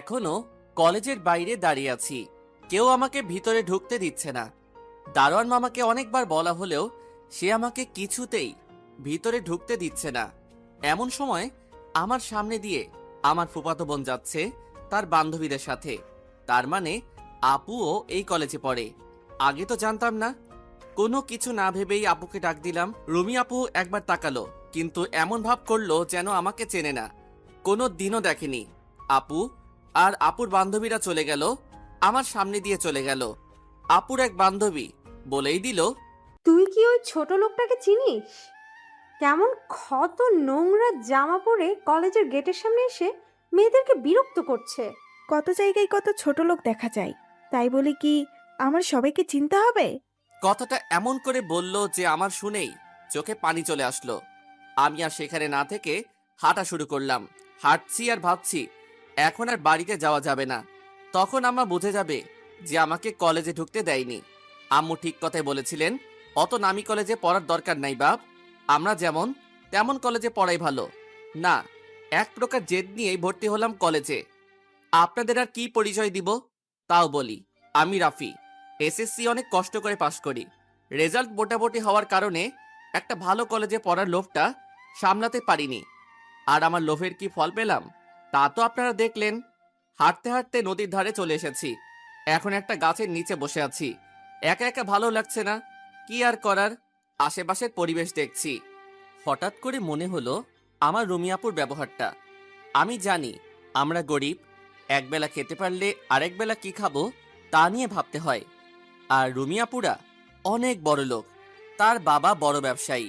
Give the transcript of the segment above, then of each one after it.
এখনো কলেজের বাইরে দাঁড়িয়ে আছি। কেউ আমাকে ভিতরে ঢুকতে দিচ্ছে না। দারোয়ান মামাকে অনেকবার বলা হলেও সে আমাকে কিছুতেই ভিতরে ঢুকতে দিচ্ছে না। এমন সময় আমার সামনে দিয়ে আমার ফুফাতো বোন যাচ্ছে তার বান্ধবীদের সাথে। তার মানে আপুও এই কলেজে পড়ে। আগে তো জানতাম না। কোনো কিছু না ভেবেই আপুকে ডাক দিলাম। রুমি আপু একবার তাকালো, কিন্তু এমন ভাব করলো যেন আমাকে চেনে না, কোনো দিনও দেখেনি। আপু আর আপুর বান্ধবীরা চলে গেল, আমার সামনে দিয়ে চলে গেল। আপুর এক বান্ধবী বলেই দিল, তুই কি ওই ছোট লোকটাকে চিনিস? কেমন ক্ষত নোংরা জামা পরে কলেজের গেটের সামনে এসে মেয়েদেরকে বিরক্ত করছে। কত জায়গায় কত ছোট লোক দেখা যায়, তাই বলে কি আমার সবাইকে চিনতে হবে? কথাটা এমন করে বলল যে আমার শুনেই চোখে পানি চলে আসলো। আমি আর সেখানে না থেকে হাঁটা শুরু করলাম। হাঁটছি আর ভাবছি এখন আর বাড়িতে যাওয়া যাবে না। তখন আম্মা বুঝে যাবে যে আমাকে কলেজে ঢুকতে দেয়নি। আম্মু ঠিক কথাই বলেছিলেন, অত নামি কলেজে পড়ার দরকার নাই বাপ, আমরা যেমন তেমন কলেজে পড়াই ভালো। না, এক প্রকার জেদ নিয়েই ভর্তি হলাম কলেজে। আপনাদের আর কি পরিচয় দিব তাও বলি, আমি রাফি। এসএসসি অনেক কষ্ট করে পাশ করি। রেজাল্ট মোটামুটি হওয়ার কারণে একটা ভালো কলেজে পড়ার লোভটা সামলাতে পারিনি। আর আমার লোভের কি ফল পেলাম তা তো আপনারা দেখলেন। হাঁটতে হাঁটতে নদীর ধারে চলে এসেছি। এখন একটা গাছের নিচে বসে আছি। একা একা ভালো লাগছে না, কি আর করার, আশেপাশের পরিবেশ দেখছি। হঠাৎ করে মনে হলো আমার রুমিয়াপুর ব্যবহারটা। আমি জানি আমরা গরিব, একবেলা খেতে পারলে আরেক বেলা কি খাবো তা নিয়ে ভাবতে হয়। আর রুমিয়াপুরা অনেক বড় লোক, তার বাবা বড় ব্যবসায়ী।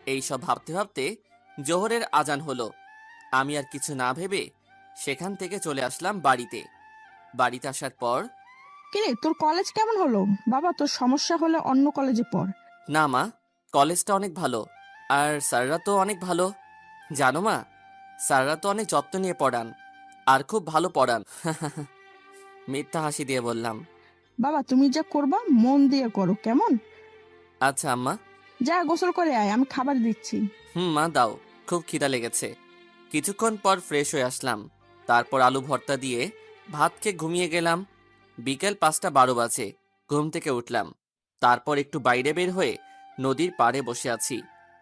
এইসব ভাবতে ভাবতে জোহরের আজান হলো। আমি আর কিছু না ভেবে সেখান থেকে চলে আসলাম বাড়িতে। বাড়িতে আসার পর, কিরে, তোর কলেজ কেমন হলো? বাবা, তোর সমস্যা হলে অন্য কলেজে পড়। না মা, কলেজটা অনেক ভালো, আর স্যাররা তো অনেক ভালো। জানো মা, স্যাররা তো অনেক যত্ন নিয়ে পড়ান, আর খুব ভালো পড়ান। মিথ্যা হাসি দিয়ে বললাম, বাবা, তুমি যা করবা মন দিয়ে করো, কেমন? আচ্ছা আম্মা। যা গোসল করে আয়, আমি খাবার দিচ্ছি। মা দাও, খুব খিদা লেগেছে। কিছুক্ষণ পর ফ্রেশ হয়ে আসলাম। তারপর আলু ভর্তা দিয়ে ভাত খেয়ে ঘুমিয়ে গেলাম। বিকেল 5:12 বাজে ঘুম থেকে উঠলাম। তারপর একটু বাইরে বের হয়ে নদীর পাড়ে বসে আছি।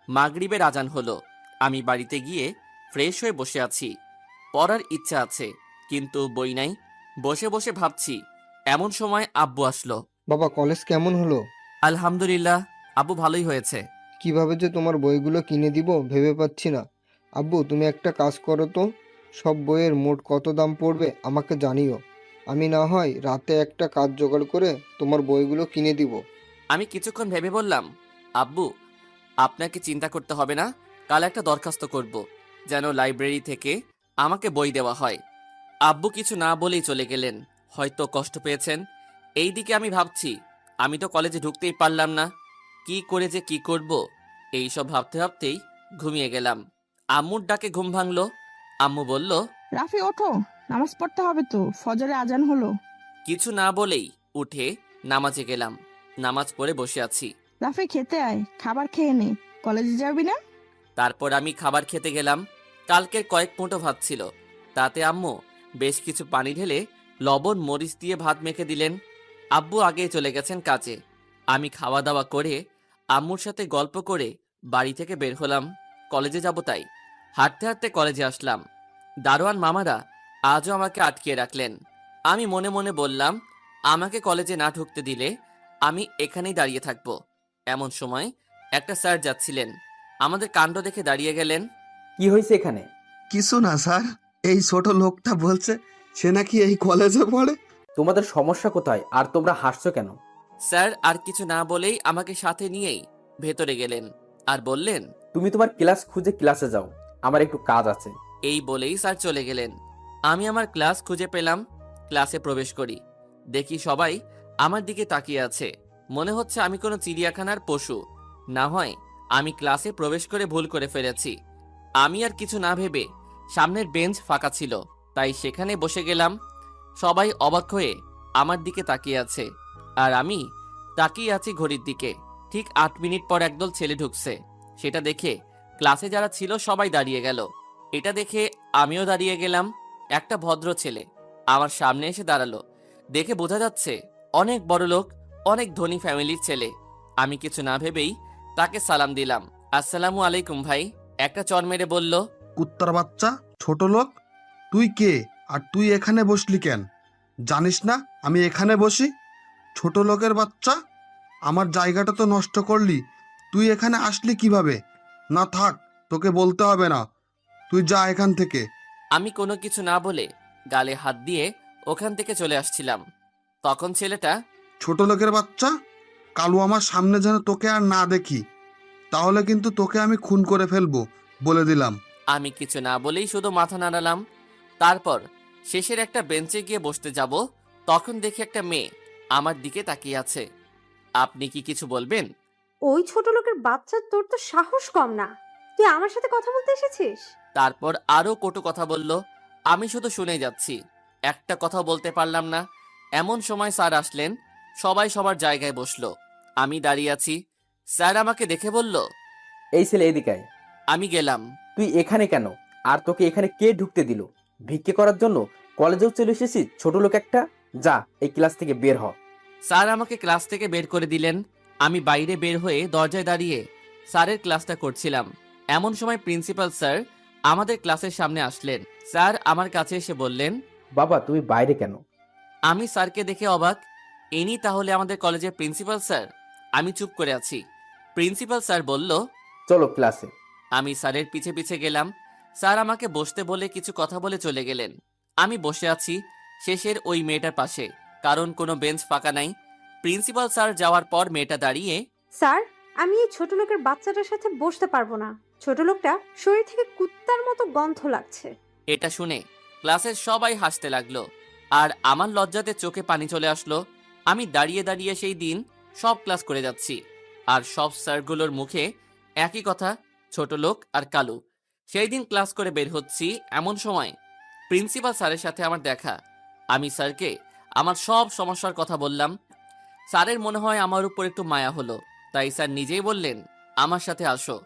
মাগরিবের আজান হলো। আমি বাড়িতে গিয়ে ফ্রেশ হয়ে বসে আছি। পড়ার ইচ্ছা আছে, কিন্তু বই নাই। বসে বসে ভাবছি, এমন সময় আব্বু আসলো। বাবা, কলেজ কেমন হলো? আলহামদুলিল্লাহ, আব্বু ভালোই হয়েছে। কিভাবে যে তোমার বইগুলো কিনে দিব ভেবে পাচ্ছি না। আব্বু, তুমি একটা কাজ করো তো, সব বইয়ের মোট কত দাম পড়বে আমাকে জানিও। আমি না হয় রাতে একটা কাজ জোগাড় করে তোমার বইগুলো কিনে দিব। আমি কিছুক্ষণ ভেবে বললাম, আব্বু আপনাকে চিন্তা করতে হবে না। কাল একটা দরখাস্ত করব যেন লাইব্রেরি থেকে আমাকে বই দেওয়া হয়। আব্বু কিছু না বলেই চলে গেলেন। হয়তো কষ্ট পেয়েছেন। এইদিকে আমি ভাবছি, আমি তো কলেজে ঢুকতেই পারলাম না, কি করে যে কি করব। এইসব ভাবতে ভাবতেই ঘুমিয়ে গেলাম। আম্মুর ডাকে ঘুম ভাঙলো। আম্মু বলল, রাফি, ওঠো, নামাজ পড়তে হবে তো, ফজরে আজান হলো। কিছু না বলেই উঠে নামাজে গেলাম। নামাজ পড়ে বসে আছি। রাফি, খেতে আয়, খাবার খেয়ে নে, কলেজে যাবি না? তারপর আমি খাবার খেতে গেলাম। কালকের কয়েক মুঠো ভাত ছিল, তাতে আম্মু বেশ কিছু পানি ঢেলে লবণ মরিচ দিয়ে ভাত মেখে দিলেন। আব্বু আগে চলে গেছেন কাজে। আমি খাওয়া দাওয়া করে আম্মুর সাথে গল্প করে বাড়ি থেকে বের হলাম। কলেজে যাব তাই হাঁটতে হাঁটতে কলেজে আসলাম। দারোয়ান মামারা আজও আমাকে আটকিয়ে রাখলেন। আমি মনে মনে বললাম, আমাকে কলেজে না ঢুকতে দিলে আমি এখানেই দাঁড়িয়ে থাকব। এমন সময় একটা স্যার যাচ্ছিলেন, আমাদের কাণ্ড দেখে দাঁড়িয়ে গেলেন। কি হয়েছে এখানে? কিছু না স্যার, এই ছোট লোকটা বলছে সে নাকি এই কলেজে পড়ে। তোমাদের সমস্যা কোথায় আর তোমরা হাসছো কেন? স্যার আর কিছু না বলেই আমাকে সাথে নিয়েই ভেতরে গেলেন আর বললেন, তুমি তোমার ক্লাস খুঁজে ক্লাসে যাও, আমার একটু কাজ আছে। এই বলেই স্যার চলে গেলেন। আমি আমার ক্লাস খুঁজে পেলাম। ক্লাসে প্রবেশ করি, দেখি সবাই আমার দিকে তাকিয়ে আছে। মনে হচ্ছে আমি কোনো চিড়িয়াখানার পশু। না হয় আমি ক্লাসে প্রবেশ করে ভুল করে ফেলেছি। আমি আর কিছু না ভেবে, সামনের বেঞ্চ ফাঁকা ছিল তাই সেখানে বসে গেলাম। সবাই অবাক হয়ে আমার দিকে তাকিয়ে আছে, আর আমি তাকিয়ে আছি ঘড়ির দিকে। ঠিক 8 মিনিট পর একদল ছেলে ঢুকছে। সেটা দেখে ক্লাসে যারা ছিল সবাই দাঁড়িয়ে গেল। এটা দেখে আমিও দাঁড়িয়ে গেলাম। একটা ভদ্র ছেলে আমার সামনে এসে দাঁড়ালো। দেখে বোঝা যাচ্ছে অনেক বড় লোক, অনেক ধনী ফ্যামিলির ছেলে। আমি কিছু না ভেবেই তাকে সালাম দিলাম। আসসালামু আলাইকুম ভাই। একটা চর মেরে বলল, কুত্তার বাচ্চা, ছোট লোক, তুই কে আর তুই এখানে বসলি কেন? জানিস না আমি এখানে বসি? ছোট লোকের বাচ্চা, আমার জায়গাটা তো নষ্ট করলি। তুই এখানে আসলি কিভাবে? না থাক, তোকে বলতে হবে না, তুই যা এখান থেকে। আমি কোনো কিছু না বলে গালে হাত দিয়ে ওখান থেকে চলে আসছিলাম। তখন ছেলেটা, ছোট লোকের বাচ্চা, কালু আমার সামনে যেন তোকে আর না দেখি, তাহলে কিন্তু তোকে আমি খুন করে ফেলবো, বলে দিলাম। আমি কিছু না বলেই শুধু মাথা নাড়ালাম। তারপর শেষের একটা বেঞ্চে গিয়ে বসতে যাব, তখন দেখি একটা মেয়ে আমার দিকে তাকিয়ে আছে। আপনি কি কিছু বলবেন? ওই ছোট লোকের বাচ্চা, তোর তো সাহস কম না, তুই আমার সাথে কথা বলতে এসেছিস? তারপর আরো কটু কথা বলল। আমি শুধু শুনে যাচ্ছি, একটা কথা বলতে পারলাম না। এমন সময় স্যার আসলেন। সবাই সবার জায়গায় বসলো। আমি দাঁড়িয়ে আছি। স্যার আমাকে দেখে বলল, এই ছেলে এদিকে আয়। আমি গেলাম। তুই এখানে কেন? আর তোকে এখানে কে ঢুকতে দিল? ভিক্ষে করার জন্য কলেজেও চলে এসেছিস ছোট লোক একটা? যা এই ক্লাস থেকে বের হ। স্যার আমাকে ক্লাস থেকে বের করে দিলেন। আমি বাইরে বের হয়ে দরজায় দাঁড়িয়ে স্যারের ক্লাসটা করছিলাম। এমন সময় প্রিন্সিপাল স্যার আমাদের ক্লাসের সামনে আসলেন। স্যার আমার কাছে এসে বললেন, বাবা তুমি বাইরে কেন? আমি স্যারকে দেখে অবাক। ইনি তাহলে আমাদের কলেজের প্রিন্সিপাল স্যার? আমি চুপ করে আছি। প্রিন্সিপাল স্যার বলল, চলো ক্লাসে। আমি স্যারের পিছে পিছে গেলাম। স্যার আমাকে বসতে বলে কিছু কথা বলে চলে গেলেন। আমি বসে আছি শেষের ওই মেয়েটার পাশে, কারণ কোনো বেঞ্চ ফাঁকা নাই। প্রিন্সিপাল স্যার যাওয়ার পর মেয়েটা দাঁড়িয়ে, স্যার, আমি এই ছোট লোকের বাচ্চাটার সাথে বসতে পারবো না। ছোট লোকটা শরীর থেকে কুত্তার মতো গন্ধ লাগছে। এটা শুনে ক্লাসের সবাই হাসতে লাগলো, আর আমার লজ্জাতে চোখে পানি চলে আসলো। আমি দাঁড়িয়ে দাঁড়িয়ে সেই দিন সব ক্লাস করে যাচ্ছি, আর সব স্যারগুলোর মুখে একই কথা, ছোট লোক আর কালু। সেই দিন ক্লাস করে বের হচ্ছি, এমন সময় প্রিন্সিপাল স্যারের সাথে আমার দেখা। আমি স্যারকে আমার সব সমস্যার কথা বললাম। স্যারের মনে হয় আমার উপর একটু মায়া হলো, তাই স্যার নিজেই বললেন, আমার সাথে আসো।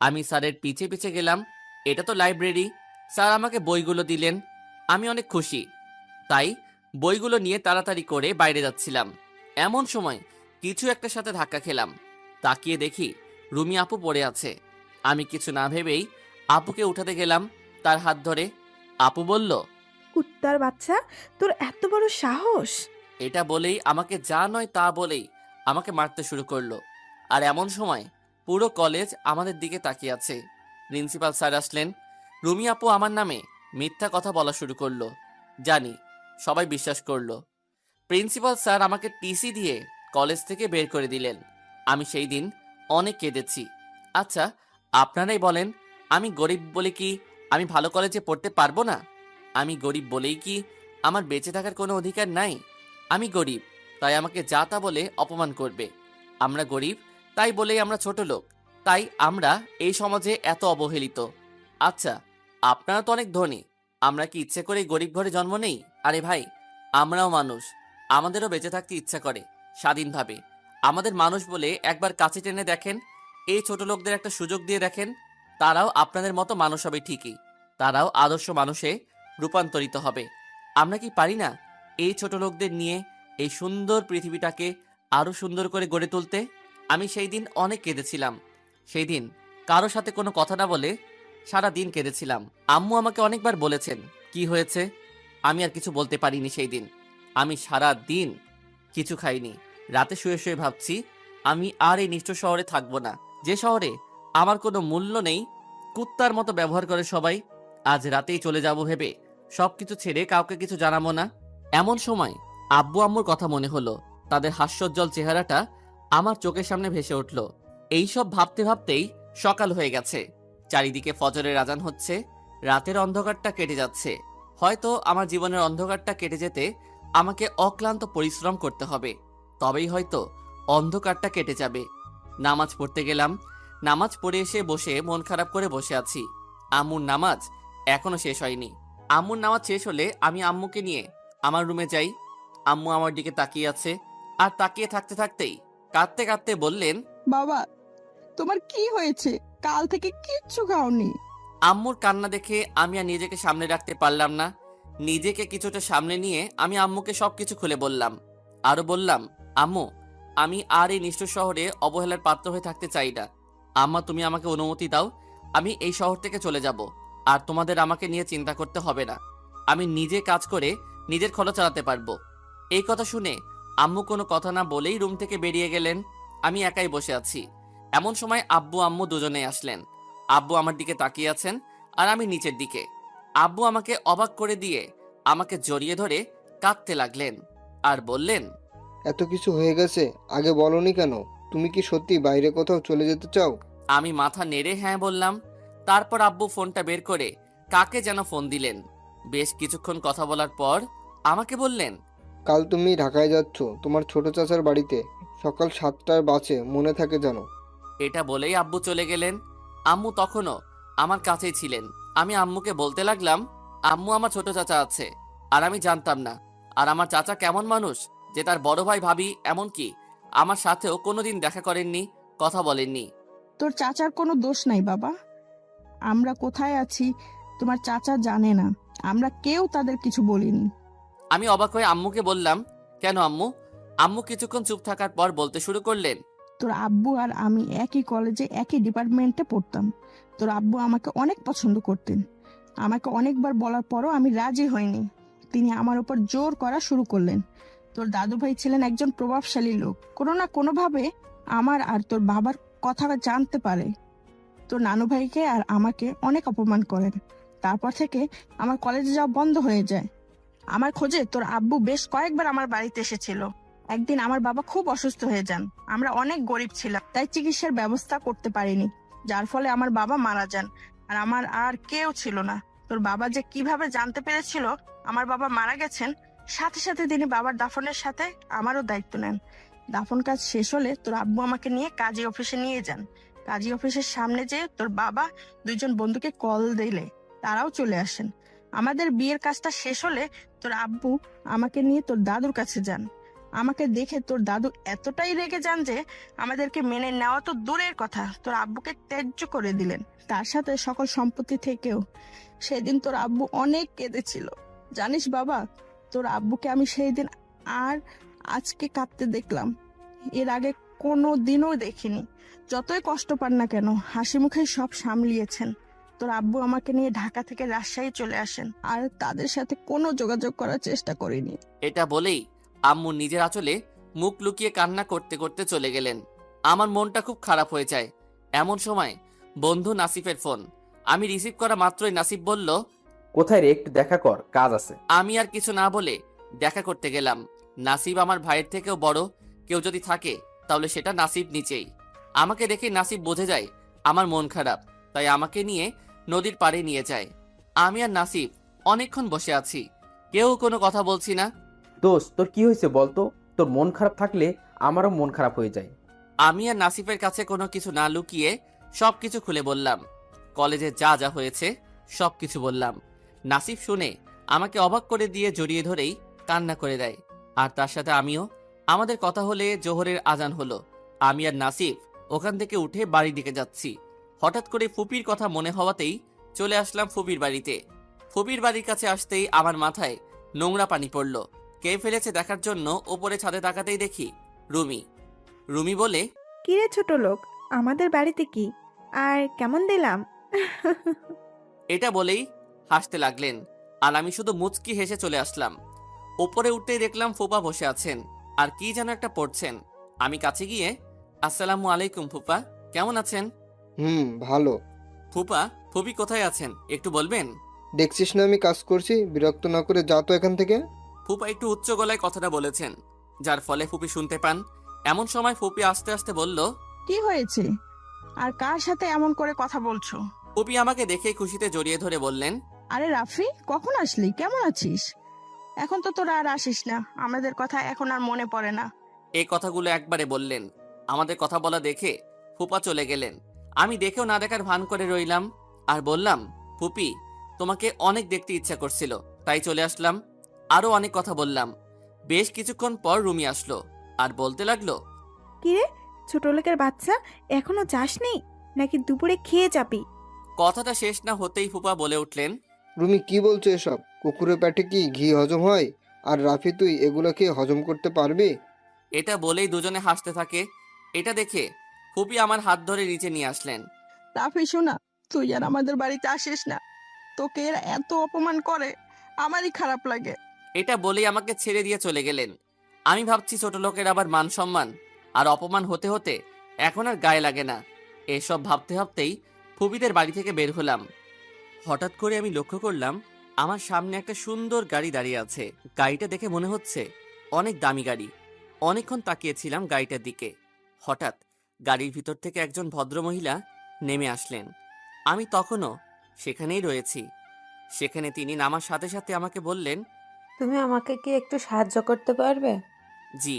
আমি স্যারের পিছে পিছে গেলাম। এটা তো লাইব্রেরি। স্যার আমাকে বইগুলো দিলেন। আমি অনেক খুশি, তাই বইগুলো নিয়ে তাড়াতাড়ি করে বাইরে যাচ্ছিলাম। এমন সময় কিছু একটার সাথে ধাক্কা খেলাম। তাকিয়ে দেখি রুমি আপু পড়ে আছে। আমি কিছু না ভেবেই আপুকে উঠাতে গেলাম তার হাত ধরে। আপু বলল, কুত্তার বাচ্চা, তোর এত বড় সাহস! এটা বলেই আমাকে যা নয় তা বলেই আমাকে মারতে শুরু করলো। আর এমন সময় পুরো কলেজ আমাদের দিকে তাকিয়ে আছে। প্রিন্সিপাল স্যার আসলেন। রুমি আপু আমার নামে মিথ্যা কথা বলা শুরু করলো। জানি সবাই বিশ্বাস করলো। প্রিন্সিপাল স্যার আমাকে টিসি দিয়ে কলেজ থেকে বের করে দিলেন। আমি সেই দিন অনেক কেঁদেছি। আচ্ছা, আপনারাই বলেন, আমি গরিব বলে কি আমি ভালো কলেজে পড়তে পারবো না? আমি গরিব বলেই কি আমার বেঁচে থাকার কোনো অধিকার নাই? আমি গরিব, তাই আমাকে যা তা বলে অপমান করবে। আমরা গরিব, তাই বলেই আমরা ছোট লোক, তাই আমরা এই সমাজে এত অবহেলিত। আচ্ছা, আপনারা তো অনেক ধনী, আমরা কি ইচ্ছে করে গরিব ঘরে জন্ম নেই? আরে ভাই, আমরাও মানুষ, আমাদেরও বেঁচে থাকতে ইচ্ছা করে স্বাধীনভাবে। আমাদের মানুষ বলে একবার কাছে টেনে দেখেন। এই ছোট লোকদের একটা সুযোগ দিয়ে দেখেন, তারাও আপনাদের মতো মানুষ হবে ঠিকই, তারাও আদর্শ মানুষে রূপান্তরিত হবে। আমরা কি পারি না এই ছোট লোকদের নিয়ে এই সুন্দর পৃথিবীটাকে আরো সুন্দর করে গড়ে তুলতে? আমি সেই দিন অনেক কেঁদেছিলাম। সেই দিন কারো সাথে কোনো কথা না বলে সারা দিন কেঁদেছিলাম। আম্মু আমাকে অনেকবার বলেছেন কি হয়েছে, আমি আর কিছু বলতে পারিনি সেই দিন। আমি সারা দিন কিছু খাইনি। রাতে শুয়ে শুয়ে ভাবছি আমি আর এই নিষ্ঠুর শহরে থাকবো না, যে শহরে আমার কোনো মূল্য নেই, কুত্তার মতো ব্যবহার করে সবাই। আজ রাতেই চলে যাব ভেবে সবকিছু ছেড়ে কাউকে কিছু জানাবো না। এমন সময় আব্বু আম্মুর কথা মনে হলো। তাদের হাস্যোজ্জ্বল চেহারাটা আমার চোখের সামনে ভেসে উঠল। এইসব ভাবতে ভাবতেই সকাল হয়ে গেছে। চারিদিকে ফজরের আজান হচ্ছে। রাতের অন্ধকারটা কেটে যাচ্ছে। হয়তো আমার জীবনের অন্ধকারটা কেটে যেতে আমাকে অক্লান্ত পরিশ্রম করতে হবে, তবেই হয়তো অন্ধকারটা কেটে যাবে। নামাজ পড়তে গেলাম। নামাজ পড়ে এসে বসে মন খারাপ করে বসে আছি। আম্মুর নামাজ এখনো শেষ হয়নি। আম্মুর নামাজ শেষ হলে আমি আম্মুকে নিয়ে আমার রুমে যাই। আম্মু আমার দিকে তাকিয়ে আছে, আর তাকিয়ে থাকতে থাকতেই কাঁদতে কাঁদতে বললেন, বাবা, তোমার কি হয়েছে? কাল থেকে কিচ্ছু খাওনি। আম্মুর কান্না দেখে আমি আর নিজেকে সামনে রাখতে পারলাম না। নিজেকে কিছুটা সামনে নিয়ে আমি আম্মুকে সবকিছু খুলে বললাম। আরো বললাম, আম্মু, আমি আর এই নিষ্ঠুর শহরে অবহেলার পাত্র হয়ে থাকতে চাই না। আম্মা, তুমি আমাকে অনুমতি দাও, আমি এই শহর থেকে চলে যাব। আর তোমাদের আমাকে নিয়ে চিন্তা করতে হবে না। আমি নিজে কাজ করে নিজের খরচ চালাতে পারবো। এই কথা শুনে আম্মু কোনো কথা না বলেই রুম থেকে বেরিয়ে গেলেন। আমি একাই বসে আছি। এমন সময় আব্বু আম্মু দুজনেই আসলেন। আব্বু আমার দিকে তাকিয়ে আছেন আর আমি নিচের দিকে। আব্বু আমাকে অবাক করে দিয়ে আমাকে জড়িয়ে ধরে কাঁদতে লাগলেন আর বললেন, এত কিছু হয়ে গেছে, আগে বলনি কেন? তুমি কি সত্যি বাইরে কোথাও চলে যেতে চাও? আমি মাথা নেড়ে হ্যাঁ বললাম। তারপর আব্বু ফোনটা বের করে কাকে যেন ফোন দিলেন। বেশ কিছুক্ষণ কথা বলার পর আমাকে বললেন, কাল তুমি ঢাকায় যাচ্ছ তোমার ছোট চাচার বাড়িতে, সকাল 7টার বাসে, মনে থাকে যেন। এটা বলেই আব্বু চলে গেলেন। আম্মু তখনও আমার কাছেই ছিলেন। আমি আম্মুকে বলতে লাগলাম, আম্মু, আমার ছোট চাচা আছে আর আমি জানতাম না। আর আমার চাচা কেমন মানুষ যে তার বড় ভাই ভাবি এমনকি আমার সাথেও কোনোদিন দেখা করেননি, কথা বলেননি। তোর চাচার কোনো দোষ নাই বাবা। আমরা কোথায় আছি তোমার চাচা জানে না, আমরা কেউ তাদের কিছু বলিনি। আমি অবাক হয়ে আম্মুকে বললাম, কেন আম্মু? আম্মু কিছুক্ষণ চুপ থাকার পর বলতে শুরু করলেন, তোর আব্বু আর আমি একই কলেজে একই ডিপার্টমেন্টে পড়তাম। তোর আব্বু আমাকে অনেক পছন্দ করতেন। আমাকে অনেকবার বলার পরও আমি রাজি হইনি। তিনি আমার উপর জোর করা শুরু করলেন। তোর দাদু ভাই ছিলেন একজন প্রভাবশালী লোক। কোনো না কোনোভাবে আমার আর তোর বাবার কথা জানতে পারে। তোর নানু ভাইকে আর আমাকে অনেক অপমান করেন। তারপর থেকে আমার কলেজে যাওয়া বন্ধ হয়ে যায়। আমার খোঁজে তোর আব্বু বেশ কয়েকবার আমার বাড়িতে এসেছিল। একদিন আমার বাবা খুব অসুস্থ হয়ে যান। আমরা অনেক গরিব ছিলাম, তাই চিকিৎসার ব্যবস্থা করতে পারিনি, যার ফলে আমার বাবা মারা যান। আর আমার আর কেউ ছিল না। তোর বাবা যে কিভাবে জানতে পেরেছিল আমার বাবা মারা গেছেন, সাথে সাথে তিনি বাবার দাফনের সাথে আমারও দায়িত্ব নেন। দাফন কাজ শেষ হলে তোর আব্বু আমাকে নিয়ে কাজী অফিসে নিয়ে যান। কাজী অফিসের সামনে যেয়ে তোর বাবা দুইজন বন্ধুকে কল দিলে তারাও চলে আসেন। আমাদের বিয়ের কাজটা শেষ হলে তোর আব্বু আমাকে নিয়ে তোর দাদুর কাছে যান। আমাকে দেখে তোর দাদু এতটাই রেগে যান যে আমাদেরকে মেনে নেওয়া তো দূরের কথা, তোর আব্বুকে ত্যায্য করে দিলেন। তার সাথে সকল সম্পত্তি থেকেও। সেদিন তোর আব্বু অনেক কেঁদেছিল। জানিস বাবা, তোর আব্বুকে আমি সেই দিন আর আজকে কাঁদতে দেখলাম। এর আগে কোনো দিনও দেখিনি। যতই কষ্ট পান না কেন, হাসি মুখে সব সামলিয়েছেন। তোর আব্বু আমাকে নিয়ে ঢাকা থেকে রাজশাহী চলে আসেন, আর তাদের সাথে কোনো যোগাযোগ করার চেষ্টা করিনি। এটা বলেই আম্মু নিজের আঁচলে মুখ লুকিয়ে কান্না করতে করতে চলে গেলেন। আমার মনটা খুব খারাপ হয়ে যায়। এমন সময় বন্ধু নাসিফের ফোন। আমি রিসিভ করা মাত্রই নাসিফ বলল, কোথায় রে, একটু দেখা কর, কাজ আছে। আমি আর কিছু না বলে দেখা করতে গেলাম। নাসিব আমার ভাইয়ের থেকেও বড় কেউ যদি থাকে তাহলে সেটা নাসিব নিচেই। আমাকে দেখে নাসিব বোঝে যায় আমার মন খারাপ, তাই আমাকে নিয়ে নদীর পাড়ে নিয়ে যায়। আমি আর নাসিব অনেকক্ষণ বসে আছি, কেউ কোনো কথা বলছি না। দোস্ত, তোর কি হয়েছে বলতো? তোর মন খারাপ থাকলে আমারও মন খারাপ হয়ে যায়। আমি আর নাসিফের কাছে কোনো কিছু না লুকিয়ে সবকিছু খুলে বললাম। কলেজে যা যা হয়েছে সবকিছু বললাম। নাসিফ শুনে আমাকে অবাক করে দিয়ে জড়িয়ে ধরেই কান্না করে দেয়। আর তার সাথে আমিও। আমাদের কথা হলে জোহরের আজান হলো। আমি আর নাসিফ ওখান থেকে উঠে বাড়ির দিকে যাচ্ছি। হঠাৎ করে ফুপির কথা মনে হওয়াতেই চলে আসলাম ফুপির বাড়িতে। ফুপির বাড়ির কাছে আসতেই আমার মাথায় নোংরা পানি পড়ল। কে ফেলেছে দেখার জন্য ওপরে ছাদে তাকাতেই দেখি রুমি। রুমি বলে, কিরে ছোট লোক, আমাদের বাড়িতে কি আর কেমন দিলাম? এটা বলেই হাসতে লাগলেন। আর আমি শুধু মুচকি হেসে চলে আসলাম। ওপরে উঠতেই দেখলাম ফুপা বসে আছেন আর কি যেন একটা পড়ছেন। আমি কাছে গিয়ে, আসসালামু আলাইকুম ফুপা, কেমন আছেন? ভালো। ফুপা, ফুপি কোথায় আছেন একটু বলবেন? দেখছিস না আমি কাজ করছি, বিরক্ত না করে যা তো এখান থেকে। ফুপা একটু উচ্চ গলায় কথাটা বলেছেন, যার ফলে ফুপি শুনতে পান। এমন সময় ফুপি আস্তে আস্তে বলল, কি হয়েছে? আর কার সাথে এমন করে কথা বলছো? ফুপি আমাকে দেখে খুশিতে জড়িয়ে ধরে বললেন, আরে রাফি, কখন আসলি? কেমন আছিস? এখন তো তোরা আর আসিস না, আমাদের কথা এখন আর মনে পড়ে না। এই কথাগুলো একবারে বললেন। আমাদের কথা বলা দেখে ফুপা চলে গেলেন। আমি দেখেও না দেখার ভান করে রইলাম আর বললাম, ফুপি, তোমাকে অনেক দেখতে ইচ্ছা করছিল তাই চলে আসলাম। আরো অনেক কথা বললাম। বেশ কিছুক্ষণ পর রুমি আসলো আর বলতে লাগলো, কিরে ছোট লোকের বাচ্চা, এখনো যাসনি নাকি দুপুরে খেয়ে যাবি? কথাটা শেষ না হতেই ফুপা বলে উঠলেন, রুমি কি বলছো এসব? কুকুরের পেটে কি ঘি হজম হয়? আর রাফি তুই এগুলো খেয়ে হজম করতে পারবি? এটা বলেই দুজনে হাসতে থাকে। এটা দেখে ফুপি আমার হাত ধরে নিচে নিয়ে আসলেন। রাফি শোনা, তুই আর আমাদের বাড়িতে আসিস না। তোকে এরা এত অপমান করে, আমারই খারাপ লাগে। এটা বলেই আমাকে ছেড়ে দিয়ে চলে গেলেন। আমি ভাবছি ছোট লোকের আবার মান সম্মান আর অপমান হতে হতে এখন আর গায়ে লাগে না। এসব ভাবতে ভাবতেই ফুপিদের বাড়ি থেকে বের হলাম। হঠাৎ করে আমি লক্ষ্য করলাম আমার সামনে একটা সুন্দর গাড়ি দাঁড়িয়ে আছে। গাড়িটা দেখে মনে হচ্ছে অনেক দামি গাড়ি। অনেকক্ষণ তাকিয়েছিলাম গাড়িটার দিকে। হঠাৎ গাড়ির ভিতর থেকে একজন ভদ্রমহিলা নেমে আসলেন। আমি তখনও সেখানেই রয়েছি। সেখানে তিনি নামার সাথে সাথে আমাকে বললেন, তুমি আমাকে কি একটু সাহায্য করতে পারবে? জি।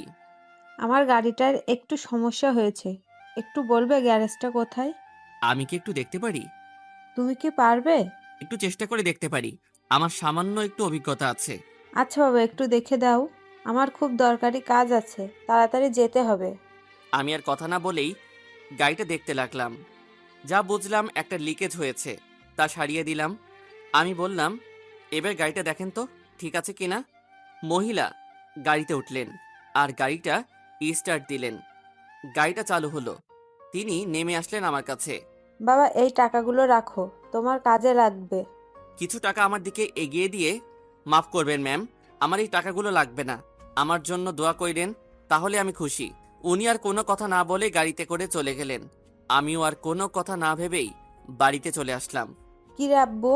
আমার গাড়িটার একটু সমস্যা হয়েছে, একটু বলবে গ্যারেজটা কোথায়? আমি কি একটু দেখতে পারি? তুমি কি পারবে? একটু চেষ্টা করে দেখতে পারি, আমার সামান্য একটু অভিজ্ঞতা আছে। আচ্ছা বাবা, একটু দেখে দাও, আমার খুব দরকারি কাজ আছে, তাড়াতাড়ি যেতে হবে। আমি আর কথা না বলেই গাড়িটা দেখতে লাগলাম। যা বুঝলাম একটা লিকেজ হয়েছে, তা সারিয়ে দিলাম। আমি বললাম, এবার গাড়িটা দেখেন তো ঠিক আছে কিনা। মহিলা গাড়িতে উঠলেন আর গাড়িটা স্টার্ট দিলেন। গাড়িটা চালু হলো। তিনি নেমে আসলেন আমার কাছে। বাবা, এই টাকাগুলো রাখো, তোমার কাজে লাগবে। কিছু টাকা আমার দিকে এগিয়ে দিয়ে, মাফ করবেন ম্যাম, আমার এই টাকাগুলো লাগবে না, আমার জন্য দোয়া কইরেন, তাহলে আমি খুশি। উনি আর কোনো কথা না বলে গাড়িতে করে চলে গেলেন। আমিও আর কোনো কথা না ভেবেই বাড়িতে চলে আসলাম। কি রে আব্বু,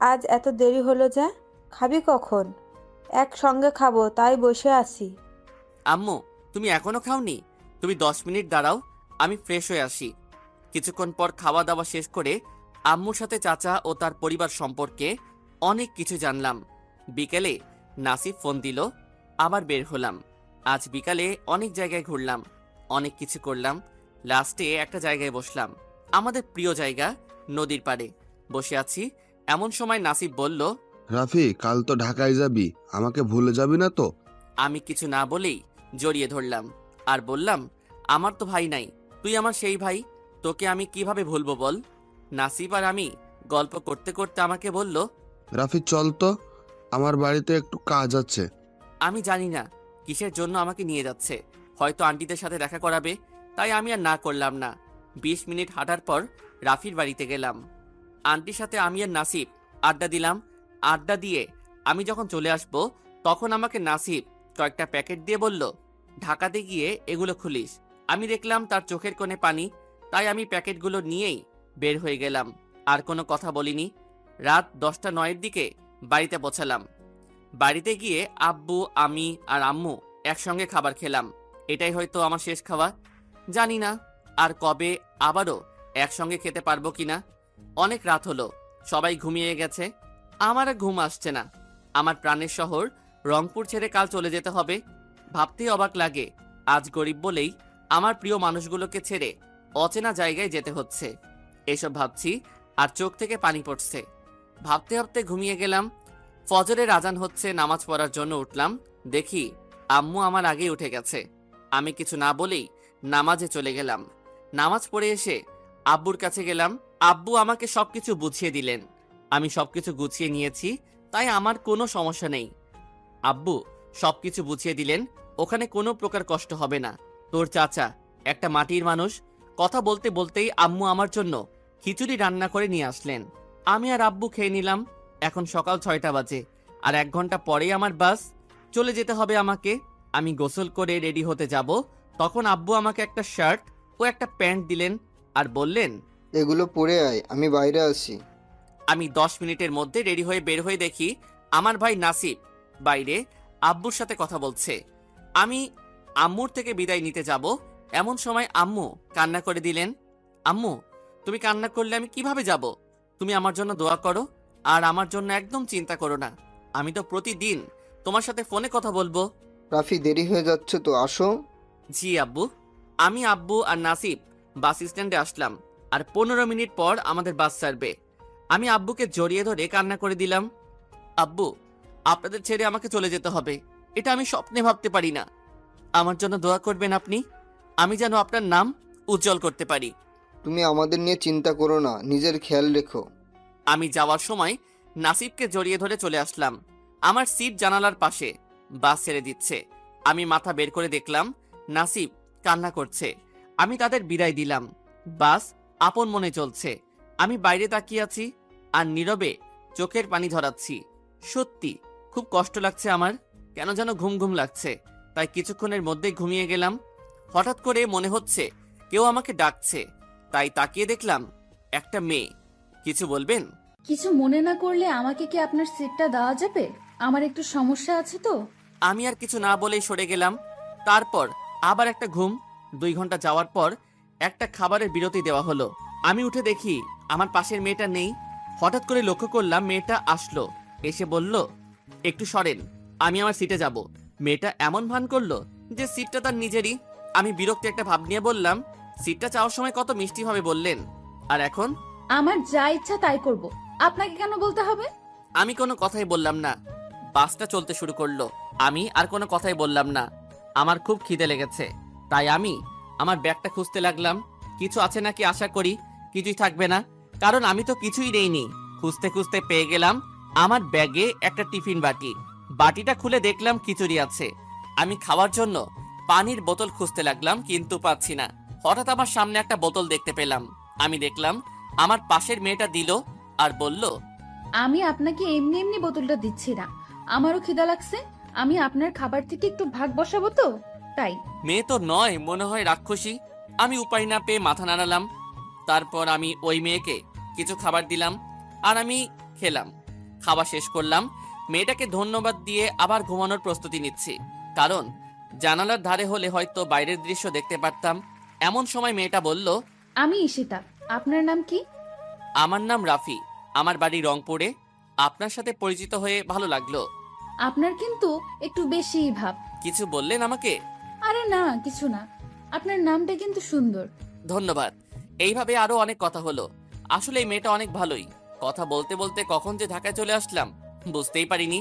আজ এত দেরি হলো যে? খাবি কখন? একসঙ্গে খাবো, তাই বসে আছি। আম্মু, তুমি এখনো খাওনি? তুমি 10 মিনিট দাঁড়াও, আমি ফ্রেশ হয়ে আসি। কিছুক্ষণ পর খাওয়া দাওয়া শেষ করে আম্মুর সাথে চাচা ও তার পরিবার সম্পর্কে অনেক কিছু জানলাম। বিকেলে নাসিব ফোন দিল, আবার বের হলাম। আজ বিকালে অনেক জায়গায় ঘুরলাম, অনেক কিছু করলাম। লাস্টে একটা জায়গায় বসলাম, আমাদের প্রিয় জায়গা, নদীর পাড়ে বসে আছি। এমন সময় নাসিব বলল, রাফি, কাল তো ঢাকায় যাবি, আমাকে ভুলে যাবি না তো? আমি কিছু না বলেই জড়িয়ে ধরলাম আর বললাম, আমার তো ভাই নাই, তুই আমার সেই ভাই, তোকে আমি কিভাবে ভুলবো বল। নাসিব আর আমি গল্প করতে করতে আমাকে বলল, রাফি চল তো, আমার বাড়িতে একটু কাজ আছে। আমি জানি না কিসের জন্য আমাকে নিয়ে যাচ্ছে, হয়তো আন্টিদের সাথে দেখা করাবে, তাই আমি আর না করলাম না। 20 মিনিট হাঁটার পর রাফির বাড়িতে গেলাম। আন্টির সাথে আমি আর নাসিব আড্ডা দিলাম। আড্ডা দিয়ে আমি যখন চলে আসব, তখন আমাকে নাসিব কয়েকটা প্যাকেট দিয়ে বলল, ঢাকাতে গিয়ে এগুলো খুলিস। আমি দেখলাম তার চোখের কোণে পানি, তাই আমি প্যাকেটগুলো নিয়েই বের হয়ে গেলাম। আর কোনো কথা বলিনি। রাত 10টা 9-এর দিকে বাড়িতে পৌঁছালাম। বাড়িতে গিয়ে আব্বু, আমি আর আম্মু একসঙ্গে খাবার খেলাম। এটাই হয়তো আমার শেষ খাওয়া। জানি না আর কবে আবারও একসঙ্গে খেতে পারবো কিনা। অনেক রাত হলো, সবাই ঘুমিয়ে গেছে, আমার আর ঘুম আসছে না। আমার প্রাণের শহর রংপুর ছেড়ে কাল চলে যেতে হবে। ভাবতেই অবাক লাগে, আজ গরিব বলেই আমার প্রিয় মানুষগুলোকে ছেড়ে অচেনা জায়গায় যেতে হচ্ছে। এসব ভাবছি আর চোখ থেকে পানি পড়ছে। ভাবতে ভাবতে ঘুমিয়ে গেলাম। ফজরের আজান হচ্ছে, নামাজ পড়ার জন্য উঠলাম। দেখি আম্মু আমার আগেই উঠে গেছে। আমি কিছু না বলেই নামাজে চলে গেলাম। নামাজ পড়ে এসে আব্বুর কাছে গেলাম। আব্বু আমাকে সবকিছু বুঝিয়ে দিলেন। আমি সবকিছু গুছিয়ে নিয়েছি, তাই আমার কোনো সমস্যা নেই। আব্বু সবকিছু বুঝিয়ে দিলেন, ওখানে কোনো প্রকার কষ্ট হবে না। তোর চাচা একটা মাটির মানুষ। কথা বলতে বলতেই আম্মু আমার জন্য খিচুড়ি রান্না করে নিয়ে আসলেন। আমি আর আব্বু খেয়ে নিলাম। এখন সকাল 6টা বাজে, আর 1 ঘন্টা পরেই আমার বাস, চলে যেতে হবে আমাকে। আমি গোসল করে রেডি হতে যাব, তখন আব্বু আমাকে একটা শার্ট ও একটা প্যান্ট দিলেন আর বললেন, এগুলো পরে আয়, আমি বাইরে আছি। আমি 10 মিনিটের মধ্যে রেডি হয়ে বের হয়ে দেখি আমার ভাই নাসিব বাইরে আব্বুর সাথে কথা বলছে। আমি আম্মুর থেকে বিদায় নিতে যাব, এমন সময় আম্মু কান্না করে দিলেন। আম্মু, তুমি কান্না করলে আমি কিভাবে যাব? তুমি আমার জন্য দোয়া করো আর আমার জন্য একদম চিন্তা করো না। আমি তো প্রতিদিন তোমার সাথে ফোনে কথা বলবো। রাফি, দেরি হয়ে যাচ্ছে তো, আসো। জি আব্বু। আমি, আব্বু আর নাসিব বাস স্ট্যান্ডে আসলাম, আর 15 মিনিট পর আমাদের বাস ছাড়বে। আমি আব্বুকে জড়িয়ে ধরে কান্না করে দিলাম। আব্বু, আপনাদের ছেড়ে আমাকে চলে যেতে হবে, এটা আমি স্বপ্নে ভাবতে পারি না। আমার জন্য দোয়া করবেন আপনি, আমি যেন আপনার নাম উজ্জ্বল করতে পারি। তুমি আমাদের নিয়ে চিন্তা করো না, নিজের খেয়াল রেখো। আমি যাওয়ার সময় নাসিবকে জড়িয়ে ধরে চলে আসলাম। আমার সিট জানালার পাশে, বাস ছেড়ে দিচ্ছে। আমি মাথা বের করে দেখলাম নাসিব কান্না করছে। আমি তাদের বিদায় দিলাম। বাস আপন মনে চলছে। আমি বাইরে তাকিয়ে আছি আর নীরবে চোখের পানি ঝরাচ্ছি। সত্যি খুব কষ্ট লাগছে আমার, কেন যেন ঘুম ঘুম লাগছে। তাই কিছুক্ষণের মধ্যেই ঘুমিয়ে গেলাম। হঠাৎ করে মনে হচ্ছে কেউ আমাকে ডাকছে, তাই তাকিয়ে দেখলাম একটা মেয়ে। কিছু বলবেন? কিছু মনে না করলে আমাকে কি আপনার সিটটা দেওয়া যাবে? আমার একটু সমস্যা আছে তো। আমি আর কিছু না বলেই সরে গেলাম। তারপর আবার একটা ঘুম। 2 ঘন্টা যাওয়ার পর একটা খাবারের বিরতি দেওয়া হলো। আমি উঠে দেখি আমার পাশের মেয়েটা নেই। হঠাৎ করে লক্ষ্য করলাম মেয়েটা আসলো, এসে বলল, একটু সরেন, আমি আমার সিটে যাব। মেয়েটা এমন ভান করলো যে সিটটা তার নিজেরই। আমি বিরক্ত একটা ভাব নিয়ে বললাম, সিটটা চাওয়ার সময় কত মিষ্টিভাবে বললেন, আর এখন? আমার যা ইচ্ছা তাই করব, আপনাকে কেন বলতে হবে? আমি কোনো কথাই বললাম না। বাসটা চলতে শুরু করলো। আমি আর কোনো কথাই বললাম না। আমার খুব খিদে লেগেছে, তাই আমি আমার ব্যাগটা খুঁজতে লাগলাম। কিছু আছে নাকি আশা করি কিছুই থাকবে না, কারণ আমি তো কিছুই নেইনি। খুঁজতে খুঁজতে পেয়ে গেলাম আমার ব্যাগে একটা টিফিন বাটি। বাটিটা খুলে দেখলাম খিচুড়ি আছে। আমি খাওয়ার জন্য পানির বোতল খুঁজতে লাগলাম, কিন্তু পাচ্ছি না। হঠাৎ আমার সামনে একটা বোতল দেখতে পেলাম। আমি দেখলাম আমার পাশের মেয়েটা দিল আর বলল, আমি আপনাকে এমনি এমনি বোতলটা দিচ্ছি না, আমারও খিদা লাগছে। আমি আপনার খাবার থেকে একটু ভাগ বসাবো তো, তাই। মেয়ে তো নয়, মনে হয় রাক্ষসী। আমি উপায় না পেয়ে মাথা নাড়ালাম। তারপর আমি ওই মেয়েকে কিছু খাবার দিলাম আর আমি খেলাম। খাওয়া শেষ করলাম। মেয়েটাকে ধন্যবাদ দিয়ে আবার ঘুমানোর প্রস্তুতি নিচ্ছি, কারণ জানালার ধারে হলে হয়তো বাইরের দৃশ্য দেখতে পারতাম। এমন সময় মেয়েটা বলল, আমি ঈশিতা, আপনার নাম কি? আমার নাম রাফি, আমার বাড়ি রংপুরে। আপনার সাথে পরিচিত হয়ে ভালো লাগলো। আপনার কিন্তু একটু বেশিই ভাব। কিছু বললেন আমাকে? আরে না, কিছু না, আপনার নামটা কিন্তু সুন্দর। ধন্যবাদ। এইভাবে আরো অনেক কথা হলো। আসলে এই মেয়েটা অনেক ভালোই। কথা বলতে বলতে কখন যে ঢাকায় চলে আসলাম বুঝতেই পারিনি।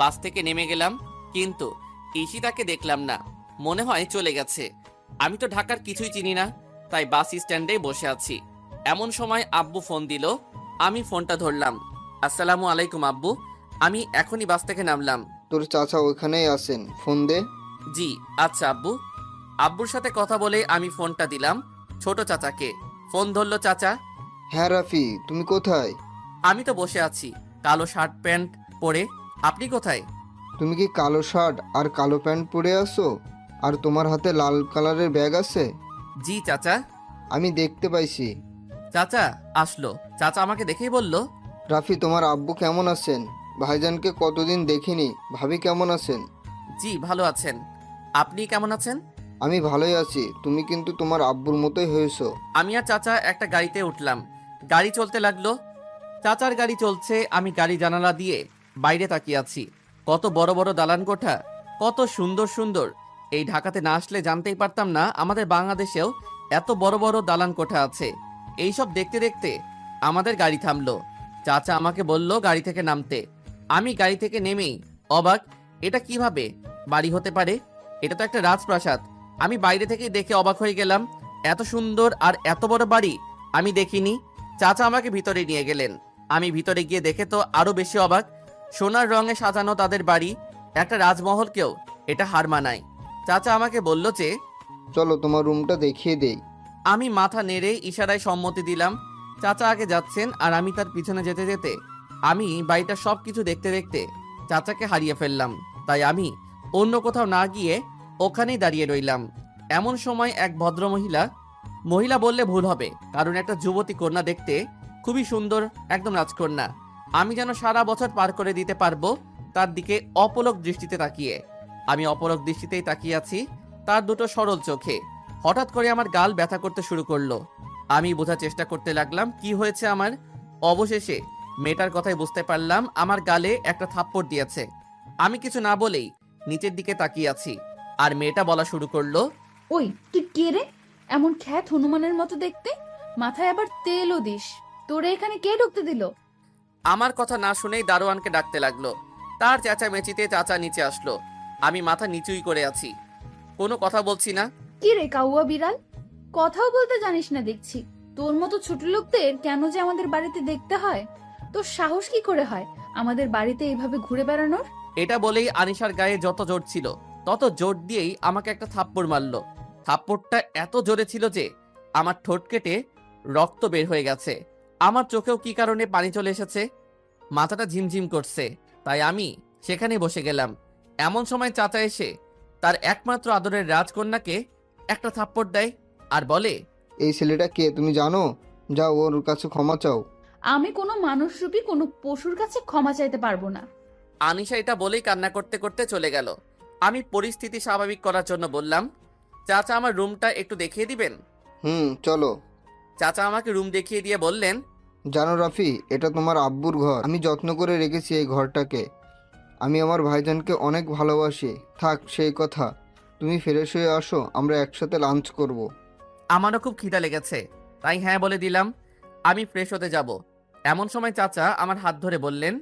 বাস থেকে নেমে গেলাম, কিন্তু ঈশিতাকে দেখলাম না। মনে হয় চলে গেছে। আমি তো ঢাকার কিছুই চিনি না, তাই বাস স্ট্যান্ডে বসে আছি। এমন সময় আব্বু ফোন দিল। আমি ফোনটা ধরলাম। আসসালামু আলাইকুম আব্বু, আমি এখনই বাস থেকে নামলাম। তোর চাচা ওইখানেই আছেন, ফোন দে। জি আচ্ছা আব্বু। আব্বুর সাথে কথা বলে আমি ফোনটা দিলাম ছোট চাচাকে। ফোন ধরলো চাচা। হ্যাঁ রাফি, তুমি কোথায়? আমি তো বসে আছি কালো শার্ট প্যান্ট পরে। আপনি কোথায়? তুমি কি কালো শার্ট আর কালো প্যান্ট পরে আসো, আর তোমার হাতে লাল কালারের ব্যাগ আছে? জি চাচা। আমি দেখতে পাইছি। চাচা আসলো। চাচা আমাকে দেখেই বলল, রাফি, তোমার আব্বু কেমন আছেন? ভাইজানকে কতদিন দেখিনি, ভাবি কেমন আছেন? জি ভালো আছেন। আপনি কেমন আছেন? আমি ভালোই আছি। তুমি কিন্তু তোমার আব্বুর মতোই হয়েছো। আমি আর চাচা একটা গাড়িতে উঠলাম। গাড়ি চলতে লাগলো। চাচার গাড়ি চলছে, আমি গাড়ি জানালা দিয়ে বাইরে তাকিয়ে আছি। কত বড় বড় দালান কোঠা, কত সুন্দর সুন্দর। এই ঢাকাতে না আসলে জানতেই পারতাম না আমাদের বাংলাদেশেও এত বড় বড় দালান কোঠা আছে। এইসব দেখতে দেখতে আমাদের গাড়ি থামলো। চাচা আমাকে বলল গাড়ি থেকে নামতে। আমি গাড়ি থেকে নেমেই অবাক, এটা কিভাবে বাড়ি হতে পারে? এটা তো একটা রাজপ্রাসাদ। আমি বাইরে থেকেই দেখে অবাক হয়ে গেলাম। এত সুন্দর আর এত বড় বাড়ি আমি দেখিনি। চাচা আমাকে ভিতরে নিয়ে গেলেন। আমি ভিতরে গিয়ে দেখে তো আরো বেশি অবাক। সোনার রঙে সাজানো তাদের বাড়ি, একটা রাজমহলকেও এটা হার মানায়। চাচা আমাকে বলল যে, চলো তোমার রুমটা দেখিয়ে দেই। আমি মাথা নেড়ে ইশারায় সম্মতি দিলাম। চাচা আগে যাচ্ছেন আর আমি তার পিছনে যেতে যেতে আমি বাড়িটার সব কিছু দেখতে দেখতে চাচাকে হারিয়ে ফেললাম। তাই আমি অন্য কোথাও না গিয়ে ওখানেই দাঁড়িয়ে রইলাম। এমন সময় এক ভদ্রমহিলা, মহিলা বললে ভুল হবে, কারণ একটা যুবতী কন্যা দেখতে খুবই সুন্দর, একদম রাজকন্যা। আমি যেন সারা বছর পার করে দিতে পারবো তার দিকে অপলক দৃষ্টিতে তাকিয়ে। আমি অপলক দৃষ্টিতেই তাকিয়ে আছি তার দুটো সরল চোখে। হঠাৎ করে আমার গাল ব্যথা করতে শুরু করলো। আমি বোঝার চেষ্টা করতে লাগলাম কি হয়েছে আমার। অবশেষে মেয়েটার কথাই বুঝতে পারলাম আমার গালে একটা থাপ্পড় দিয়েছে। আমি কিছু না বলেই নিচের দিকে তাকিয়ে আছি, আর মেয়েটা বলা শুরু করলো, ওই তুই কে রে? এমন খ্যাত হনুমানের মতো দেখতে, মাথায় আবার তেলও দিস। তোরে এখানে কে ঢুকতে দিল? আমার কথা না শুনেই দারোয়ানকে ডাকতে লাগলো। তার চেঁচামেচিতে চাচা নিচে আসলো। আমি মাথা নিচুই করে আছি, কোনো কথা বলছি না। কি রে কাউয়া বিড়াল, কথাও বলতে জানিস না দেখছি। তোর মতো ছোট লোকদের কেন যে আমাদের বাড়িতে দেখতে হয়? তোর সাহস কি করে হয় আমাদের বাড়িতে এইভাবে ঘুরে বেড়ানোর? এটা বলেই আনিশার গায়ে যত জোর ছিল তত জোর দিয়েই আমাকে একটা থাপ্পড় মারলো। থাপ্পড়টা এত জোরে ছিল যে আমার ঠোঁট কেটে রক্ত বের হয়ে গেছে। আমার চোখেও কি কারণে পানি চলে এসেছে, মাথাটা ঝিমঝিম করছে, তাই আমি সেখানে বসে গেলাম। এমন সময় চাচা এসে তার একমাত্র আদরের রাজকন্যাকে একটা থাপ্পড় দেয় আর বলে, এই ছেলেটা কে তুমি জানো? যাও ওর কাছে ক্ষমা চাও। আমি কোনো মানুষরূপী কোনো পশুর কাছে ক্ষমা চাইতে পারবো না। আনিশা এটা বলেই কান্না করতে করতে চলে গেল। আমি পরিস্থিতি স্বাভাবিক করার জন্য বললাম, চাচা আমার রুমটা একটু দেখিয়ে দিবেন। চলো। চাচা আমাকে রুম দেখিয়ে দিয়ে বললেন, জানো রাফি, এটা তোমার আব্বুর ঘর। আমি যত্ন করে রেখেছি এই ঘরটাকে। আমি আমার ভাইজানকে অনেক ভালোবাসি। থাক সেই কথা, তুমি ফ্রেশ হয়ে আসো, আমরা একসাথে লাঞ্চ করব। আমারও খুব খিদা লেগেছে, তাই হ্যাঁ বলে দিলাম। আমি ফ্রেশ হতে যাব। এমন সময় চাচা আমার হাত ধরে বললেন,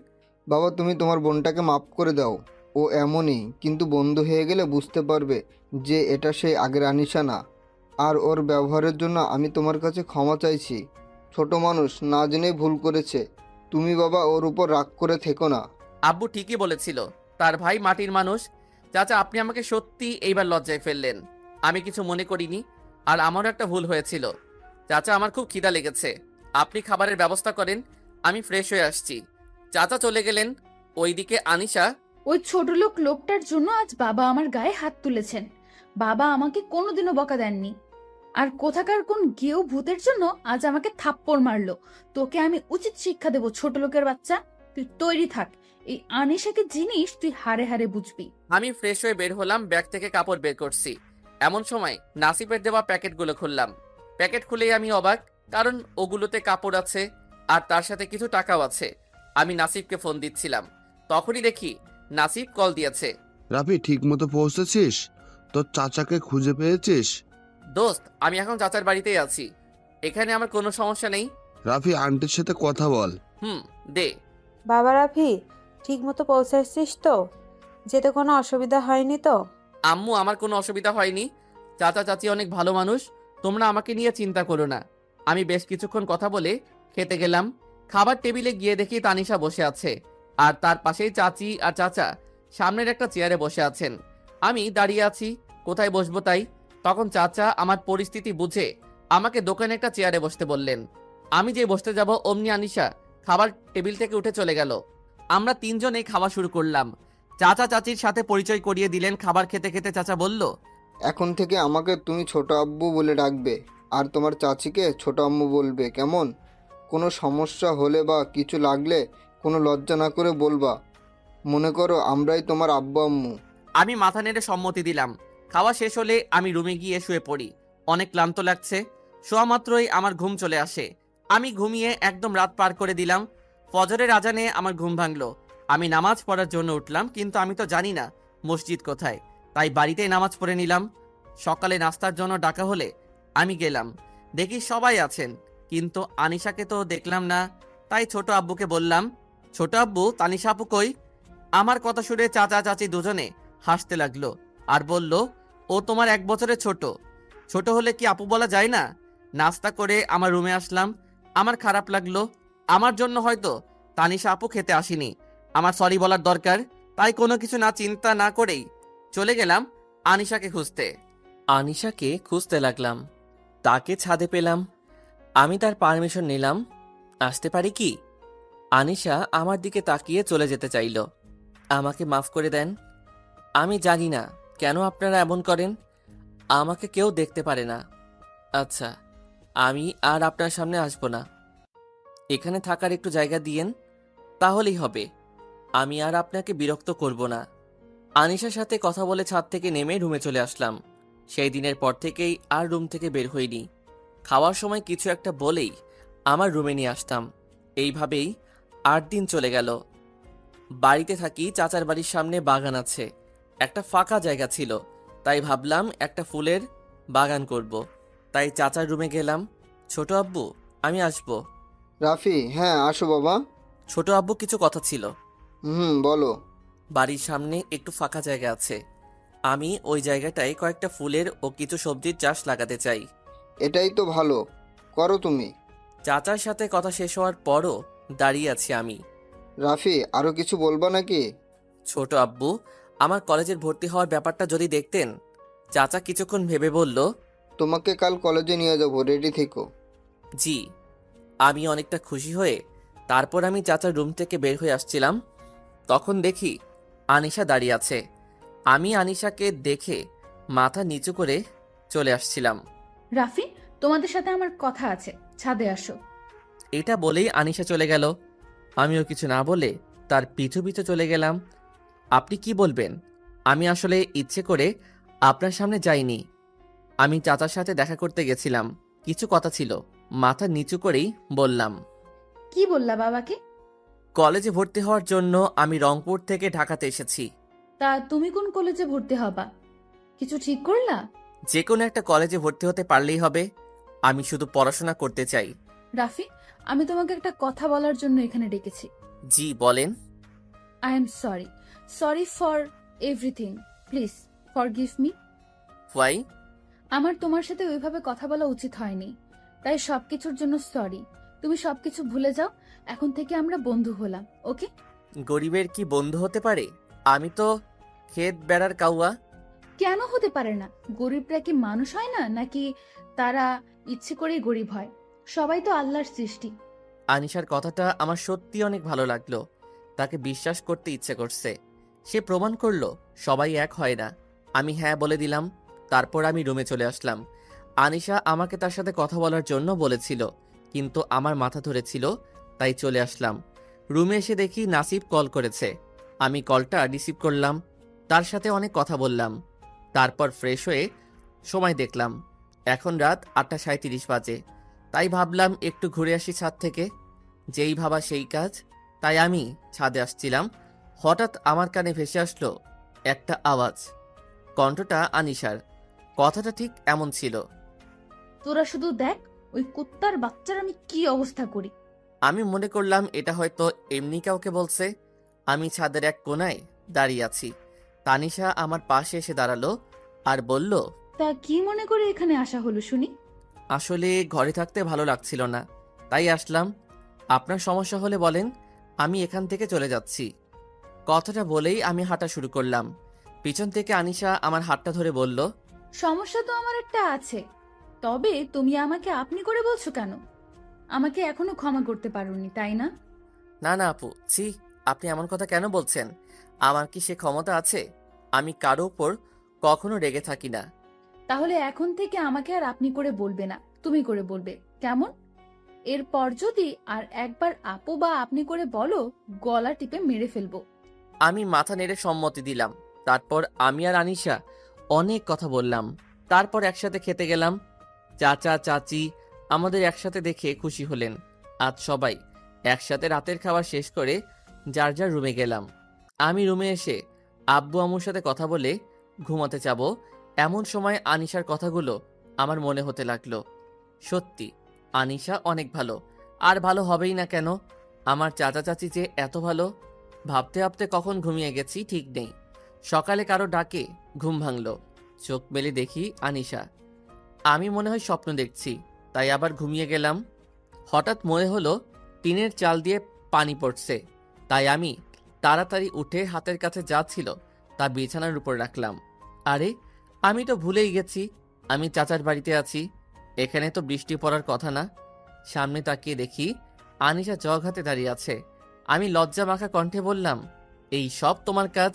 বাবা তুমি তোমার বোনটাকে মাফ করে দাও। ও এমনই, কিন্তু বন্ধু হয়ে গেলে বুঝতে পারবে যে এটা সেই আগের আনিশা না। আর ওর ব্যবহারের জন্য আমি তোমার কাছে ক্ষমা চাইছি। ছোট মানুষ, না জেনেই ভুল করেছে। তুমি বাবা ওর উপর রাগ করে থেকো না। আব্বু ঠিকই বলেছিল, তার ভাই মাটির মানুষ। চাচা আপনি আমাকে সত্যি এইবার লজ্জায় ফেললেন। আমি কিছু মনে করিনি, আর আমারও একটা ভুল হয়েছিল। চাচা আমার খুব খিদা লেগেছে, আপনি খাবারের ব্যবস্থা করেন, আমি ফ্রেশ হয়ে আসছি। চাচা চলে গেলেন। ওইদিকে আনিশা, ওই ছোটলোক লোকটার জন্য আজ বাবা আমার গায়ে হাত তুলেছেন। বাবা আমাকে কোনোদিনও বকা দেননি। আর কোথাকার কোন গেও ভূতের জন্য আজ আমাকে থাপ্পড় মারলো। তোকে আমি উচিত শিক্ষা দেবো, ছোট লোকের বাচ্চা। তুই তৈরি থাক, এই আনিশাকে জিনিস তুই হারে হারে বুঝবি। আমি ফ্রেশ হয়ে বের হলাম, ব্যাগ থেকে কাপড় বের করছি। এমন সময় নাসিফের দেওয়া প্যাকেটগুলো খুললাম। প্যাকেট খুলেই আমি অবাক, কারণ ওগুলোতে কাপড় আছে আর তার সাথে কিছু টাকাও আছে। আমি নাসিফকে ফোন দিচ্ছিলাম, তখনই দেখি নাসিফ কল দিয়েছে। রাফি, ঠিক মতো পৌঁছেছিস? তোর চাচাকে খুঁজে পেয়েছিস? দোস্ত, আমি এখন চাচার বাড়িতেই আছি, এখানে আমার কোনো সমস্যা নেই। রাফি, আন্টির সাথে কথা বল। দে। বাবা রাফি, ঠিক মতো পৌঁছাচ্ছিস তো? যেতে কোনো অসুবিধা হয়নি তো? আম্মু, আমার কোনো অসুবিধা হয়নি। চাচা চাচি অনেক ভালো মানুষ, তোমরা আমাকে নিয়ে চিন্তা করো না। আমি বেশ কিছুক্ষণ কথা বলে খেতে গেলাম। খাবার টেবিলে গিয়ে দেখি তানিশা বসে আছে, আর তার পাশেই চাচি আর চাচা সামনের একটা চেয়ারে বসে আছেন। আমি দাঁড়িয়ে আছি, কোথায় বসবো তাই। তখন চাচা আমার পরিস্থিতি বুঝে আমাকে দোকানে একটা চেয়ারে বসতে বললেন। আমি যে বসতে যাব অমনি আনিশা খাবার টেবিল থেকে উঠে চলে গেল। আমরা তিনজনেই খাওয়া শুরু করলাম। চাচা চাচির সাথে পরিচয় করিয়ে দিলেন। খাবার খেতে খেতে চাচা বলল, এখন থেকে আমাকে তুমি ছোট আব্বু বলে ডাকবে, আর তোমার চাচিকে ছোট আম্মু বলবে, কেমন? কোনো সমস্যা হলে বা কিছু লাগলে কোনো লজ্জা না করে বলবা। মনে করো আমরাই তোমার আব্বু আম্মু। আমি মাথা নেড়ে সম্মতি দিলাম। খাওয়া শেষ হলে আমি রুমে গিয়ে শুয়ে পড়ি। অনেক ক্লান্ত লাগছে। শোয়া মাত্রই আমার ঘুম চলে আসে। আমি ঘুমিয়ে একদম রাত পার করে দিলাম। ফজরের আজানে আমার ঘুম ভাঙলো। আমি নামাজ পড়ার জন্য উঠলাম, কিন্তু আমি তো জানি না মসজিদ কোথায়, তাই বাড়িতেই নামাজ পড়ে নিলাম। সকালে নাস্তার জন্য ডাকা হলে আমি গেলাম। দেখি সবাই আছেন, কিন্তু আনিশাকে তো দেখলাম না। তাই ছোট আব্বুকে বললাম, ছোট আব্বু, তানিশা আপু কই? আমার কথা শুনে চাচা চাচি দুজনে হাসতে লাগলো আর বলল, ও তোমার 1 বছরের ছোট। ছোট হলে কি আপু বলা যায় না? নাস্তা করে আমার রুমে আসলাম। আমার খারাপ লাগলো। আমার জন্য হয়তো তানিশা আপু খেতে আসেনি। আমার সরি বলার দরকার, তাই কোনো কিছু না চিন্তা না করেই চলে গেলাম আনিশাকে খুঁজতে। আনিশাকে খুঁজতে লাগলাম, তাকে ছাদে পেলাম। আমি তার পারমিশন নিলাম, আসতে পারি কি? আনিশা আমার দিকে তাকিয়ে চলে যেতে চাইল। আমাকে মাফ করে দেন। আমি জানি না কেন আপনারা এমন করেন, আমাকে কেউ দেখতে পারে না। আচ্ছা, আমি আর আপনার সামনে আসবো না। এখানে থাকার একটু জায়গা দিয়েন, তাহলেই হবে। আমি আর আপনাকে বিরক্ত করব না। আনিশার সাথে কথা বলে ছাদ থেকে নেমে রুমে চলে আসলাম। সেই দিনের পর থেকেই আর রুম থেকে বের হইনি। খাওয়ার সময় কিছু একটা বলেই আমার রুমে নিয়ে আসতাম। এইভাবেই 8 দিন চলে গেল। বাড়িতে থাকি, চাচার বাড়ির সামনে বাগান আছে। একটা ফাঁকা জায়গা ছিল, তাই ভাবলাম একটা ফুলের বাগান করব। তাই চাচার রুমে গেলাম। ছোট আব্বু, আমি আসবো। রাফি, হ্যাঁ আসো বাবা। ছোট আব্বু, কিছু কথা ছিল। বলো। বাড়ির সামনে একটু ফাঁকা জায়গা আছে, আমি ওই জায়গাটায় কয়েকটা ফুলের ও কিছু সবজির চাষ লাগাতে চাই। এটাই তো ভালো, করো তুমি। চাচার সাথে কথা শেষ হওয়ার পরও দাঁড়িয়ে আছি আমি। রাফি, আরো কিছু বলবা নাকি? ছোট আব্বু, আমার কলেজের ভর্তি হওয়ার ব্যাপারটা যদি দেখতেন। চাচা কিছুক্ষণ ভেবে বলল, তোমাকে কাল কলেজে নিয়ে যাবো, রেডি থেকো। জি। আমি অনেকটা খুশি হয়ে তারপর আমি চাচার রুম থেকে বের হয়ে আসছিলাম, তখন দেখি আনিশা দাঁড়িয়ে আছে। আমি আনিশাকে দেখে মাথা নিচু করে চলে আসছিলাম। রাফি, তোমাদের সাথে আমার কথা আছে, ছাদে আসো। এটা বলেই আনিশা চলে গেল। আমিও কিছু না বলে তার পিছু পিছু চলে গেলাম। আপনি কি বলবেন? আমি আসলে ইচ্ছে করে আপনার সামনে যাইনি। আমি চাচার সাথে দেখা করতে গেছিলাম, কিছু কথা ছিল। মাথা নিচু করেই বললাম, কি বললা বাবাকে? কলেজে ভর্তি হওয়ার জন্য আমি রংপুর থেকে ঢাকাতে এসেছি। তা তুমি কোন কলেজে ভর্তি হবা? কিছু ঠিক করলা? যে কোনো একটা কলেজে ভর্তি হতে পারলেই হবে। আমি শুধু পড়াশোনা করতে চাই। রাফি, আমি তোমাকে একটা কথা বলার জন্য এখানে ডেকেছি। জি বলেন। I am sorry, sorry for everything. Please forgive me. Why? আমার তোমার সাথে ওইভাবে কথা বলা উচিত হয়নি, তাই সবকিছুর জন্য সরি। তুমি সবকিছু ভুলে যাও, এখন থেকে আমরা বন্ধু হলাম, ওকে? গরিবের কি বন্ধু হতে পারে? আমি তো ক্ষেত বেড়ার কাউয়া। কেন হতে পারে না? গরিবরা কি মানুষ হয় না, নাকি তারা ইচ্ছে করেই গরিব হয়? সবাই তো আল্লাহর সৃষ্টি। আনিশার কথাটা আমার সত্যি অনেক ভালো লাগলো। তাকে বিশ্বাস করতে ইচ্ছে করছে। সে প্রমাণ করলো সবাই এক হয় না। আমি হ্যাঁ বলে দিলাম। তারপর আমি রুমে চলে আসলাম। আনিশা আমাকে তার সাথে কথা বলার জন্য বলেছিল, কিন্তু আমার মাথা ধরেছিল, তাই চলে আসলাম। রুমে এসে দেখি নাসিব কল করেছে। আমি কলটা রিসিভ করলাম, তার সাথে অনেক কথা বললাম। তারপর ফ্রেশ হয়ে সময় দেখলাম, এখন রাত 8:37 বাজে। তাই ভাবলাম একটু ঘুরে আসি ছাদ থেকে। যেই ভাবা সেই কাজ। তাই আমি ছাদে আসছিলাম, হঠাৎ আমার কানে ভেসে আসলো একটা আওয়াজ। কণ্ঠটা আনিশার। কথাটা ঠিক এমন ছিল, তোরা শুধু দেখ ওই কুত্তার বাচ্চার আমি কি অবস্থা করি। আমি মনে করলাম এটা হয়তো এমনি কাউকে বলছে। আমি ছাদের এক কোণায় দাঁড়িয়ে আছি। তানিশা আমার পাশে এসে দাঁড়ালো আর বলল, তা কি মনে করে এখানে আসা হলো শুনি? আসলে ঘরে থাকতে ভালো লাগছিল না, তাই আসলাম। আপনার সমস্যা হলে বলেন, আমি এখান থেকে চলে যাচ্ছি। কথাটা বলেই আমি হাঁটা শুরু করলাম। পিছন থেকে আনিশা আমার হাতটা ধরে বলল, সমস্যা তো আমার একটা আছে, তবে তুমি আমাকে আপনি করে বলছো কেন? আমাকে এখনো ক্ষমা করতে পারোনি, তাই না? না না আপু, ছি, আপনি এমন কথা কেন বলছেন? আমার কি সে ক্ষমতা আছে? আমি কারো উপর কখনো রেগে থাকি না। তাহলে এখন থেকে আমাকে আর আপনি করে বলবে না, তুমি করে বলবে, কেমন? এরপর যদি আর একবার আপু বা আপনি করে বলো, গলা টিপে মেরে ফেলবো। আমি মাথা নেড়ে সম্মতি দিলাম। তারপর আমি আর আনিশা অনেক কথা বললাম। তারপর একসাথে খেতে গেলাম। চাচা চাচি আমাদের একসাথে দেখে খুশি হলেন। আজ সবাই একসাথে রাতের খাবার শেষ করে যার যার রুমে গেলাম। আমি রুমে এসে আব্বু আম্মুর সাথে কথা বলে ঘুমাতে যাব, এমন সময় আনিশার কথাগুলো আমার মনে হতে লাগলো। সত্যি আনিশা অনেক ভালো, আর ভালো হবেই না কেন? আমার চাচা চাচি যে এত ভালো। ভাবতে ভাবতে কখন ঘুমিয়ে গেছি ঠিক নেই। সকালে কারো ডাকে ঘুম ভাঙলো। চোখ মেলে দেখি আনিশা। আমি মনে হয় স্বপ্ন দেখছি, তাই আবার ঘুমিয়ে গেলাম। হঠাৎ মনে হলো টিনের চাল দিয়ে পানি পড়ছে, তাই আমি তাড়াতাড়ি উঠে হাতের কাছে যা ছিল তা বিছানার উপর রাখলাম। আরে, আমি তো ভুলেই গেছি আমি চাচার বাড়িতে আছি। এখানে তো বৃষ্টি পড়ার কথা না। সামনে তাকিয়ে দেখি আনিশা জগ হাতে দাঁড়িয়ে আছে। আমি লজ্জা মাখা কণ্ঠে বললাম, এই সব তোমার কাজ?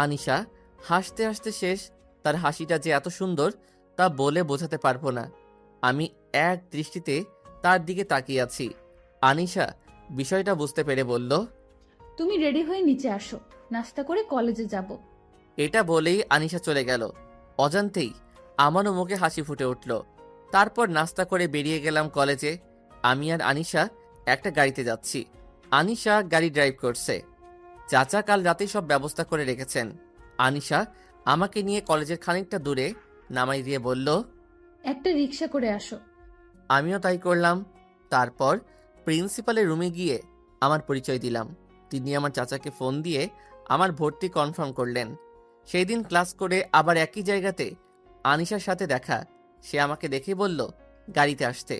আনিশা হাসতে হাসতে শেষ। তার হাসিটা যে এত সুন্দর তা বলে বোঝাতে পারবো না। আমি এক দৃষ্টিতে তার দিকে তাকিয়ে আছি। আনিশা বিষয়টা বুঝতে পেরে বলল, তুমি রেডি হয়ে নিচে আসো, নাস্তা করে কলেজে যাব। এটা বলেই আনিশা চলে গেল। অজান্তেই আমারও মুখে হাসি ফুটে উঠল। তারপর নাস্তা করে বেরিয়ে গেলাম কলেজে। আমি আর আনিশা একটা গাড়িতে যাচ্ছি। আনিশা গাড়ি ড্রাইভ করছে। চাচা কাল রাতে সব ব্যবস্থা করে রেখেছেন। আনিশা আমাকে নিয়ে কলেজের খানিকটা দূরে নামাই দিয়ে বলল, একটা রিক্সা করে আসো। আমিও তাই করলাম। তারপর প্রিন্সিপালের রুমে গিয়ে আমার পরিচয় দিলাম। তিনি আমার চাচাকে ফোন দিয়ে আমার ভর্তি কনফার্ম করলেন। সেই দিন ক্লাস করে আবার একই জায়গাতে আনিশার সাথে দেখা। সে আমাকে দেখে বলল গাড়িতে আসতে।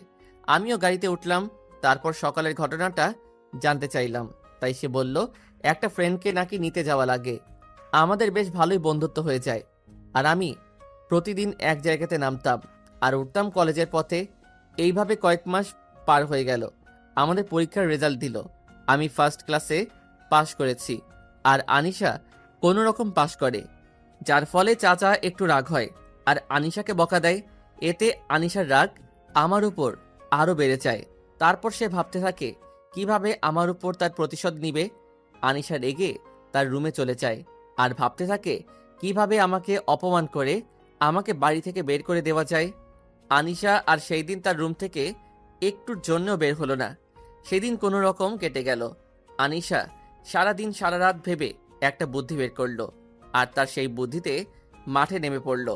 আমিও গাড়িতে উঠলাম। তারপর সকালের ঘটনাটা জানতে চাইলাম। তাই সে বলল একটা ফ্রেন্ডকে নাকি নিতে যাওয়া লাগে। আমাদের বেশ ভালোই বন্ধুত্ব হয়ে যায়। আর আমি প্রতিদিন এক জায়গাতে নামতাম আর উঠতাম কলেজের পথে। এইভাবে কয়েক মাস পার হয়ে গেল। আমাদের পরীক্ষার রেজাল্ট দিল। আমি ফার্স্ট ক্লাসে পাশ করেছি আর আনিশা কোনো রকম পাশ করে, যার ফলে চাচা একটু রাগ হয় আর আনিশাকে বকা দেয়। এতে আনিশার রাগ আমার উপর আরও বেড়ে যায়। তারপর সে ভাবতে থাকে কিভাবে আমার উপর তার প্রতিশোধ নিবে। আনিশা রেগে তার রুমে চলে যায় আর ভাবতে থাকে কিভাবে আমাকে অপমান করে আমাকে বাড়ি থেকে বের করে দেওয়া যায়। আনিশা আর সেই দিন তার রুম থেকে একটুর জন্যও বের হলো না। সেদিন কোনো রকম কেটে গেল। আনিশা সারাদিন সারা রাত ভেবে একটা বুদ্ধি বের করলো আর তার সেই বুদ্ধিতে মাঠে নেমে পড়ল।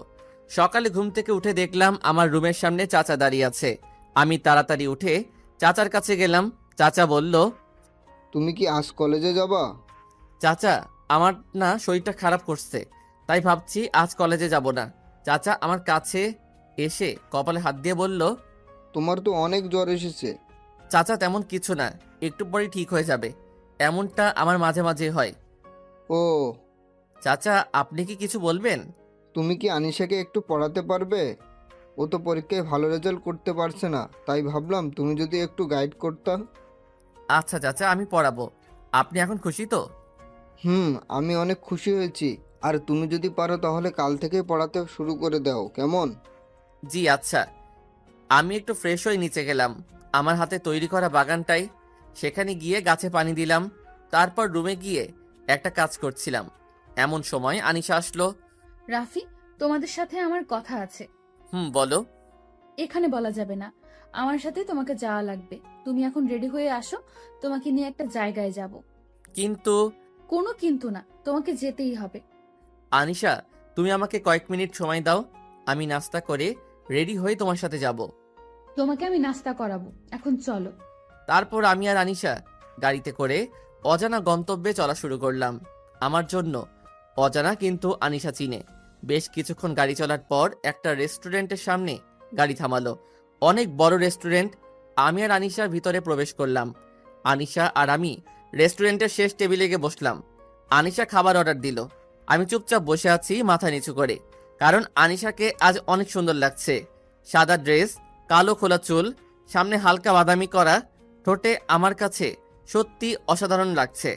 সকালে ঘুম থেকে উঠে দেখলাম আমার রুমের সামনে চাচা দাঁড়িয়ে আছে। আমি তাড়াতাড়ি উঠে চাচার কাছে গেলাম। চাচা বলল, তুমি কি আজ কলেজে যাবা? চাচা আমার না শরীরটা খারাপ করছে, তাই ভাবছি আজ কলেজে যাব না। চাচা আমার কাছে এসে কপালে হাত দিয়ে বলল, তোমার তো অনেক জ্বর এসেছে। চাচা তেমন কিছু না, একটু পরেই ঠিক হয়ে যাবে। এমনটা আমার মাঝে মাঝে হয়। ও, চাচা আপনি কি কিছু বলবেন? তুমি কি আনিশাকে একটু পড়াতে পারবে? ও তো পরীক্ষায় ভালো রেজাল্ট করতে পারছে না, তাই ভাবলাম তুমি যদি একটু গাইড করতা। আচ্ছা চাচা, আমি পড়াবো। আপনি এখন খুশি তো? আমি অনেক খুশি হয়েছি। আর তুমি যদি পারো তাহলে কাল থেকেই পড়াতে শুরু করে দাও, কেমন? জি আচ্ছা। আমি একটু ফ্রেশ হয়ে নিচে গেলাম আমার হাতে তৈরি করা বাগানটাই। সেখানে গিয়ে গাছে পানি দিলাম। তারপর রুমে গিয়ে একটা কাজ করছিলাম। এমন সময় আনিশা আসলো। রাফি, তোমাদের সাথে আমার কথা আছে। বলো। এখানে বলা যাবে না। আমার সাথে তোমাকে যাওয়া লাগবে। তুমি এখন রেডি হয়ে আসো, তোমাকে নিয়ে একটা জায়গায় যাব। কিন্তু কোনো কিন্তু না, তোমাকে যেতেই হবে। আনিশা, তুমি আমাকে কয়েক মিনিট সময় দাও। আমি নাস্তা করে রেডি হয়ে তোমার সাথে যাব। তোমাকে আমি নাস্তা করাবো, এখন চলো। তারপর আমি আর আনিশা গাড়িতে করে অজানা গন্তব্যে চলা শুরু করলাম। আমার জন্য অজানা, কিন্তু আনিশা চিনে। বেশ কিছুক্ষণ গাড়ি চলার পর একটা রেস্টুরেন্টের সামনে গাড়ি থামালো। অনেক বড় রেস্টুরেন্ট। আমি আর আনিশা ভিতরে প্রবেশ করলাম। আনিশা আর আমি রেস্টুরেন্টের শেষ টেবিলে গিয়ে বসলাম। আনিশা খাবার অর্ডার দিল। আমি চুপচাপ বসে আছি মাথা নিচু করে, কারণ আনিশাকে আজ অনেক সুন্দর লাগছে। সাদা ড্রেস, কালো খোলা চুল, সামনে হালকা বাদামি করা, ঠোঁটে আমার কাছে সত্যি অসাধারণ লাগছে।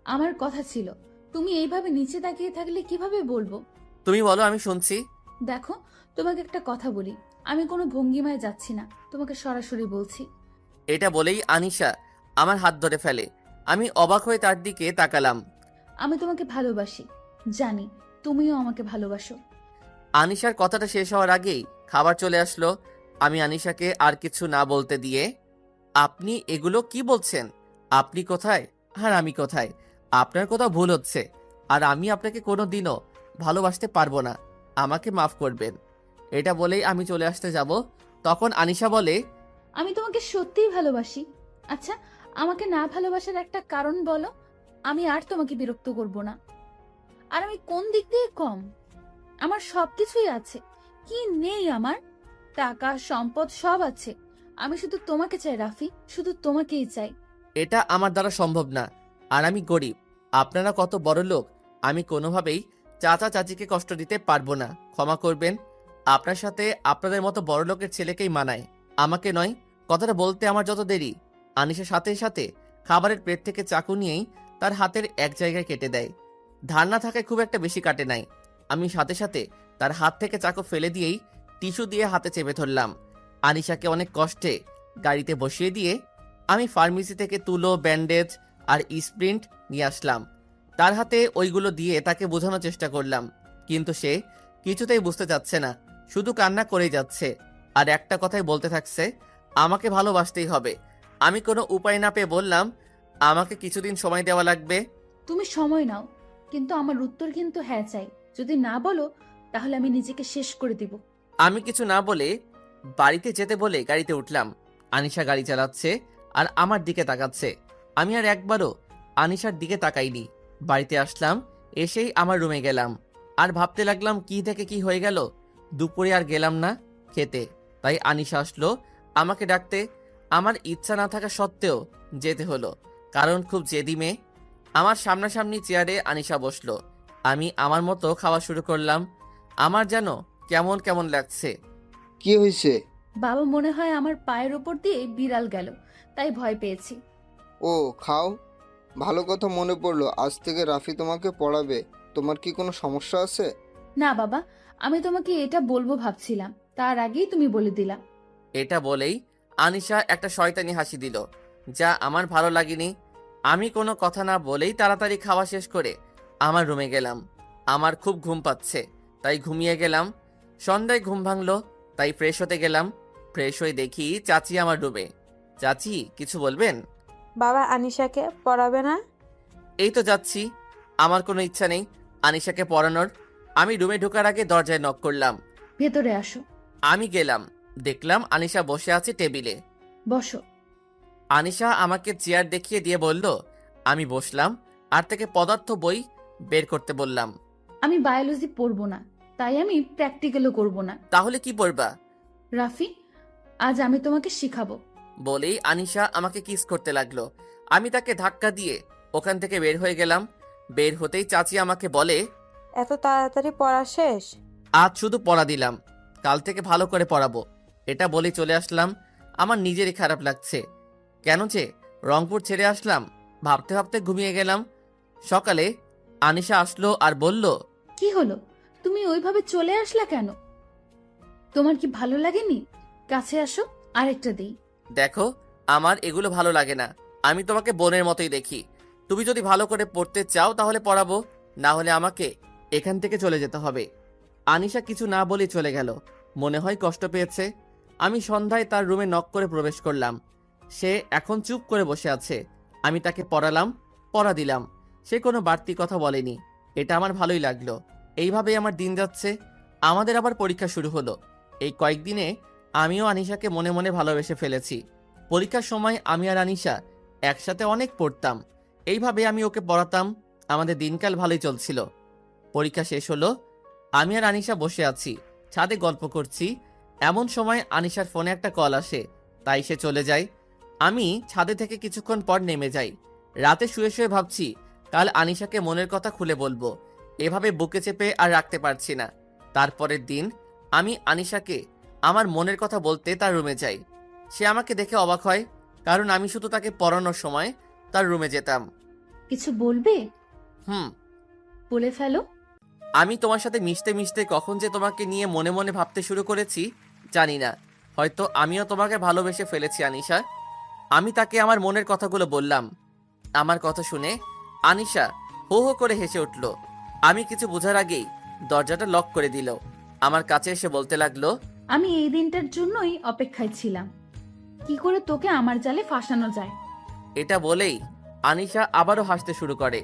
আমার কথা ছিল, তুমি এইভাবে নিচে তাকিয়ে থাকলে কিভাবে বলবো? তুমি বলো, আমি শুনছি। দেখো, তোমাকে একটা কথা বলি, আমি কোনো ভঙ্গিমায় যাচ্ছি না, তোমাকে সরাসরি বলছি। এটা বলেই আনিশা আমার হাত ধরে ফেলে। আমি অবাক হয়ে তার দিকে তাকালাম। আমি তোমাকে ভালোবাসি, জানি তুমিও আমাকে ভালোবাসো। আনিশার কথাটা শেষ হওয়ার আগেই খাবার চলে আসলো। আমি আনিশাকে আর কিছু না বলতে দিয়ে, আপনি এগুলো কি বলছেন? আপনি কোথায় আর আমি কোথায়? আপনার কোথাও ভুল হচ্ছে। আর আমি আপনাকে কোনো দিনও ভালোবাসতে পারবো না, আমাকে মাফ করবেন। এটা বলেই আমি চলে আসতে যাব, তখন আনিশা বলে, আমি তোমাকে সত্যিই ভালোবাসি। আচ্ছা, আমাকে না ভালোবাসার একটা কারণ বলো, আমি আর তোমাকে বিরক্ত করব না। আর আমি কোন দিক দিয়ে কম? আমার সবকিছুই আছে, কি নেই আমার? টাকা, সম্পদ সব আছে। আমি শুধু তোমাকে চাই রাফি, শুধু তোমাকেই চাই। এটা আমার দ্বারা সম্ভব না। আর আমি গরিব, আপনারা কত বড় লোক। আমি কোনোভাবেই চাচা চাচিকে কষ্ট দিতে পারবো না, ক্ষমা করবেন। আপনার সাথে আপনাদের মতো বড় লোকের ছেলেকেই মানায়, আমাকে নয়। কথাটা বলতে আমার যত দেরি, আনিশার সাথে সাথে খাবারের প্লেট থেকে চাকু নিয়েই তার হাতের এক জায়গায় কেটে দেয়। ধার না থাকায় খুব একটা বেশি কাটে নাই। আমি সাথে সাথে তার হাত থেকে চাকু ফেলে দিয়েই টিস্যু দিয়ে হাতে চেপে ধরলাম। আনিশাকে অনেক কষ্টে গাড়িতে বসিয়ে দিয়ে আমি ফার্মেসি থেকে তুলো, ব্যান্ডেজ আর স্প্রিন্ট নিয়ে আসলাম। তার হাতে ওইগুলো দিয়ে তাকে বোঝানোর চেষ্টা করলাম, কিন্তু সে কিছুতেই বুঝতে চাচ্ছে না, শুধু কান্না করেই যাচ্ছে। আর একটা কথাই বলতে থাকছে, আমাকে ভালোবাসতেই হবে। আমি কোনো উপায় না পেয়ে বললাম, আমাকে কিছুদিন সময় দেওয়া লাগবে। তুমি সময় নাও, কিন্তু আমার উত্তর কিন্তু হ্যাঁ চাই। যদি না বলো, তাহলে আমি নিজেকে শেষ করে দিব। আমি কিছু না বলে বাড়িতে যেতে বলে গাড়িতে উঠলাম। আনিশা গাড়ি চালাচ্ছে আর আমার দিকে তাকাচ্ছে। আমি আর একবারও আনিশার দিকে তাকাইনি। বাড়িতে আসলাম, এসেই আমার রুমে গেলাম আর ভাবতে লাগলাম কি থেকে কি হয়ে গেল। দুপুরে আর গেলাম না খেতে, তাই আনিশা আসলো আমাকে ডাকতে। আমার ইচ্ছা না থাকা সত্ত্বেও যেতে হলো, কারণ খুব জেদি মেয়ে। আমার সামনাসামনি চেয়ারে আনিশা বসলো। আমি আমার মতো খাওয়া শুরু করলাম। আমার যেন কেমন কেমন লাগছে। কি হয়েছে? বাবা মনে হয় আমার পায়ের ওপর দিয়ে বিড়াল গেল, তাই ভয় পেয়েছি। ও, খাও। ভালো কথা মনে পড়লো, আজ থেকে রাফি তোমাকে পড়াবে। তোমার কি কোনো সমস্যা আছে? না বাবা, আমি তোমাকে এটা বলবো ভাবছিলাম, তার আগেই তুমি বলে দিলা। এটা বলেই আনিশা একটা শয়তানি হাসি দিল, যা আমার ভালো লাগেনি। আমি কোনো কথা না বলেই তাড়াতাড়ি খাওয়া শেষ করে আমার রুমে গেলাম। আমার খুব ঘুম পাচ্ছে, তাই ঘুমিয়ে গেলাম। সন্ধ্যায় ঘুম ভাঙলো, তাই ফ্রেশ হতে গেলাম। ফ্রেশ হয়ে দেখি চাচি আমার রুমে। চাচি, কিছু বলবেন? বাবা আনিশাকে পড়াবে না? এই তো যাচ্ছি। আমার কোনো ইচ্ছা নেই আনিশাকে পড়ানোর। আমি রুমে ঢোকার আগে দরজায় নক করলাম। ভেতরে আসো। আমি গেলাম, দেখলাম আনিশা বসে আছে টেবিলে। বসো। আনিশা আমাকে চেয়ার দেখিয়ে দিয়ে বলল। আমি বসলাম আর থেকে পদার্থ বই বের করতে বললাম। আমি বায়োলজি পড়বো না, তাই আমি প্র্যাকটিক্যালও করব না। তাহলে কি পড়বা? রাফি, আজ আমি তোমাকে শিখাবো। বলেই আনিশা আমাকে কিস করতে লাগলো। আমি তাকে ধাক্কা দিয়ে ওখান থেকে বের হয়ে গেলাম। বের হতেই চাচি আমাকে বলে, এত তাড়াতাড়ি পড়া শেষ? আজ শুধু পড়া দিলাম, কাল থেকে ভালো করে পড়াবো। এটা বলে চলে আসলাম। আমার নিজেরই খারাপ লাগছে, কেন যে রংপুর ছেড়ে আসলাম। ভাবতে ভাবতে ঘুমিয়ে গেলাম। সকালে আনিশা আসলো আর বলল, কি হলো, তুমি ওইভাবে চলে আসলা কেন? তোমার কি ভালো লাগেনি? কাছে আসো, আরেকটা দেই। দেখো, আমার এগুলো ভালো লাগে না। আমি তোমাকে বোনের মতোই দেখি। তুমি যদি ভালো করে পড়তে চাও তাহলে পড়াবো, না হলে আমাকে এখান থেকে চলে যেতে হবে। আনিশা কিছু না বলে চলে গেল। মনে হয় কষ্ট পেয়েছে। আমি সন্ধ্যায় তার রুমে নক করে প্রবেশ করলাম। সে এখন চুপ করে বসে আছে। আমি তাকে পড়ালাম, পড়া দিলাম। সে কোনো বাড়তি কথা বলেনি। এটা আমার ভালোই লাগলো। এইভাবেই আমার দিন যাচ্ছে। আমাদের আবার পরীক্ষা শুরু হলো। এই কয়েকদিনে আমিও আনিশাকে মনে মনে ভালোবেসে ফেলেছি। পরীক্ষার সময় আমি আর আনিশা একসাথে অনেক পড়তাম। এইভাবে আমি ওকে পড়াতাম। আমাদের দিনকাল ভালোই চলছিল। পরীক্ষা শেষ হলো। আমি আর আনিশা বসে আছি, ছাদে গল্প করছি। এমন সময় আনিশার ফোনে একটা কল আসে, তাই সে চলে যায়। আমি ছাদে থেকে কিছুক্ষণ পর নেমে যাই। রাতে শুয়ে শুয়ে ভাবছি কাল আনিশাকে মনের কথা খুলে বলবো। এভাবে বুকে চেপে আর রাখতে পারছি না। তারপরের দিন আমি আনিশাকে আমার মনের কথা বলতে তার রুমে যাই। সে আমাকে দেখে অবাক হয়, কারণ আমি শুধু তাকে পড়ানোর সময় তার রুমে যেতাম। কিছু বলবে? হুম। বলে ফেলো। আমি তোমার সাথে মিশতে মিশতে কখন যে তোমাকে নিয়ে মনে মনে ভাবতে শুরু করেছি জানি না। হয়তো আমিও তোমাকে ভালোবেসে ফেলেছি আনিশা। আমি তাকে আমার মনের কথাগুলো বললাম। আমার কথা শুনে আনিশা হো হো করে হেসে উঠল। আমি কিছু বোঝার আগেই দরজাটা লক করে দিল। আমার কাছে এসে বলতে লাগলো, আমি এই দিনটার জন্যই অপেক্ষায় ছিলাম, কি করে তোকে আমার জালে ফাঁসানো যায়। এটা বলেই আনিশা আবারও হাসতে শুরু করে।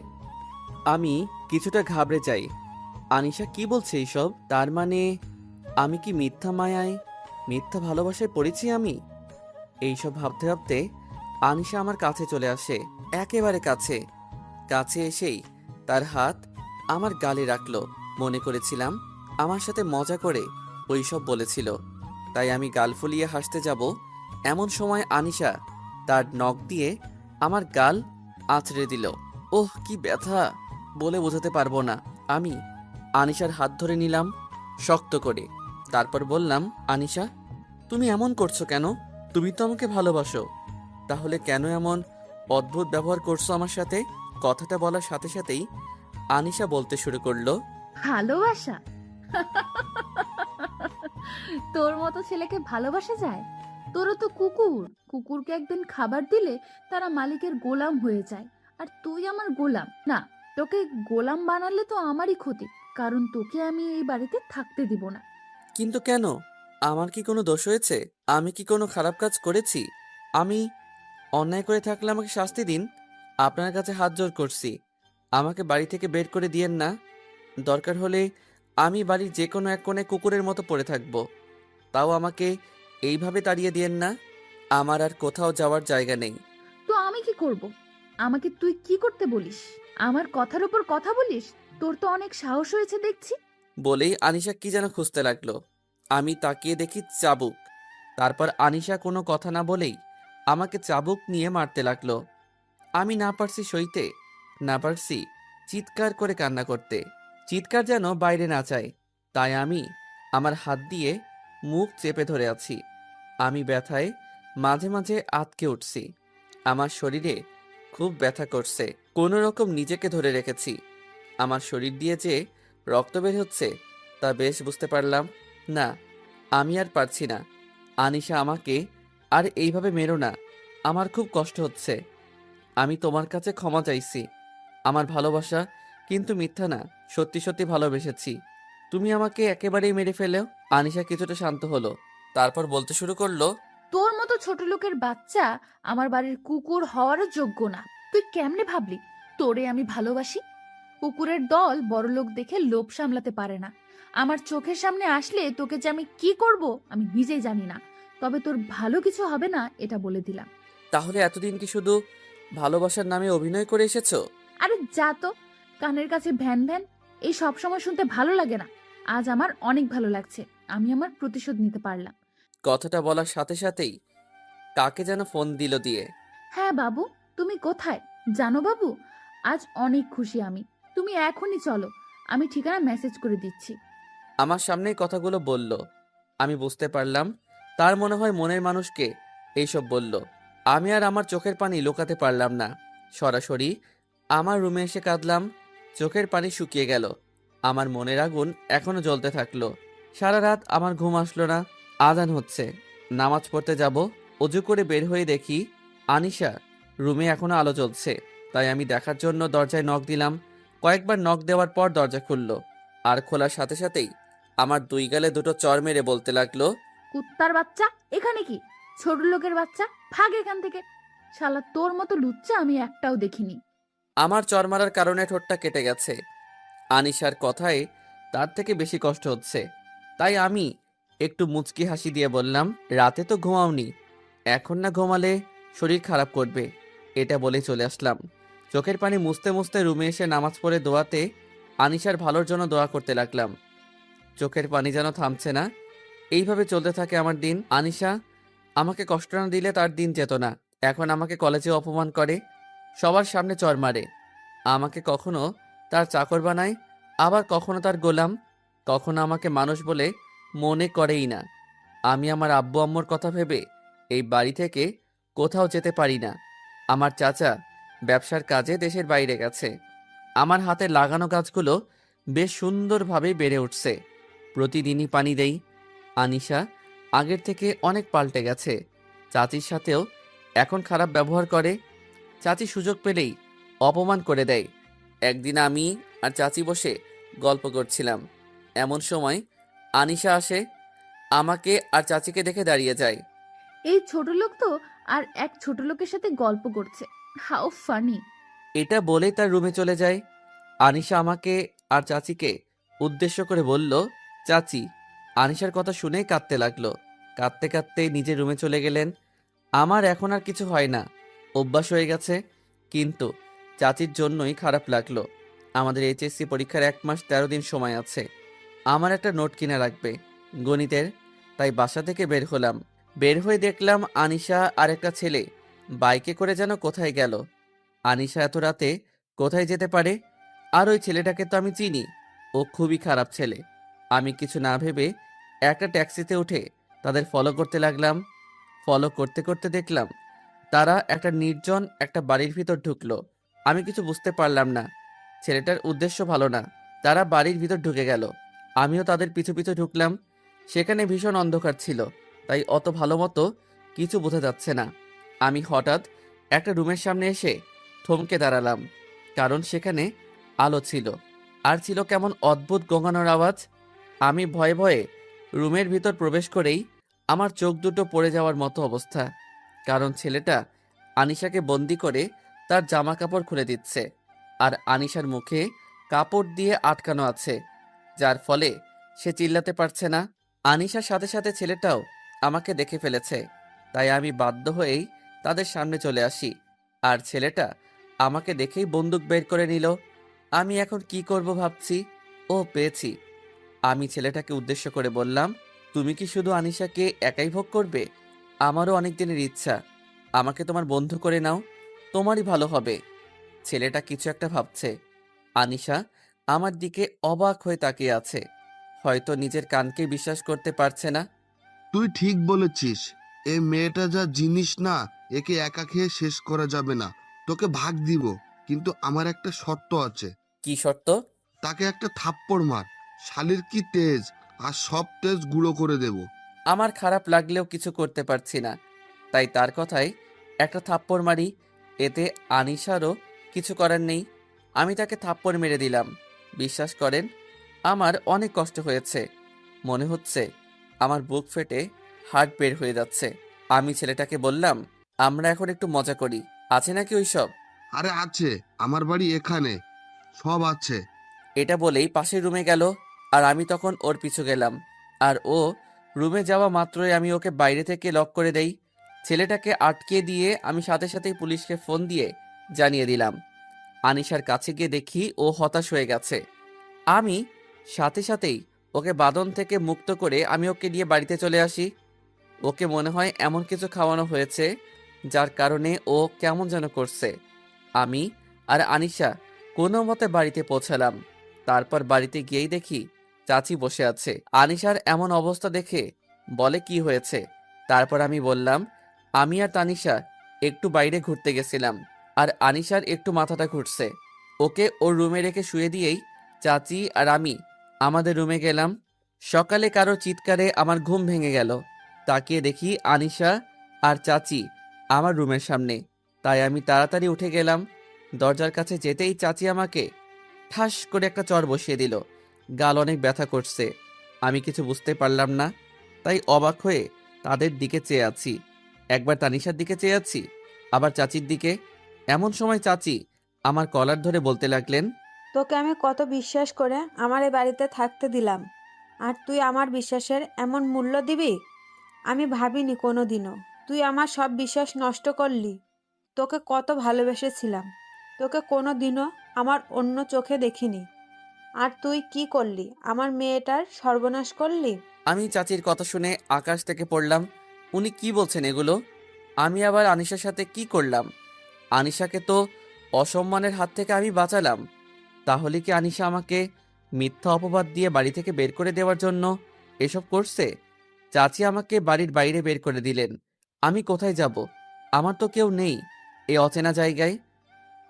আমি কিছুটা ঘাবড়ে যাই। আনিশা কি বলছে এইসব? তার মানে আমি কি মিথ্যা মায়ায়, মিথ্যা ভালোবাসায় পড়েছি আমি? এইসব ভাবতে ভাবতে আনিশা আমার কাছে চলে আসে, একেবারে কাছে। কাছে এসেই তার হাত আমার গালে রাখলো। মনে করেছিলাম আমার সাথে মজা করে ওইসব বলেছিল, তাই আমি গাল ফুলিয়ে হাসতে যাব এমন সময় আনিশা তার নখ দিয়ে আমার গাল আঁচড়ে দিল। ওহ, কি ব্যথা বলে বোঝাতে পারবো না। আমি আনিশার হাত ধরে নিলাম শক্ত করে। তারপর বললাম, আনিশা, তুমি এমন করছো কেন? তুমি তো আমাকে ভালোবাসো, তাহলে কেন এমন অদ্ভুত ব্যবহার করছো আমার সাথে? কথাটা বলার সাথে সাথেই আনিশা বলতে শুরু করলো, ভালোবাসা? তোর মতো ছেলেকে ভালোবাসা যায়? তোরও তো কুকুর, কুকুরকে একদিন খাবার দিলে তারা মালিকের গোলাম হয়ে যায়, আর তুই আমার গোলাম না। তোকে গোলাম বানালে তো আমারই ক্ষতি, কারণ তোকে আমি এই বাড়িতে থাকতে দিব না। কিন্তু কেন? আমার কি কোনো দোষ হয়েছে? আমি কি কোনো খারাপ কাজ করেছি? আমি অন্যায় করে থাকলে আমাকে শাস্তি দিন। আপনার কাছে হাত জোড় করছি, আমাকে বাড়ি থেকে বের করে দিয়েন না। দরকার হলে আমি বাড়ির যে কোনো এক কোণে কুকুরের মতো পড়ে থাকব, তাও আমাকে এইভাবে তাড়িয়ে দিয়েন না। আমার আর কোথাও যাওয়ার জায়গা নেই। তো আমি কি করব? আমাকে তুই কি করতে বলিস? আমার কথার উপর কথা বলিস? তোর তো অনেক সাহস হয়েছে দেখছি। বলেই আনিশা কি যেন খুঁজতে লাগলো। আমি তাকিয়ে দেখি চাবুক। তারপর আনিশা কোনো কথা না বলেই আমাকে চাবুক নিয়ে মারতে লাগলো। আমি না পারছি সইতে, না পারছি চিৎকার করে কান্না করতে। চিৎকার যেন বাইরে না যায়, তাই আমি আমার হাত দিয়ে মুখ চেপে ধরে আছি। আমি ব্যথায় মাঝে মাঝে আঁতকে উঠছি। আমার শরীরে খুব ব্যথা করছে। কোনো রকম নিজেকে ধরে রেখেছি। আমার শরীর দিয়ে যে রক্ত বের হচ্ছে তা বেশ বুঝতে পারলাম। না, আমি আর পারছি না। আনিশা, আমাকে আর এইভাবে মেরো না। আমার খুব কষ্ট হচ্ছে। আমি তোমার কাছে ক্ষমা চাইছি। আমার ভালোবাসা কিন্তু মিথ্যা না, সত্যি সত্যি ভালোবেসেছি। তুমি আমাকে একেবারেই মেরে ফেলেও। আনিশা কিছুটা শান্ত হলো, তারপর বলতে শুরু করলো। তোর মতো ছোট লোকের বাচ্চা আমার বাড়ির কুকুর হওয়ারও যোগ্য না। তুই কেমনে ভাবলি তোরে আমি ভালোবাসি? কুকুরের দল বড় লোক দেখে লোভ সামলাতে পারে না। আমার চোখের সামনে আসলে তোকে যে আমি কি করব আমি নিজেই জানি না। তবে তোর ভালো কিছু হবে না, এটা বলে দিলাম। তাহলে এতদিন কি শুধু ভালোবাসার নামে অভিনয় করে এসেছো? আরে যা তো, কানের কাছে ভ্যান ভ্যান এই সব সময় শুনতে ভালো লাগে না। আজ আমার অনেক ভালো লাগছে, আমি আমার প্রতিশোধ নিতে পারলাম। কথাটা বলার সাথে সাথেই কাকে যেন ফোন দিল দিয়ে। হ্যাঁ বাবু, তুমি কোথায় জানো বাবু? আজ অনেক খুশি আমি। তুমি এখনই চলো, আমি ঠিকানা মেসেজ করে দিচ্ছি। আমার সামনেই কথাগুলো বলল। আমি বুঝতে পারলাম তার মনে হয় মনের মানুষকে এইসব বলল। আমি আর আমার চোখের পানি লুকাতে পারলাম না। সরাসরি আমার রুমে এসে কাঁদলাম। চোখের পানি শুকিয়ে গেল। আমার মনের আগুন এখনো জ্বলতে থাকলো। সারা রাত আমার ঘুম আসলো না। আজান হচ্ছে, নামাজ পড়তে যাব। অজু করে বের হয়ে দেখি আনিশা রুমে এখনো আলো জ্বলছে। তাই আমি দেখার জন্য দরজায় নক দিলাম। কয়েকবার নক দেওয়ার পর দরজা খুলল, আর খোলার সাথে সাথেই আমার দুই গালে দুটো চড় মেরে বলতে লাগলো। কুত্তার বাচ্চা, এখানে কি? ছোট লোকের বাচ্চা, ভাগ এখান থেকে। শালা তোর মতো লুচ্চা আমি একটাও দেখিনি। আমার চড় মারার কারণে ঠোঁটটা কেটে গেছে। আনিশার কথায় তার থেকে বেশি কষ্ট হচ্ছে। তাই আমি একটু মুচকি হাসি দিয়ে বললাম, রাতে তো ঘুমাওনি, এখন না ঘুমালে শরীর খারাপ করবে। এটা বলে চলে আসলাম। চোখের পানি মুছতে মুছতে রুমে এসে নামাজ পড়ে দোয়াতে আনিশার ভালোর জন্য দোয়া করতে লাগলাম। চোখের পানি যেন থামছে না। এইভাবে চলতে থাকে আমার দিন। আনিশা আমাকে কষ্ট না দিলে তার দিন যেত না। এখন আমাকে কলেজে অপমান করে, সবার সামনে চড় মারে। আমাকে কখনো তার চাকর বানায়, আবার কখনো তার গোলাম। কখনো আমাকে মানুষ বলে মনে করেই না। আমি আমার আব্বু আম্মুর কথা ভেবে এই বাড়ি থেকে কোথাও যেতে পারি না। আমার চাচা ব্যবসার কাজে দেশের বাইরে গেছে। আমার হাতে লাগানো গাছগুলো বেশ সুন্দরভাবে বেড়ে উঠছে। প্রতিদিনই পানি দেই। আনিশা আগের থেকে অনেক পাল্টে গেছে। চাচির সাথেও এখন খারাপ ব্যবহার করে। চাচি সুযোগ পেলেই অপমান করে দেয়। একদিন আমি আর চাচি বসে গল্প করছিলাম, এমন সময় আনিশা আসে। আমাকে আর চাচিকে দেখে দাঁড়িয়ে যায়। এই ছোট লোক তো আর এক ছোট লোকের সাথে গল্প করছে। How funny. এটা বলেই তার রুমে চলে যায়। আনিশা আমাকে আর চাচিকে উদ্দেশ্য করে বলল, চাচি। আনিশার কথা শুনেই কাঁদতে লাগলো। কাঁদতে কাঁদতে নিজের রুমে চলে গেলেন। আমার এখন আর কিছু হয় না, অভ্যাস হয়ে গেছে। কিন্তু চাচির জন্যই খারাপ লাগলো। আমাদের এইচএসসি পরীক্ষার 1 মাস 13 দিন সময় আছে। আমার একটা নোট কিনা লাগবে গণিতের। তাই বাসা থেকে বের হলাম। বের হয়ে দেখলাম আনিশা আর একটা ছেলে বাইকে করে যেন কোথায় গেল। আনিশা এত রাতে কোথায় যেতে পারে? আর ওই ছেলেটাকে তো আমি চিনি, ও খুবই খারাপ ছেলে। আমি কিছু না ভেবে একটা ট্যাক্সিতে উঠে তাদের ফলো করতে লাগলাম। ফলো করতে করতে দেখলাম তারা একটা নির্জন একটা বাড়ির ভিতর ঢুকলো। আমি কিছু বুঝতে পারলাম না। ছেলেটার উদ্দেশ্য ভালো না। তারা বাড়ির ভিতর ঢুকে গেল। আমিও তাদের পিছু পিছু ঢুকলাম। সেখানে ভীষণ অন্ধকার ছিল, তাই অত ভালো মতো কিছু বোঝা যাচ্ছে না। আমি হঠাৎ একটা রুমের সামনে এসে থমকে দাঁড়ালাম, কারণ সেখানে আলো ছিল, আর ছিল কেমন অদ্ভুত গঙ্গানোর আওয়াজ। আমি ভয়ে ভয়ে রুমের ভিতর প্রবেশ করেই আমার চোখ দুটো পড়ে যাওয়ার মতো অবস্থা, কারণ ছেলেটা আনিশাকে বন্দি করে তার জামা কাপড় খুলে দিচ্ছে, আর আনিশার মুখে কাপড় দিয়ে আটকানো আছে, যার ফলে সে চিল্লাতে পারছে না। আনিশার সাথে সাথে ছেলেটাও আমাকে দেখে ফেলেছে, তাই আমি বাধ্য হয়েই তাদের সামনে চলে আসি। আর ছেলেটা আমাকে দেখেই বন্দুক বের করে নিল। আমি এখন কি করব ভাবছি। ও, পেয়েছি। আমি ছেলেটাকে উদ্দেশ্য করে বললাম, তুমি কি শুধু আনিশাকে একাই ভোগ করবে? আমারও অনেক দিনের ইচ্ছা। আমাকে তোমার বন্ধু করে নাও, তোমারই ভালো হবে। ছেলেটা কিছু একটা ভাবছে। আনিশা আমার দিকে অবাক হয়ে তাকিয়ে আছে, হয়তো নিজের কানকে বিশ্বাস করতে পারছে না। তুই ঠিক বলেছিস, এই মেয়েটা যা জিনিস না, একে একা খেয়ে শেষ করা যাবে না। তোকে ভাগ দিব, কিন্তু আমার একটা শর্ত আছে। কি শর্ত? তাকে একটা থাপ্পড় মার, শালির কি তেজ, আর সব তেজ গুঁড়ো করে দেব। আমার খারাপ লাগলেও কিছু করতে পারছি না, তাই তার কথায় একটা থাপ্পড় মারি। এতে আনিশারও কিছু করার নেই। আমি তাকে থাপ্পড় মেরে দিলাম। বিশ্বাস করেন, আমার অনেক কষ্ট হয়েছে। মনে হচ্ছে আমার বুক ফেটে হার্ট বের হয়ে যাচ্ছে। আমি ছেলেটাকে বললাম, আমরা এখন একটু মজা করি, আছে নাকি ওইসব? আরে আছে, আমার বাড়ি এখানে, সব আছে। এটা বলেই পাশের রুমে গেল, আর আমি তখন ওর পিছু গেলাম। আর ও রুমে যাওয়া মাত্রই আমি ওকে বাইরে থেকে লক করে দেই। ছেলেটাকে আটকে দিয়ে আমি সাথে সাথেই পুলিশকে ফোন দিয়ে জানিয়ে দিলাম। আনিশার কাছে গিয়ে দেখি ও হতাশ হয়ে গেছে। আমি সাথে সাথেই ওকে বাঁধন থেকে মুক্ত করে আমি ওকে নিয়ে বাড়িতে চলে আসি। ওকে মনে হয় এমন কিছু খাওয়ানো হয়েছে যার কারণে ও কেমন যেন করছে। আমি আর আনিশা কোনো মতে বাড়িতে পৌঁছালাম। তারপর বাড়িতে গিয়েই দেখি চাচি বসে আছে। আনিশার এমন অবস্থা দেখে বলে, কি হয়েছে? তারপর আমি বললাম, আমি আর তানিশা একটু বাইরে ঘুরতে গেছিলাম, আর আনিশার একটু মাথাটা ঘুরছে। ওকে ওর রুমে রেখে শুয়ে দিয়েই চাচি আর আমি আমাদের রুমে গেলাম। সকালে কারো চিৎকারে আমার ঘুম ভেঙে গেল। তাকিয়ে দেখি আনিশা আর চাচি আমার রুমের সামনে। তাই আমি তাড়াতাড়ি উঠে গেলাম। দরজার কাছে যেতেই চাচি আমাকে ঠাস করে একটা চড় বসিয়ে দিল। গাল অনেক ব্যথা করছে। আমি কিছু বুঝতে পারলাম না, তাই অবাক হয়ে তাদের দিকে চেয়ে আছি। একবার তানিশার দিকে চেয়ে আছি, আবার চাচির দিকে। এমন সময় চাচি আমার কলার ধরে বলতে লাগলেন, তোকে আমি কত বিশ্বাস করে আমার এই বাড়িতে থাকতে দিলাম, আর তুই আমার বিশ্বাসের এমন মূল্য দিবি? আমি ভাবিনি কোনো দিনও। তুই আমার সব বিশ্বাস নষ্ট করলি। তোকে কত ভালোবেসেছিলাম, তোকে কোনো দিনও আমার অন্য চোখে দেখিনি। আর তুই কি করলি? আমার মেয়েটার সর্বনাশ করলি। আমি চাচির কথা শুনে আকাশ থেকে পড়লাম। উনি কি বলছেন এগুলো? আমি আবার আনিশার সাথে কি করলাম? আনিশাকে তো অসম্মানের হাত থেকে আমি বাঁচালাম। তাহলে কি আনিশা আমাকে মিথ্যা অপবাদ দিয়ে বাড়ি থেকে বের করে দেওয়ার জন্য এসব করছে? চাচি আমাকে বাড়ির বাইরে বের করে দিলেন। আমি কোথায় যাব? আমার তো কেউ নেই এই অচেনা জায়গায়।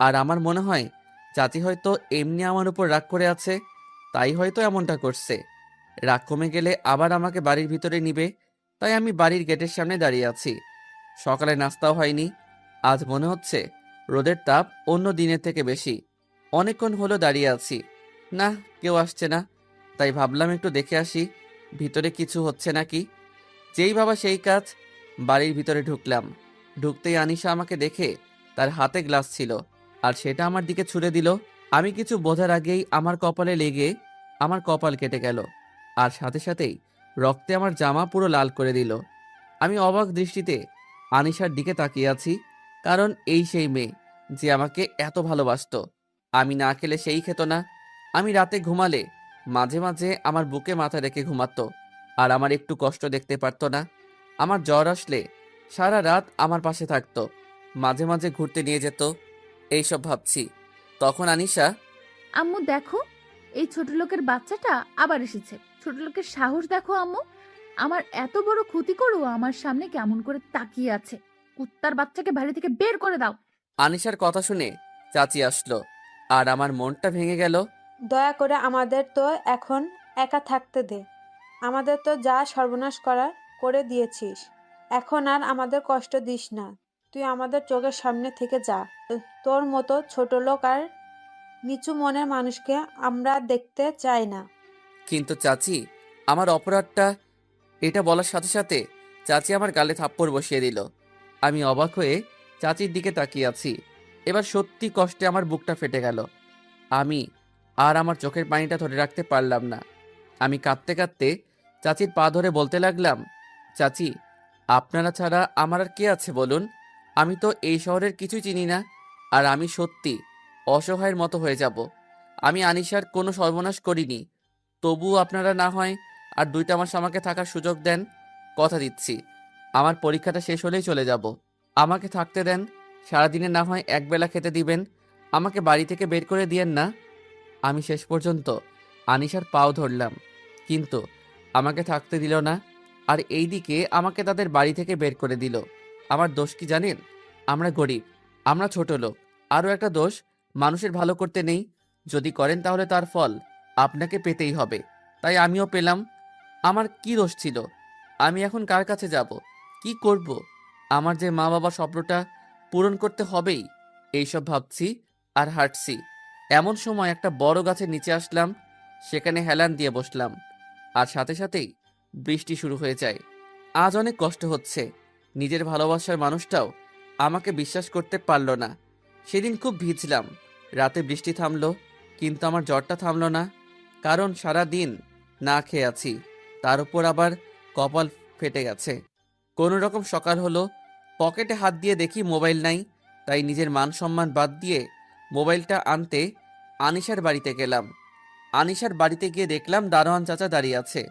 আর আমার মনে হয় চাচি হয়তো এমনি আমার উপর রাগ করে আছে, তাই হয়তো এমনটা করছে। রাগ কমে গেলে আবার আমাকে বাড়ির ভিতরে নিবে, তাই আমি বাড়ির গেটের সামনে দাঁড়িয়ে আছি। সকালে নাস্তাও হয়নি। আজ মনে হচ্ছে রোদের তাপ অন্য দিনের থেকে বেশি। অনেকক্ষণ হলো দাঁড়িয়ে আছি, না কেউ আসছে না। তাই ভাবলাম একটু দেখে আসি ভিতরে কিছু হচ্ছে নাকি। যেই ভাবা সেই কাজ, বাড়ির ভিতরে ঢুকলাম। ঢুকতেই আনিশা আমাকে দেখে তার হাতে গ্লাস ছিল, আর সেটা আমার দিকে ছুঁড়ে দিল। আমি কিছু বোঝার আগেই আমার কপালে লেগে আমার কপাল কেটে গেল, আর সাথে সাথেই রক্তে আমার জামা পুরো লাল করে দিল। আমি অবাক দৃষ্টিতে আনিশার দিকে তাকিয়ে আছি, কারণ এই সেই মেয়ে যে আমাকে এত ভালোবাসতো। আমি না খেলে সেই খেত না। আমি রাতে ঘুমালে মাঝে মাঝে আমার বুকে মাথা রেখে ঘুমাতো, আর আমার একটু কষ্ট দেখতে পারতো না। আমার জ্বর আসলে সারা রাত আমার পাশে থাকতো, মাঝে মাঝে ঘুরতে নিয়ে যেত। এইসব ভাবছি, তখন আনিশা, আম্মু দেখো, এই ছোট লোকের বাচ্চাটা আবার এসেছে। ছোট লোকের সাহস দেখো আম্মু, আমার এত বড় ক্ষতি করো আমার সামনে কেমন করে তাকিয়ে আছে। কুত্তার বাচ্চাকে বাড়ি থেকে বের করে দাও। আনিশার কথা শুনে চাচি আসলো, আর আমার মনটা ভেঙে গেল। দয়া করে আমাদের তো এখন একা থাকতে দে। আমাদের তো যা সর্বনাশ করার করে দিয়েছিস। এখন আর আমাদের কষ্ট দিস না। তুই আমাদের চোখের সামনে থেকে যা। তোর মতো ছোট লোক আর নিচু মনের মানুষকে আমরা দেখতে চাই না। কিন্তু চাচি, আমার অপরাধটা, এটা বলার সাথে সাথে চাচি আমার গালে থাপ্পড় বসিয়ে দিল। আমি অবাক হয়ে চাচির দিকে তাকিয়ে আছি। এবার সত্যি কষ্টে আমার বুকটা ফেটে গেল। আমি আর আমার চোখের পানিটা ধরে রাখতে পারলাম না। আমি কাঁদতে কাঁদতে চাচির পা ধরে বলতে লাগলাম, চাচি, আপনারা ছাড়া আমার আর কে আছে বলুন? আমি তো এই শহরের কিছুই চিনি না, আর আমি সত্যি অসহায়ের মতো হয়ে যাব। আমি আনিশার কোনো সর্বনাশ করিনি, তবুও আপনারা না হয় আর 2টা মাস আমাকে থাকার সুযোগ দেন। কথা দিচ্ছি, আমার পরীক্ষাটা শেষ হলেই চলে যাব। আমাকে থাকতে দেন, সারাদিনে না হয় একবেলা খেতে দিবেন, আমাকে বাড়ি থেকে বের করে দিয়েন না। আমি শেষ পর্যন্ত আনিশার পাও ধরলাম, কিন্তু আমাকে থাকতে দিল না। আর এইদিকে আমাকে তাদের বাড়ি থেকে বের করে দিল। আমার দোষ কি জানেন? আমরা গরিব, আমরা ছোট লোক। আরও একটা দোষ, মানুষের ভালো করতে নেই, যদি করেন তাহলে তার ফল আপনাকে পেতেই হবে। তাই আমিও পেলাম। আমার কি দোষ ছিল? আমি এখন কার কাছে যাব, কি করব? আমার যে মা বাবার স্বপ্নটা পূরণ করতে হবেই, এইসব ভাবছি আর হাঁটছি। এমন সময় একটা বড় গাছের নিচে আসলাম, সেখানে হেলান দিয়ে বসলাম, আর সাথে সাথেই বৃষ্টি শুরু হয়ে যায়। আজ অনেক কষ্ট হচ্ছে, নিজের ভালোবাসার মানুষটাও আমাকে বিশ্বাস করতে পারল না। সেদিন খুব ভিজলাম, রাতে বৃষ্টি থামলো, কিন্তু আমার জ্বরটা থামলো না, কারণ সারা দিন না খেয়ে আছি, তার উপর আবার কপাল ফেটে গেছে। কোনো রকম সকাল হলো, পকেটে হাত দিয়ে দেখি মোবাইল নাই, তাই নিজের মান সম্মান বাদ দিয়ে মোবাইলটা আনতে আনিশার বাড়িতে গেলাম। আনিশার বাড়িতে গিয়ে দেখলাম দারোয়ান চাচা দাঁড়িয়ে আছে।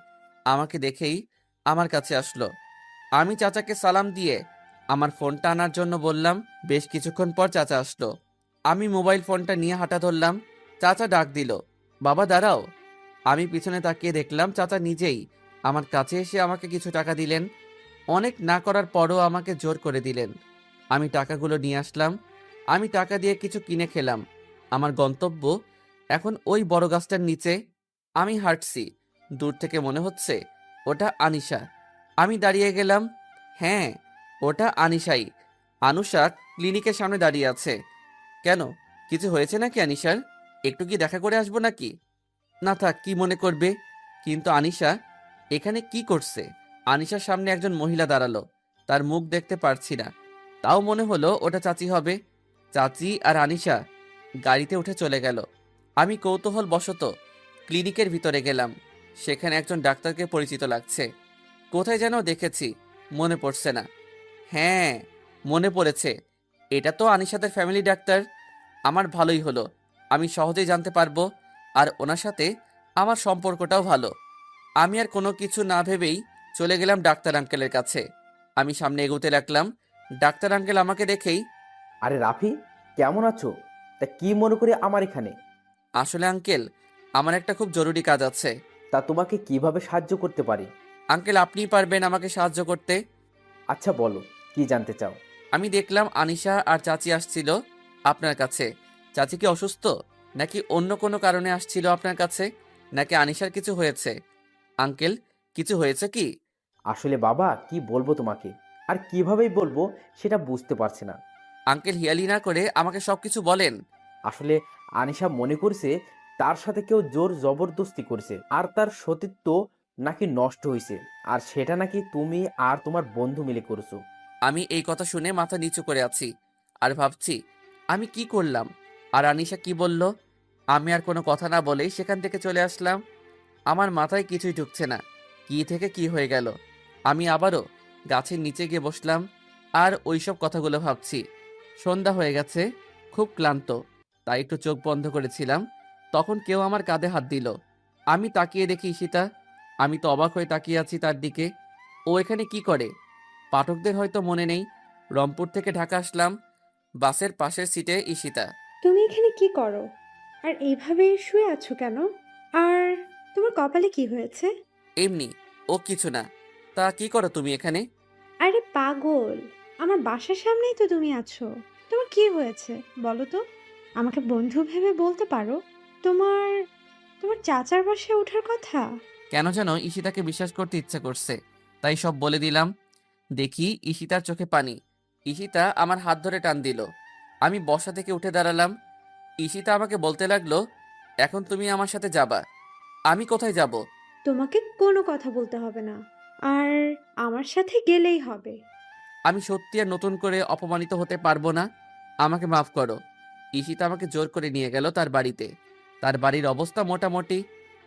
আমাকে দেখেই আমার কাছে আসলো। আমি চাচাকে সালাম দিয়ে আমার ফোনটা আনার জন্য বললাম। বেশ কিছুক্ষণ পর চাচা আসলো। আমি মোবাইল ফোনটা নিয়ে হাঁটা ধরলাম। চাচা ডাক দিল, বাবা দাঁড়াও। আমি পিছনে তাকিয়ে দেখলাম চাচা নিজেই আমার কাছে এসে আমাকে কিছু টাকা দিলেন। অনেক না করার পরও আমাকে জোর করে দিলেন। আমি টাকাগুলো নিয়ে আসলাম। আমি টাকা দিয়ে কিছু কিনে খেলাম। আমার গন্তব্য এখন ওই বড় গাছটার নিচে। আমি হাঁটছি, দূর থেকে মনে হচ্ছে ওটা আনিশা। আমি দাঁড়িয়ে গেলাম। হ্যাঁ, ওটা আনিশাই। আনুষা ক্লিনিকের সামনে দাঁড়িয়ে আছে। কেন, কিছু হয়েছে নাকি আনিশার? একটু কি দেখা করে আসবো নাকি? না থাক, কি মনে করবে। কিন্তু আনিশা এখানে কি করছে? আনিশার সামনে একজন মহিলা দাঁড়ালো, তার মুখ দেখতে পারছি না, তাও মনে হলো ওটা চাচি হবে। চাচি আর আনিশা গাড়িতে উঠে চলে গেল। আমি কৌতূহল বশত ক্লিনিকের ভিতরে গেলাম। সেখানে একজন ডাক্তারকে পরিচিত লাগছে, কোথায় যেন দেখেছি, মনে পড়ছে না। হ্যাঁ, মনে পড়েছে, এটা তো আনিশাদের ফ্যামিলি ডাক্তার। আমার ভালোই হলো, আমি সহজেই জানতে পারবো, আর ওনার সাথে আমার সম্পর্কটাও ভালো। আমি আর কোনো কিছু না ভেবেই চলে গেলাম ডাক্তার আঙ্কেলের কাছে। আমি সামনে এগোতে লাগলাম। ডাক্তার আঙ্কেল আমাকে দেখেই, আরে রাফি, কেমন আছো? তা কি মনে করে আমার এখানে? আসলে আঙ্কেল, আমার একটা খুব জরুরি কাজ আছে। তা তোমাকে কিভাবে সাহায্য করতে পারি? আঙ্কেল, আপনিই পারবেন আমাকে সাহায্য করতে। আচ্ছা বলো, কি জানতে চাও? আমি দেখলাম আনিশা আর চাচি আসছিল আপনার কাছে। চাচি কি অসুস্থ, নাকি অন্য কোনো কারণে আসছিল আপনার কাছে, নাকি আনিশার কিছু হয়েছে? আঙ্কেল, কিছু হয়েছে কি? আসলে বাবা, কি বলবো তোমাকে, আর কিভাবেই বলবো সেটা বুঝতে পারছি না। আঙ্কেল, হিয়ালি না করে আমাকে সবকিছু বলেন। আসলে আনিশা মনে করছে তার সাথে কেউ জোর জবরদস্তি করছে, আর তার সতীত্ব নাকি নষ্ট হয়েছে, আর সেটা নাকি তুমি আর তোমার বন্ধু মিলে করছো। আমি এই কথা শুনে মাথা নিচু করে আছি, আর ভাবছি আমি কি করলাম, আর আনিশা কি বলল। আমি আর কোনো কথা না বলেই সেখান থেকে চলে আসলাম। আমার মাথায় কিছুই ঢুকছে না, কি থেকে কি হয়ে গেল। আমি আবারও গাছের নিচে গিয়ে বসলাম, আর ওইসব কথাগুলো ভাবছি। সন্ধ্যা হয়ে গেছে, খুব ক্লান্ত, তাই একটু চোখ বন্ধ করেছিলাম। তখন কেউ আমার কাঁধে হাত দিল। আমি তাকিয়ে দেখি ঈশিতা। আমি তো অবাক হয়ে তাকিয়ে আছি তার দিকে। ও এখানে কি করে? পাঠকদের হয়তো মনে নেই, রংপুর থেকে ঢাকা আসলাম। বাসের পাশের সিটে ঈশিতা। তুমি এখানে কি করো? আর এইভাবে শুয়ে আছো কেন? আর তোমার কপালে কি হয়েছে? এমনি, ও কিছু না। তা কি করো তুমি এখানে? আরে পাগল, আমার বাসার সামনেই তো তুমি আছো। তোমার কি হয়েছে বলো তো? আমাকে বন্ধু ভেবে বলতে পারো। তোমার তোমার চাচার বাসায় ওঠার কথা। কেন যেন ঈশিতাকে বিশ্বাস করতে ইচ্ছা করছে, তাই সব বলে দিলাম। দেখি ঈশিতার চোখে পানি। ঈশিতা আমার হাত ধরে টান দিল। আমি বসা থেকে উঠে দাঁড়ালাম। ঈশিতা আমাকে বলতে লাগলো, এখন তুমি আমার সাথে যাবা। আমি কোথায় যাব? তোমাকে কোনো কথা বলতে হবে না, আর আমার সাথে গেলেই হবে। আমি সত্যি আর নতুন করে অপমানিত হতে পারবো না, আমাকে মাফ করো। ঈশিতা আমাকে জোর করে নিয়ে গেল তার বাড়িতে। তার বাড়ির অবস্থা মোটামুটি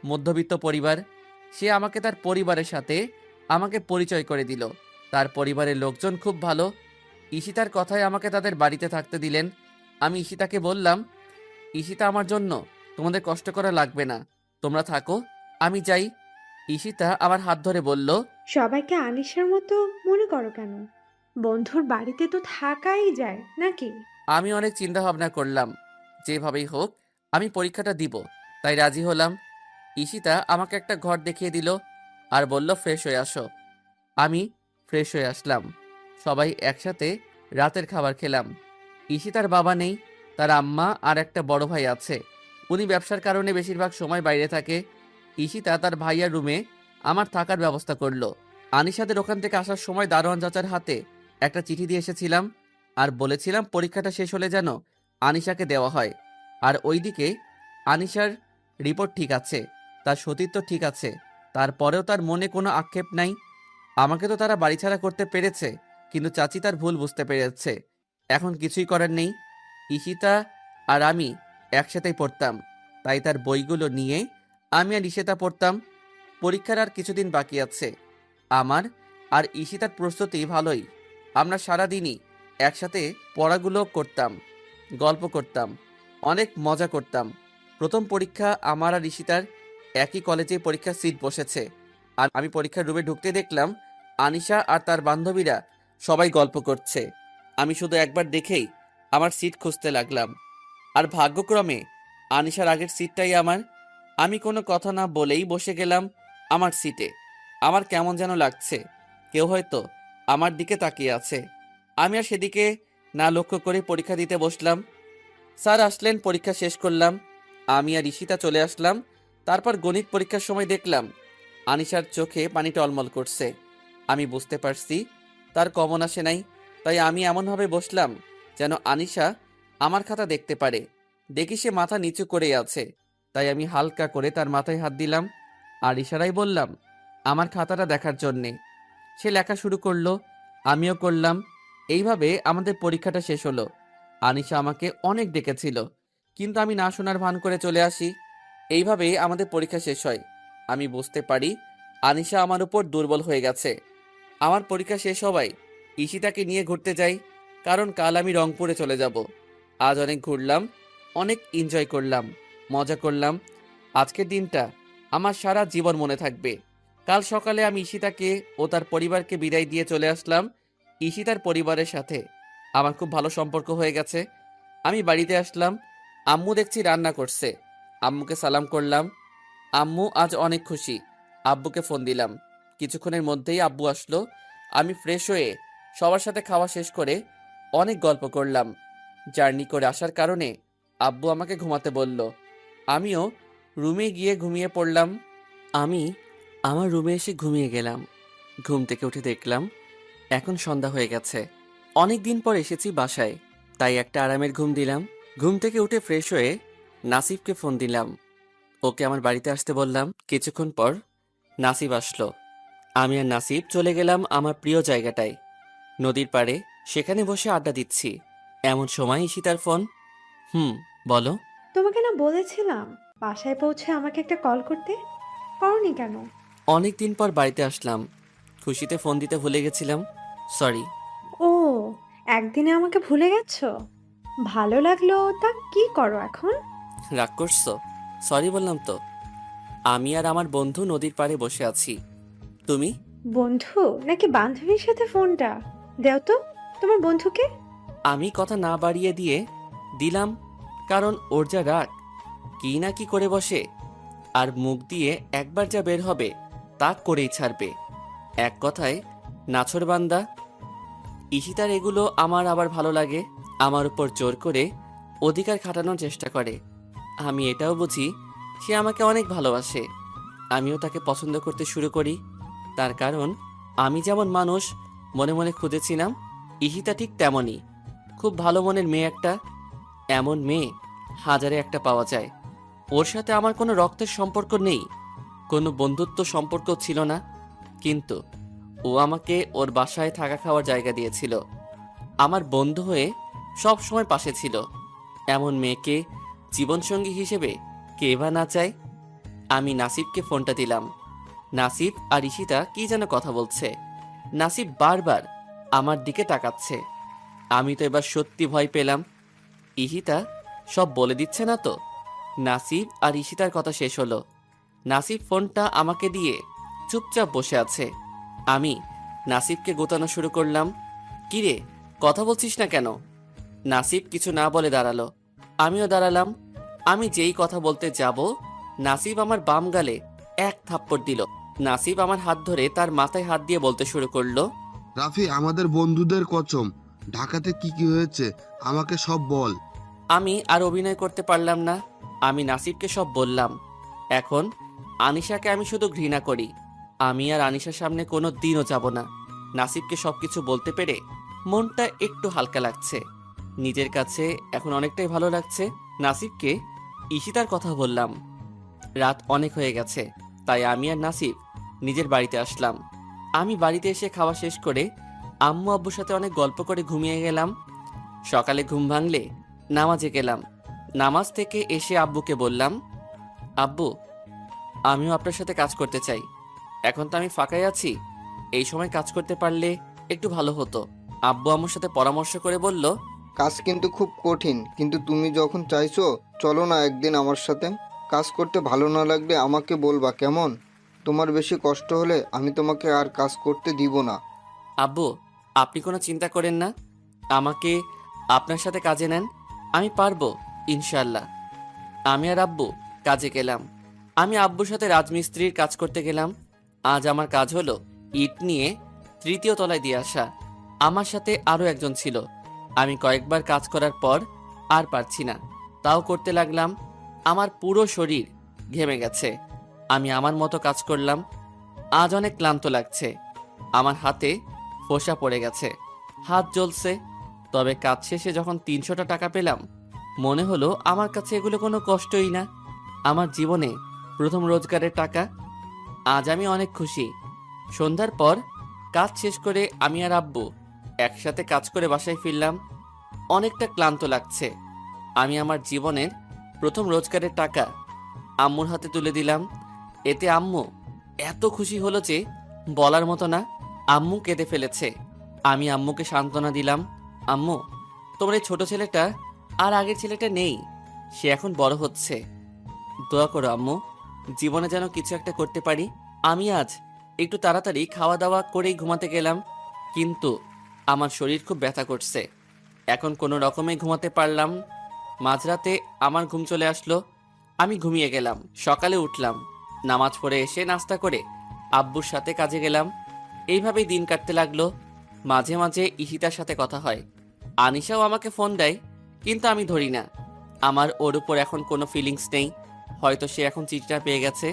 মধ্যবিত্ত পরিবার। সে আমাকে তার পরিবারের সাথে আমাকে পরিচয় করে দিল। তার পরিবারের লোকজন খুব ভালো। ঈশিতার কথায় আমাকে তাদের বাড়িতে থাকতে দিলেন। আমি ঈশিতাকে বললাম, ঈশিতা, আমার জন্য তোমাদের কষ্ট করা লাগবে না, তোমরা থাকো, আমি যাই। ঈশিতা আমার হাত ধরে বলল, সবাইকে আনিশার মতো মনে করো কেন? বন্ধুর বাড়িতে তো থাকাই যায় নাকি? আমি অনেক চিন্তা ভাবনা করলাম, যেভাবেই হোক আমি পরীক্ষাটা দিব, তাই রাজি হলাম। ঈশিতা আমাকে একটা ঘর দেখিয়ে দিল আর বলল ফ্রেশ হয়ে আসো। আমি ফ্রেশ হয়ে আসলাম। সবাই একসাথে রাতের খাবার খেলাম। ঈশিতার বাবা নেই, তার আম্মা আর একটা বড় ভাই আছে। উনি ব্যবসার কারণে বেশিরভাগ সময় বাইরে থাকে। ঈশিতা তার ভাইয়ার রুমে আমার থাকার ব্যবস্থা করলো। আনিশাদের ওখান থেকে আসার সময় দারোয়ান চাচার হাতে একটা চিঠি দিয়ে এসেছিলাম আর বলেছিলাম পরীক্ষাটা শেষ হলে যেন আনিশাকে দেওয়া হয়। আর ওইদিকে আনিশার রিপোর্ট ঠিক আছে, তার সতীত্ব ঠিক আছে, তারপরেও তার মনে কোনো আক্ষেপ নাই। আমাকে তো তারা বাড়িছাড়া করতে পেরেছে, কিন্তু চাচি তার ভুল বুঝতে পেরেছে। এখন কিছুই করার নেই। ঈশিতা আর আমি একসাথেই পড়তাম, তাই তার বইগুলো নিয়ে আমি আর ঈশিতা পড়তাম। পরীক্ষার আর কিছুদিন বাকি আছে। আমার আর ঈশিতার প্রস্তুতি ভালোই। আমরা সারাদিনই একসাথে পড়াগুলো করতাম, গল্প করতাম, অনেক মজা করতাম। প্রথম পরীক্ষা আমার আর ঈশিতার একই কলেজে পরীক্ষার সিট বসেছে। আর আমি পরীক্ষার রুমে ঢুকতে দেখলাম আনিশা আর তার বান্ধবীরা সবাই গল্প করছে। আমি শুধু একবার দেখেই আমার সিট খুঁজতে লাগলাম। আর ভাগ্যক্রমে আনিশার আগের সিটটাই আমার। আমি কোনো কথা না বলেই বসে গেলাম আমার সিটে। আমার কেমন যেন লাগছে, কেউ হয়তো আমার দিকে তাকিয়ে আছে। আমি আর সেদিকে না লক্ষ্য করে পরীক্ষা দিতে বসলাম। স্যার আসলেন, পরীক্ষা শেষ করলাম। আমি আর ঈশিতা চলে আসলাম। তারপর গণিত পরীক্ষার সময় দেখলাম আনিশার চোখে পানি টলমল করছে। আমি বুঝতে পারছি তার কমন আসে নাই, তাই আমি এমনভাবে বসলাম যেন আনিশা আমার খাতা দেখতে পারে। দেখি সে মাথা নিচু করেই আছে, তাই আমি হালকা করে তার মাথায় হাত দিলাম আর ইশারায় বললাম আমার খাতাটা দেখার জন্যে। সে লেখা শুরু করলো, আমিও করলাম। এইভাবে আমাদের পরীক্ষাটা শেষ হলো। আনিশা আমাকে অনেক ডেকেছিল, কিন্তু আমি না শোনার ভান করে চলে আসি। এইভাবেই আমাদের পরীক্ষা শেষ হয়। আমি বুঝতে পারি আনিশা আমার উপর দুর্বল হয়ে গেছে। আমার পরীক্ষা শেষ হওয়ায় ঈশিতাকে নিয়ে ঘুরতে যাই, কারণ কাল আমি রংপুরে চলে যাব। আজ অনেক ঘুরলাম, অনেক এনজয় করলাম, মজা করলাম। আজকের দিনটা আমার সারা জীবন মনে থাকবে। কাল সকালে আমি ঈশিতাকে ও তার পরিবারকে বিদায় দিয়ে চলে আসলাম। ঈশিতার পরিবারের সাথে আমার খুব ভালো সম্পর্ক হয়ে গেছে। আমি বাড়িতে আসলাম, আম্মু দেখছি রান্না করছে। আম্মুকে সালাম করলাম। আম্মু আজ অনেক খুশি। আব্বুকে ফোন দিলাম। কিছুক্ষণের মধ্যেই আব্বু আসলো। আমি ফ্রেশ হয়ে সবার সাথে খাওয়া শেষ করে অনেক গল্প করলাম। জার্নি করে আসার কারণে আব্বু আমাকে ঘুমাতে বলল। আমিও রুমে গিয়ে ঘুমিয়ে পড়লাম। আমি আমার রুমে এসে ঘুমিয়ে গেলাম। ঘুম থেকে উঠে দেখলাম এখন সন্ধ্যা হয়ে গেছে। অনেক দিন পর এসেছি বাসায়, তাই একটা আরামের ঘুম দিলাম। ঘুম থেকে উঠে ফ্রেশ হয়ে নাসিবকে ফোন দিলাম। ওকে আমার বাড়িতে আসতে বললাম। কিছুক্ষণ পর নাসিব আসলো। আমি আর নাসিব চলে গেলাম আমার প্রিয় জায়গাটায়, নদীর পাড়ে। সেখানে বসে আড্ডা দিচ্ছি। এমন সময় ঈশিতার ফোন। বলো। তোমাকে না বলেছিলাম বাসায় পৌঁছে আমাকে একটা কল করতে, করনি কেন? অনেক দিন পর বাড়িতে আসলাম, খুশিতে ফোন দিতে ভুলে গেছিলাম, সরি। ও, একদিনে আমাকে ভুলে গেছো? ভালো লাগলো। তা কি করো এখন? রাগ করছো? সরি বললাম তো। আমি আর আমার বন্ধু নদীর পাড়ে বসে আছি। তুমি? বন্ধু নাকি বান্ধবীর সাথে ফোনটা দেও তো, তোমার বন্ধুকে। আমি কথা না বাড়িয়ে দিলাম, কারণ ওর যা রাগ, কি না কি করে বসে। আর মুখ দিয়ে একবার যা বের হবে তা করেই ছাড়বে। এক কথায় নাছোড়বান্দা। ঈশিতার এগুলো আমার আবার ভালো লাগে। আমার উপর জোর করে অধিকার খাটানোর চেষ্টা করে। আমি এটাও বুঝি সে আমাকে অনেক ভালোবাসে। আমিও তাকে পছন্দ করতে শুরু করি। তার কারণ আমি যেমন মানুষ মনে মনে খুঁজেছিলাম, ঈশিতা ঠিক তেমনই। খুব ভালো মনের মেয়ে একটা। এমন মেয়ে হাজারে একটা পাওয়া যায়। ওর সাথে আমার কোনো রক্তের সম্পর্ক নেই, কোনো বন্ধুত্ব সম্পর্ক ছিল না, কিন্তু ও আমাকে ওর বাসায় থাকা খাওয়ার জায়গা দিয়েছিল। আমার বন্ধু হয়ে সব সময় পাশে ছিল। এমন মেয়েকে জীবনসঙ্গী হিসেবে কে বা না চায়। আমি নাসিবকে ফোনটা দিলাম। নাসিব আর ঈশিতা কি যেন কথা বলছে। নাসিব বারবার আমার দিকে তাকাচ্ছে। আমি তো এবার সত্যি ভয় পেলাম। ঈশিতা সব বলে দিচ্ছে না তো? নাসিব আর ঈশিতার কথা শেষ হলো। নাসিব ফোনটা আমাকে দিয়ে চুপচাপ বসে আছে। আমি নাসিবকে গোতানো শুরু করলাম। কিরে, কথা বলছিস না কেন? নাসিব কিছু না বলে দাঁড়ালো। আমিও দাঁড়ালাম। আমি যেই কথা বলতে যাব, নাসিব আমার বাম গালে এক থাপ্পড় দিল। নাসিব আমার হাত ধরে তার মাথায় হাত দিয়ে বলতে শুরু করলো, রাফি, আমাদের বন্ধুদের কসম, ঢাকাতে কি কি হয়েছে আমাকে সব বল। আমি আর অভিনয় করতে পারলাম না। আমি নাসিবকে সব বললাম। এখন আনিশাকে আমি শুধু ঘৃণা করি। আমি আর আনিশার সামনে কোনো দিনও যাব না। নাসিবকে সবকিছু বলতে পেরে মনটা একটু হালকা লাগছে। নিজের কাছে এখন অনেকটাই ভালো লাগছে। নাসিবকে ঈশিতার কথা বললাম। রাত অনেক হয়ে গেছে, তাই আমি আর নাসিব নিজের বাড়িতে আসলাম। আমি বাড়িতে এসে খাওয়া শেষ করে আম্মু আব্বুর সাথে অনেক গল্প করে ঘুমিয়ে গেলাম। সকালে ঘুম ভাঙলে নামাজে গেলাম। নামাজ থেকে এসে আব্বুকে বললাম, আব্বু, আমিও আপনার সাথে কাজ করতে চাই। এখন তো আমি ফাঁকাই আছি, এই সময় কাজ করতে পারলে একটু ভালো হতো। আব্বু আম্মুর সাথে পরামর্শ করে বলল, কাজ কিন্তু খুব কঠিন, কিন্তু তুমি যখন চাইছো চলো না একদিন আমার সাথে। কাজ করতে ভালো না লাগলে আমাকে বলবা, কেমন? তোমার বেশি কষ্ট হলে আমি তোমাকে আর কাজ করতে দিব না। আব্বু, আপনি কোনো চিন্তা করেন না, আমাকে আপনার সাথে কাজে নেন, আমি পারবো ইনশাল্লাহ। আমি আর আব্বু কাজে গেলাম। আমি আব্বুর সাথে রাজমিস্ত্রির কাজ করতে গেলাম। আজ আমার কাজ হলো ইট নিয়ে 3য় তলায় দিয়ে আসা। আমার সাথে আরও একজন ছিল। আমি কয়েকবার কাজ করার পর আর পারছি না, তাও করতে লাগলাম। আমার পুরো শরীর ঘেমে গেছে। আমি আমার মতো কাজ করলাম। আজ অনেক ক্লান্ত লাগছে। আমার হাতে ফোসা পড়ে গেছে, হাত জ্বলছে। তবে কাজ শেষে যখন 300টা টাকা পেলাম, মনে হলো আমার কাছে এগুলো কোনো কষ্টই না। আমার জীবনে প্রথম রোজগারের টাকা। আজ আমি অনেক খুশি। সন্ধ্যার পর কাজ শেষ করে আমি আর আব্বু একসাথে কাজ করে বাসায় ফিরলাম। অনেকটা ক্লান্ত লাগছে। আমি আমার জীবনের প্রথম রোজগারের টাকা আম্মুর হাতে তুলে দিলাম। এতে আম্মু এত খুশি হলো যে বলার মতো না। আম্মু কেঁদে ফেলেছে। আমি আম্মুকে সান্ত্বনা দিলাম, আম্মু, তোমার এই ছোট ছেলেটা আর আগের ছেলেটা নেই, সে এখন বড় হচ্ছে। দোয়া করো আম্মু, জীবনে যেন কিছু একটা করতে পারি। আমি আজ একটু তাড়াতাড়ি খাওয়া দাওয়া করেই ঘুমাতে গেলাম, কিন্তু আমার শরীর খুব ব্যথা করছে। এখন কোনো রকমে ঘুমাতে পারলাম। মাঝরাতে আমার ঘুম চলে আসলো। আমি ঘুমিয়ে গেলাম। সকালে উঠলাম, নামাজ পড়ে এসে নাস্তা করে আব্বুর সাথে কাজে গেলাম। এইভাবেই দিন কাটতে লাগলো। মাঝে মাঝে ঈশিতার সাথে কথা হয়। আনিশাও আমাকে ফোন দেয়, কিন্তু আমি ধরি না। আমার ওর উপর এখন কোনো ফিলিংস নেই। হয়তো সে এখন চিঠিটা পেয়ে গেছে।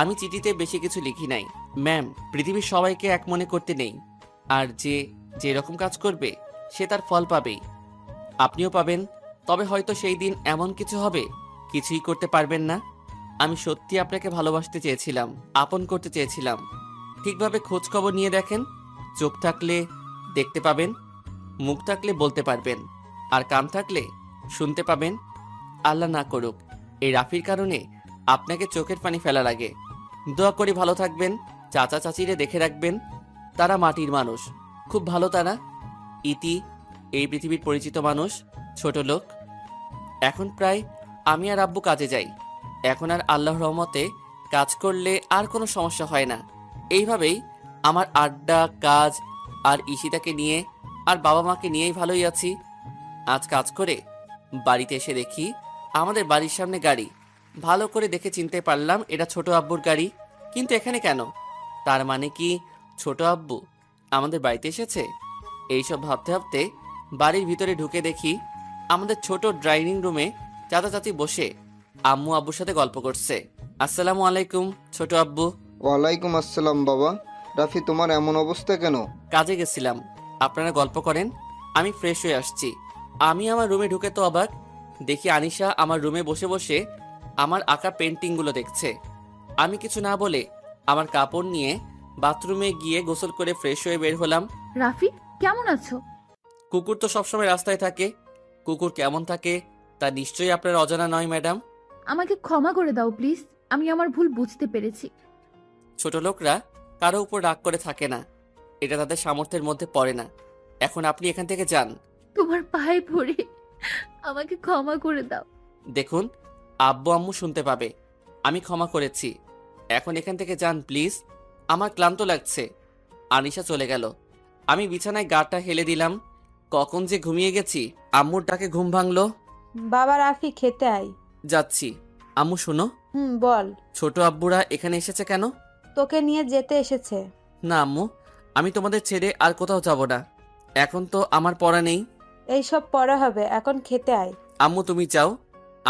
আমি চিঠিতে বেশি কিছু লিখি নাই, ম্যাম, পৃথিবীর সবাইকে এক মনে করতে নেই, আর যে যেরকম কাজ করবে সে তার ফল পাবেই। আপনিও পাবেন, তবে হয়তো সেই দিন এমন কিছু হবে কিছুই করতে পারবেন না। আমি সত্যি আপনাকে ভালোবাসতে চেয়েছিলাম, আপন করতে চেয়েছিলাম। ঠিকভাবে খোঁজ খবর নিয়ে দেখেন। চোখ থাকলে দেখতে পাবেন, মুখ থাকলে বলতে পারবেন, আর কান থাকলে শুনতে পাবেন। আল্লাহ না করুক এই রাফির কারণে আপনাকে চোখের পানি ফেলা লাগে। দোয়া করি ভালো থাকবেন। চাচা চাচিরে দেখে রাখবেন, তারা মাটির মানুষ, খুব ভালো তারা। ইতি, এই পৃথিবীর পরিচিত মানুষ, ছোট লোক। এখন প্রায় আমি আর আব্বু কাজে যাই। এখন আর আল্লাহর রহমতে কাজ করলে আর কোনো সমস্যা হয় না। এইভাবেই আমার আড্ডা, কাজ আর ঈশিতাকে নিয়ে আর বাবা মাকে নিয়েই ভালোই আছি। আজ কাজ করে বাড়িতে এসে দেখি আমাদের বাড়ির সামনে গাড়ি। ভালো করে দেখে চিনতে পারলাম এটা ছোট আব্বুর গাড়ি। কিন্তু এখানে কেন? তার মানে কি ছোট আব্বু আমাদের বাড়িতে এসেছে? এইসব ভাবতে ভাবতে বাড়ির ভিতরে ঢুকে দেখি আমাদের ছোট ড্রাইনিং রুমে চাচা চাচি বসে আম্মু আব্বুর সাথে গল্প করছে। আসসালামু আলাইকুম ছোট আব্বু। ওয়ালাইকুম আসসালাম বাবা। রাফি, তোমার এমন অবস্থা কেন? কাজে গেছিলাম, আপনারা গল্প করেন, আমি ফ্রেশ হয়ে আসছি। আমি আমার রুমে ঢুকে তো অবাক, দেখি আনিশা আমার রুমে বসে বসে আমার আঁকা পেন্টিংগুলো দেখছে। আমি কিছু না বলে আমার কাপড় নিয়ে বাথরুমে গিয়ে গোসল করে ফ্রেশ হয়ে বের হলাম। রাফি, কেমন আছো? কুকুর তো সবসময় রাস্তায় থাকে, কুকুর কেমন থাকে তা নিশ্চয়ই আপনার অজানা নয় ম্যাডাম। আমাকে ক্ষমা করে দাও প্লিজ, আমি আমার ভুল বুঝতে পেরেছি। ছোট লোকরা কারো উপর রাগ করে থাকে না, এটা তাদের সামর্থ্যের মধ্যে পড়ে না। এখন আপনি এখান থেকে যান। তোমার পায়ে পড়ে আমাকে ক্ষমা করে দাও। দেখুন, আব্বু আম্মু শুনতে পাবে, আমি ক্ষমা করেছি। এখন এখান থেকে যান প্লিজ, আমার ক্লান্ত লাগছে। আনিশা চলে গেল। আমি বিছানায় গাটা হেলে দিলাম। কখন যে ঘুমিয়ে গেছি, আম্মুর ডাকে ঘুম ভাঙলো। বাবা রাফি, খেতে আয়। যাচ্ছি। আম্মু শোনো, বল। ছোট আব্বুরা এখানে এসেছে কেন? তোকে নিয়ে যেতে এসেছে। না আম্মু, আমি তোমাদের ছেড়ে আর কোথাও যাব না। এখন তো আমার পড়া নেই। এইসব পরে হবে, এখন খেতে আয়। আম্মু তুমি যাও,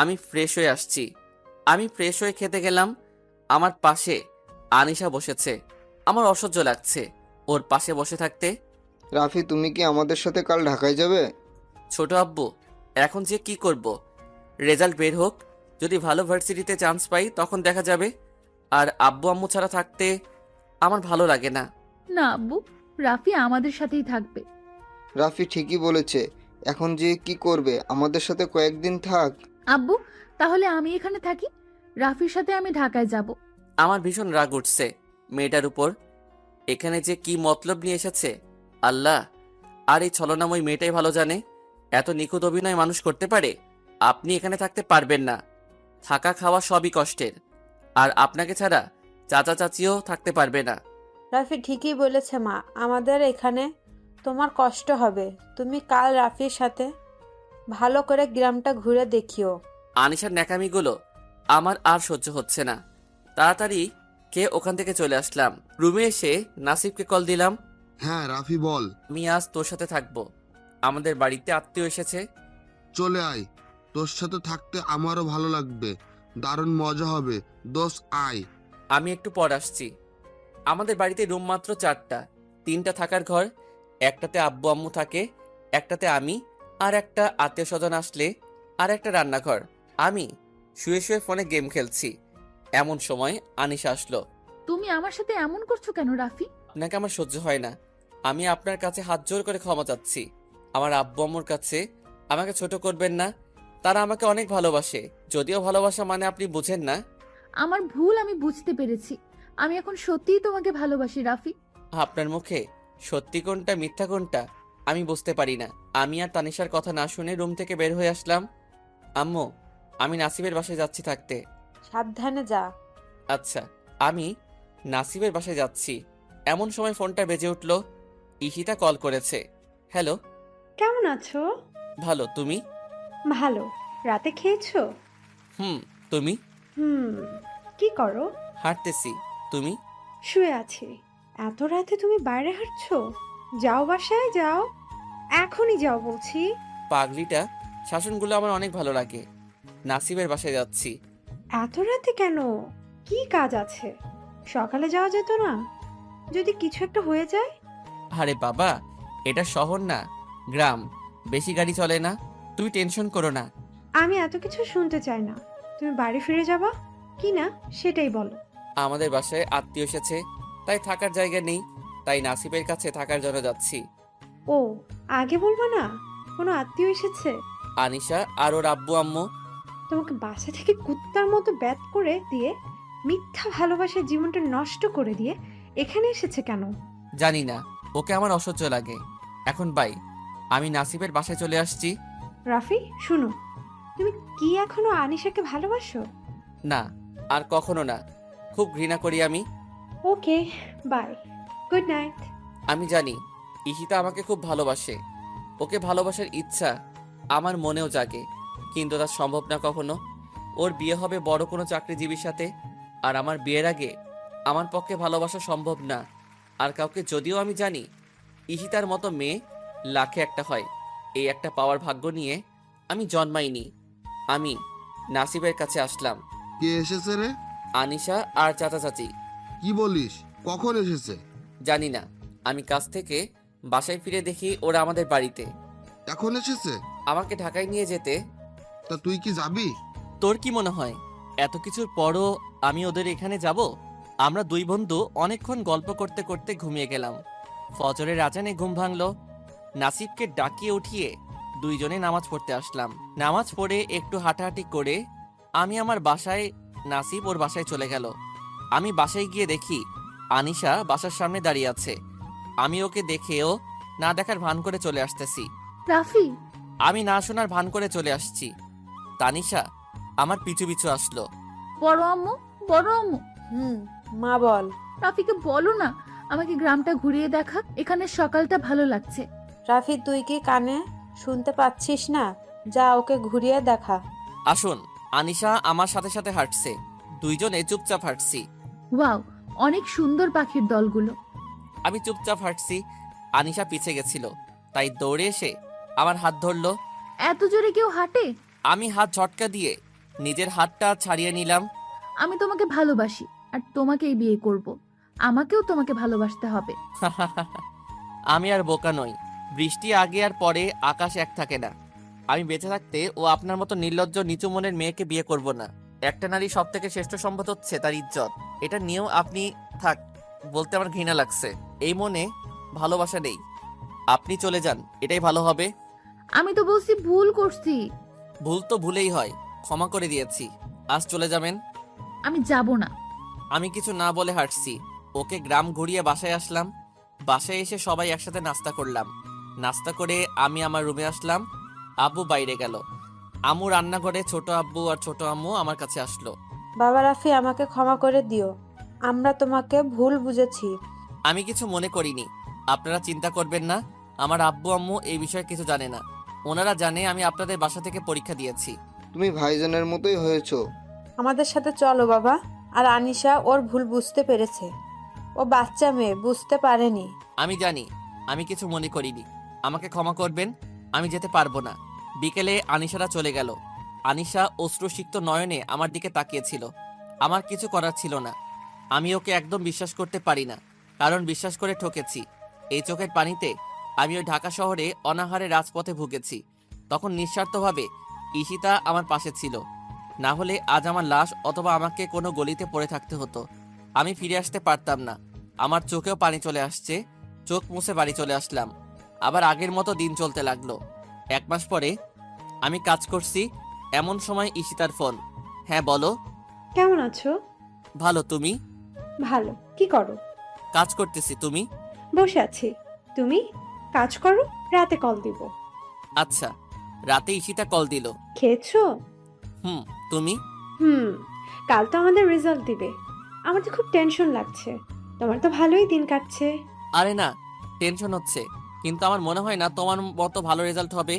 আমি ফ্রেশ হয়ে আসছি। আমি ফ্রেশ হয়ে খেতে গেলাম। আমার পাশে আনিশা বসেছে। আমার অসহ্য লাগছে ওর পাশে বসে থাকতে। রাফি, তুমি কি আমাদের সাথে কাল ঢাকায় যাবে? ছোট আব্বু, এখন যে কি করব? রেজাল্ট বের হোক, যদি ভালো ভার্সিটিতে চান্স পাই তখন দেখা যাবে। আর আব্বু আম্মু ছাড়া থাকতে আমার ভালো লাগে না। না আব্বু, রাফি আমাদের সাথেই থাকবে। রাফি ঠিকই বলেছে। এখন যে কি করবে? আমাদের সাথে কয়েকদিন থাক। আব্বু, তাহলে আমি এখানে থাকি, রাফির সাথে আমি ঢাকায় যাব। আমার ভীষণ রাগ উঠছে মেয়েটার উপর। এখানে যে কি মতলব নিয়ে এসেছে আল্লাহ! আর এই ছলনাময় মেয়েটাই ভালো জানে এত নিখুঁত অভিনয় মানুষ করতে পারে। আপনি এখানে থাকতে পারবেন না। থাকা খাওয়া সবই কষ্টের। আর আপনাকে ছাড়া চাচা চাচিও থাকতে পারবে না। রাফি ঠিকই বলেছে মা, আমাদের এখানে তোমার কষ্ট হবে। তুমি কাল রাফির সাথে ভালো করে গ্রামটা ঘুরে দেখিও। আনিশার ন্যাকামিগুলো আমার আর সহ্য হচ্ছে না। তাড়াতাড়ি ওখান থেকে চলে আসলাম। রুমে এসে নাসিবকে কল দিলাম। হ্যাঁ রাফি বল। আমি আজ তোর সাথে থাকবো। আমাদের বাড়িতে আত্মীয় এসেছে। চলে আয়, তোর সাথে থাকতে আমারও ভালো লাগবে, দারুণ মজা হবে। দোষ আয়। আমি একটু পর আসছি। আমাদের বাড়িতে রুম মাত্র 4টা। 3টা থাকার ঘর, একটাতে আব্বু আম্মু থাকে, একটাতে আমি, আর একটা আত্মীয় স্বজন আসলে, আর একটা রান্নাঘর। আমি শুয়ে শুয়ে ফোনে গেম খেলছি। এমন সময় আনিশা আসলো। তুমি আমার সাথে এমন করছো কেন রাফি? আপনাকে আমার সহ্য হয় না। আমি আপনার কাছে হাত জোর করে ক্ষমা চাচ্ছি। আমার আব্বু আম্মুর কাছে আমাকে ছোট করবেন না। তারা আমাকে অনেক ভালোবাসে, যদিও ভালোবাসা মানে আপনি বুঝেন না। আমার ভুল আমি বুঝতে পেরেছি। আমি এখন সত্যিই তোমাকে ভালোবাসি রাফি। আপনার মুখে সত্যি কোনটা মিথ্যা কোনটা আমি বুঝতে পারি না। আমি আর তানিশার কথা না শুনে রুম থেকে বের হয়ে আসলাম। আম্মু, আমি নাসিবের বাসায় যাচ্ছি থাকতে। সাবধানে যা। আচ্ছা। আমি নাসিবের বাসায় যাচ্ছি। এমন সময় ফোনটা বেজে উঠল। ঈশিতা কল করেছে। হ্যালো। কেমন আছো? ভালো, তুমি? ভালো। রাতে খেয়েছো? তুমি? কি করো? হাঁটতেছি। তুমি? শুয়ে আছি। এত রাতে তুমি বাইরে হাঁটছো? যাও, বাসায় যাও, এখনই যাও বলছি। পাগলিটা শাসনগুলো আমার অনেক ভালো লাগে। নাসিবের বাসায় যাচ্ছি। এত রাতে কেন? কি কাজ আছে? সকালে যাওয়া যেত না? যদি কিছু একটা হয়ে যায়? আরে বাবা, এটা শহর না, গ্রাম। বেশি গাড়ি চলে না। তুমি টেনশন করো না। আমি এত কিছু শুনতে চাই না। তুমি বাড়ি ফিরে যাবা কি না সেটাই বলো। আমাদের বাসায় আত্মীয় এসেছে, তাই থাকার জায়গা নেই। তাই নাসিবের কাছে থাকার জন্য যাচ্ছি। ও, আগে বলবো না কোনো আত্মীয় এসেছে? আনিশা আর ওর আব্বু আম্মু। তোমাকে বাসা থেকে কুত্তার মতো ব্যাত করে দিয়ে, মিথ্যা ভালোবাসার জীবনটা নষ্ট করে দিয়ে এখানে এসেছে কেন? জানি না, ওকে আমার অসহ্য লাগে। এখন বাই, আমি নাসিবের বাসায় চলে আসছি। রাফি শুনো, তুমি কি এখনো আনিশাকে ভালোবাসো? না, আর কখনো না। খুব ঘৃণা করি আমি। ওকে, বাই, গুড নাইট। আমি জানি ঈশিতা আমাকে খুব ভালোবাসে। ওকে ভালোবাসার ইচ্ছা আমার মনেও জাগে, কিন্তু তা সম্ভব না কখনো। ওর বিয়ে হবে বড় কোনো চাকরিজীবীর সাথে, আর আমার বিয়ের আগে আমার পক্ষে ভালোবাসা সম্ভব না আর কাউকে। যদিও আমি জানি ঈশিতার মতো মেয়ে লাখে একটা হয়। এই একটা পাওয়ার ভাগ্য নিয়ে আমি জন্মাইনি। আমি নাসিবের কাছে আসলাম। কে এসেছে রে? আনিশা আর চাচা চাচি। কি বলিস? কখন এসেছে? জানি না। আমি কাজ থেকে বাসায় ফিরে দেখি ওরা আমাদের বাড়িতে। এখন এসেছে? আমাকে ঢাকায় নিয়ে যেতে। তা তুই কি যাবি? তোর কি মনে হয় এত কিছুর পরও আমি ওদের এখানে যাব? আমরা দুই বন্ধু অনেকক্ষণ গল্প করতে করতে ঘুমিয়ে গেলাম। ফজরের আজানে ঘুম ভাঙলো। নাসিবকে ডাকিয়ে উঠিয়ে দুইজনে নামাজ পড়তে আসলাম। নামাজ পড়ে একটু হাঁটাহাঁটি করে আমি আমার বাসায়, নাসিব ওর বাসায় চলে গেল। আমি বাসায় গিয়ে দেখি আনিশা বাসার সামনে দাঁড়িয়ে আছে। আমি ওকে দেখেও না দেখার ভান করে চলে আসতেছি। রাফি, আমি না শোনার ভান করে চলে আসছি। তানিশা আমার পিছু পিছু আসলো। বড় আম্মু, বড় আম্মু, মা বল। রাফিকে বলো না আমাকে গ্রামটা ঘুরিয়ে দেখা, এখানে সকালটা ভালো লাগছে। রাফি, তুই কি কানে শুনতে পাচ্ছিস না? যা ওকে ঘুরিয়ে দেখা। আসুন। আনিশা আমার সাথে সাথে হাঁটছে, দুইজনে চুপচাপ হাঁটছি। ওয়াও, অনেক সুন্দর পাখির দলগুলো। আমি চুপচাপ হাঁটছি, আনিশা পিছে গেছিল, তাই দৌড়ে এসে আমার হাত ধরলো। এত জোরে কেউ হাঁটে? আমি হাত ঝটকা দিয়ে নিজের হাতটা ছাড়িয়ে নিলাম। আমি তোমাকে ভালোবাসি আর তোমাকেই বিয়ে করব। আমাকেও তোমাকে ভালোবাসতে হবে। আমি আর বোকা নই। বৃষ্টি আগে আর পরে আকাশ এক থাকে না। আমি বেঁচে থাকতে ও আপনার মতো নির্লজ্জ নিচু মনের মেয়েকে বিয়ে করব না। একটা নারী সব থেকে শ্রেষ্ঠ সম্পদ হচ্ছে তার ইজ্জত। এটা নিয়েও আপনি থাক বলতে আমার ঘৃণা লাগছে। এই মনে ভালোবাসা নেই। আপনি চলে যান, এটাই ভালো হবে। আমি তো বলছি ভুল করছি। ভুল তো ভুলেই হয়, ক্ষমা করে দিয়েছি। আজ চলে যাবেন? আমি যাব না। আমি কিছু না বলে হাঁটছি। ওকে গ্রাম ঘুরিয়ে বাসায় আসলাম। বাসায় এসে সবাই একসাথে নাস্তা করলাম। নাস্তা করে আমি আমার রুমে আসলাম। আব্বু বাইরে গেল। আম্মু রান্নাঘরে, ছোট আব্বু আর ছোট আম্মু আমার কাছে আসলো। বাবা রাফি, আমাকে ক্ষমা করে দিও, আমরা তোমাকে ভুল বুঝেছি। আমি কিছু মনে করিনি, আপনারা চিন্তা করবেন না। আমার আব্বু আম্মু এই বিষয়ে কিছু জানে না। ওনারা জানে আমি আপনাদের বাসা থেকে পরীক্ষা দিয়েছি। তুমি ভাইজানের মতোই হয়েছো। আমাদের সাথে চলো বাবা। আর আনিশা ওর ভুল বুঝতে পেরেছে, ও বাচ্চা মেয়ে, বুঝতে পারেনি। আমি জানি, আমি কিছু মনে করিনি। আমাকে ক্ষমা করবেন, আমি যেতে পারবো না। বিকেলে আনিশারা চলে গেল। আনিশা অশ্রুসিক্ত নয়নে আমার দিকে তাকিয়েছিল। আমার কিছু করার ছিল না। আমি ওকে একদম বিশ্বাস করতে পারি না, কারণ বিশ্বাস করে ঠকেছি। এই চোখের পানিতে আমি ওই ঢাকা শহরে অনাহারে রাজপথে ভুগেছি। তখন নিঃস্বার্থভাবে ঈশিতা আমার পাশে ছিল। না হলে আজ আমার লাশ অথবা আমাকে কোনো গলিতে পড়ে থাকতে হতো। আমি ফিরে আসতে পারতাম না। আমার চোখেও পানি চলে আসছে। চোখ মুছে বাড়ি চলে আসলাম। আবার আগের মতো দিন চলতে লাগলো। 1 মাস পরে আমি কাজ করছি, এমন সময় ঈশিতার ফোন। হ্যাঁ বলো। কেমন আছো? ভালো, তুমি? ভালো। কি করো? কাজ করতেছি, তুমি? বসে আছি। তুমি কাজ করো, রাতে কল দিব। আচ্ছা। রাতে ঈশিতা কল দিল। খেয়েছো? তুমি? হুম। কাল তো আমাদের রেজাল্ট দিবে। আমার তো খুব টেনশন লাগছে। তোমার তো ভালোই দিন কাটছে। আরে না, টেনশন হচ্ছে, কিন্তু আমার মনে হয় না তোমার মতো ভালো রেজাল্ট হবে।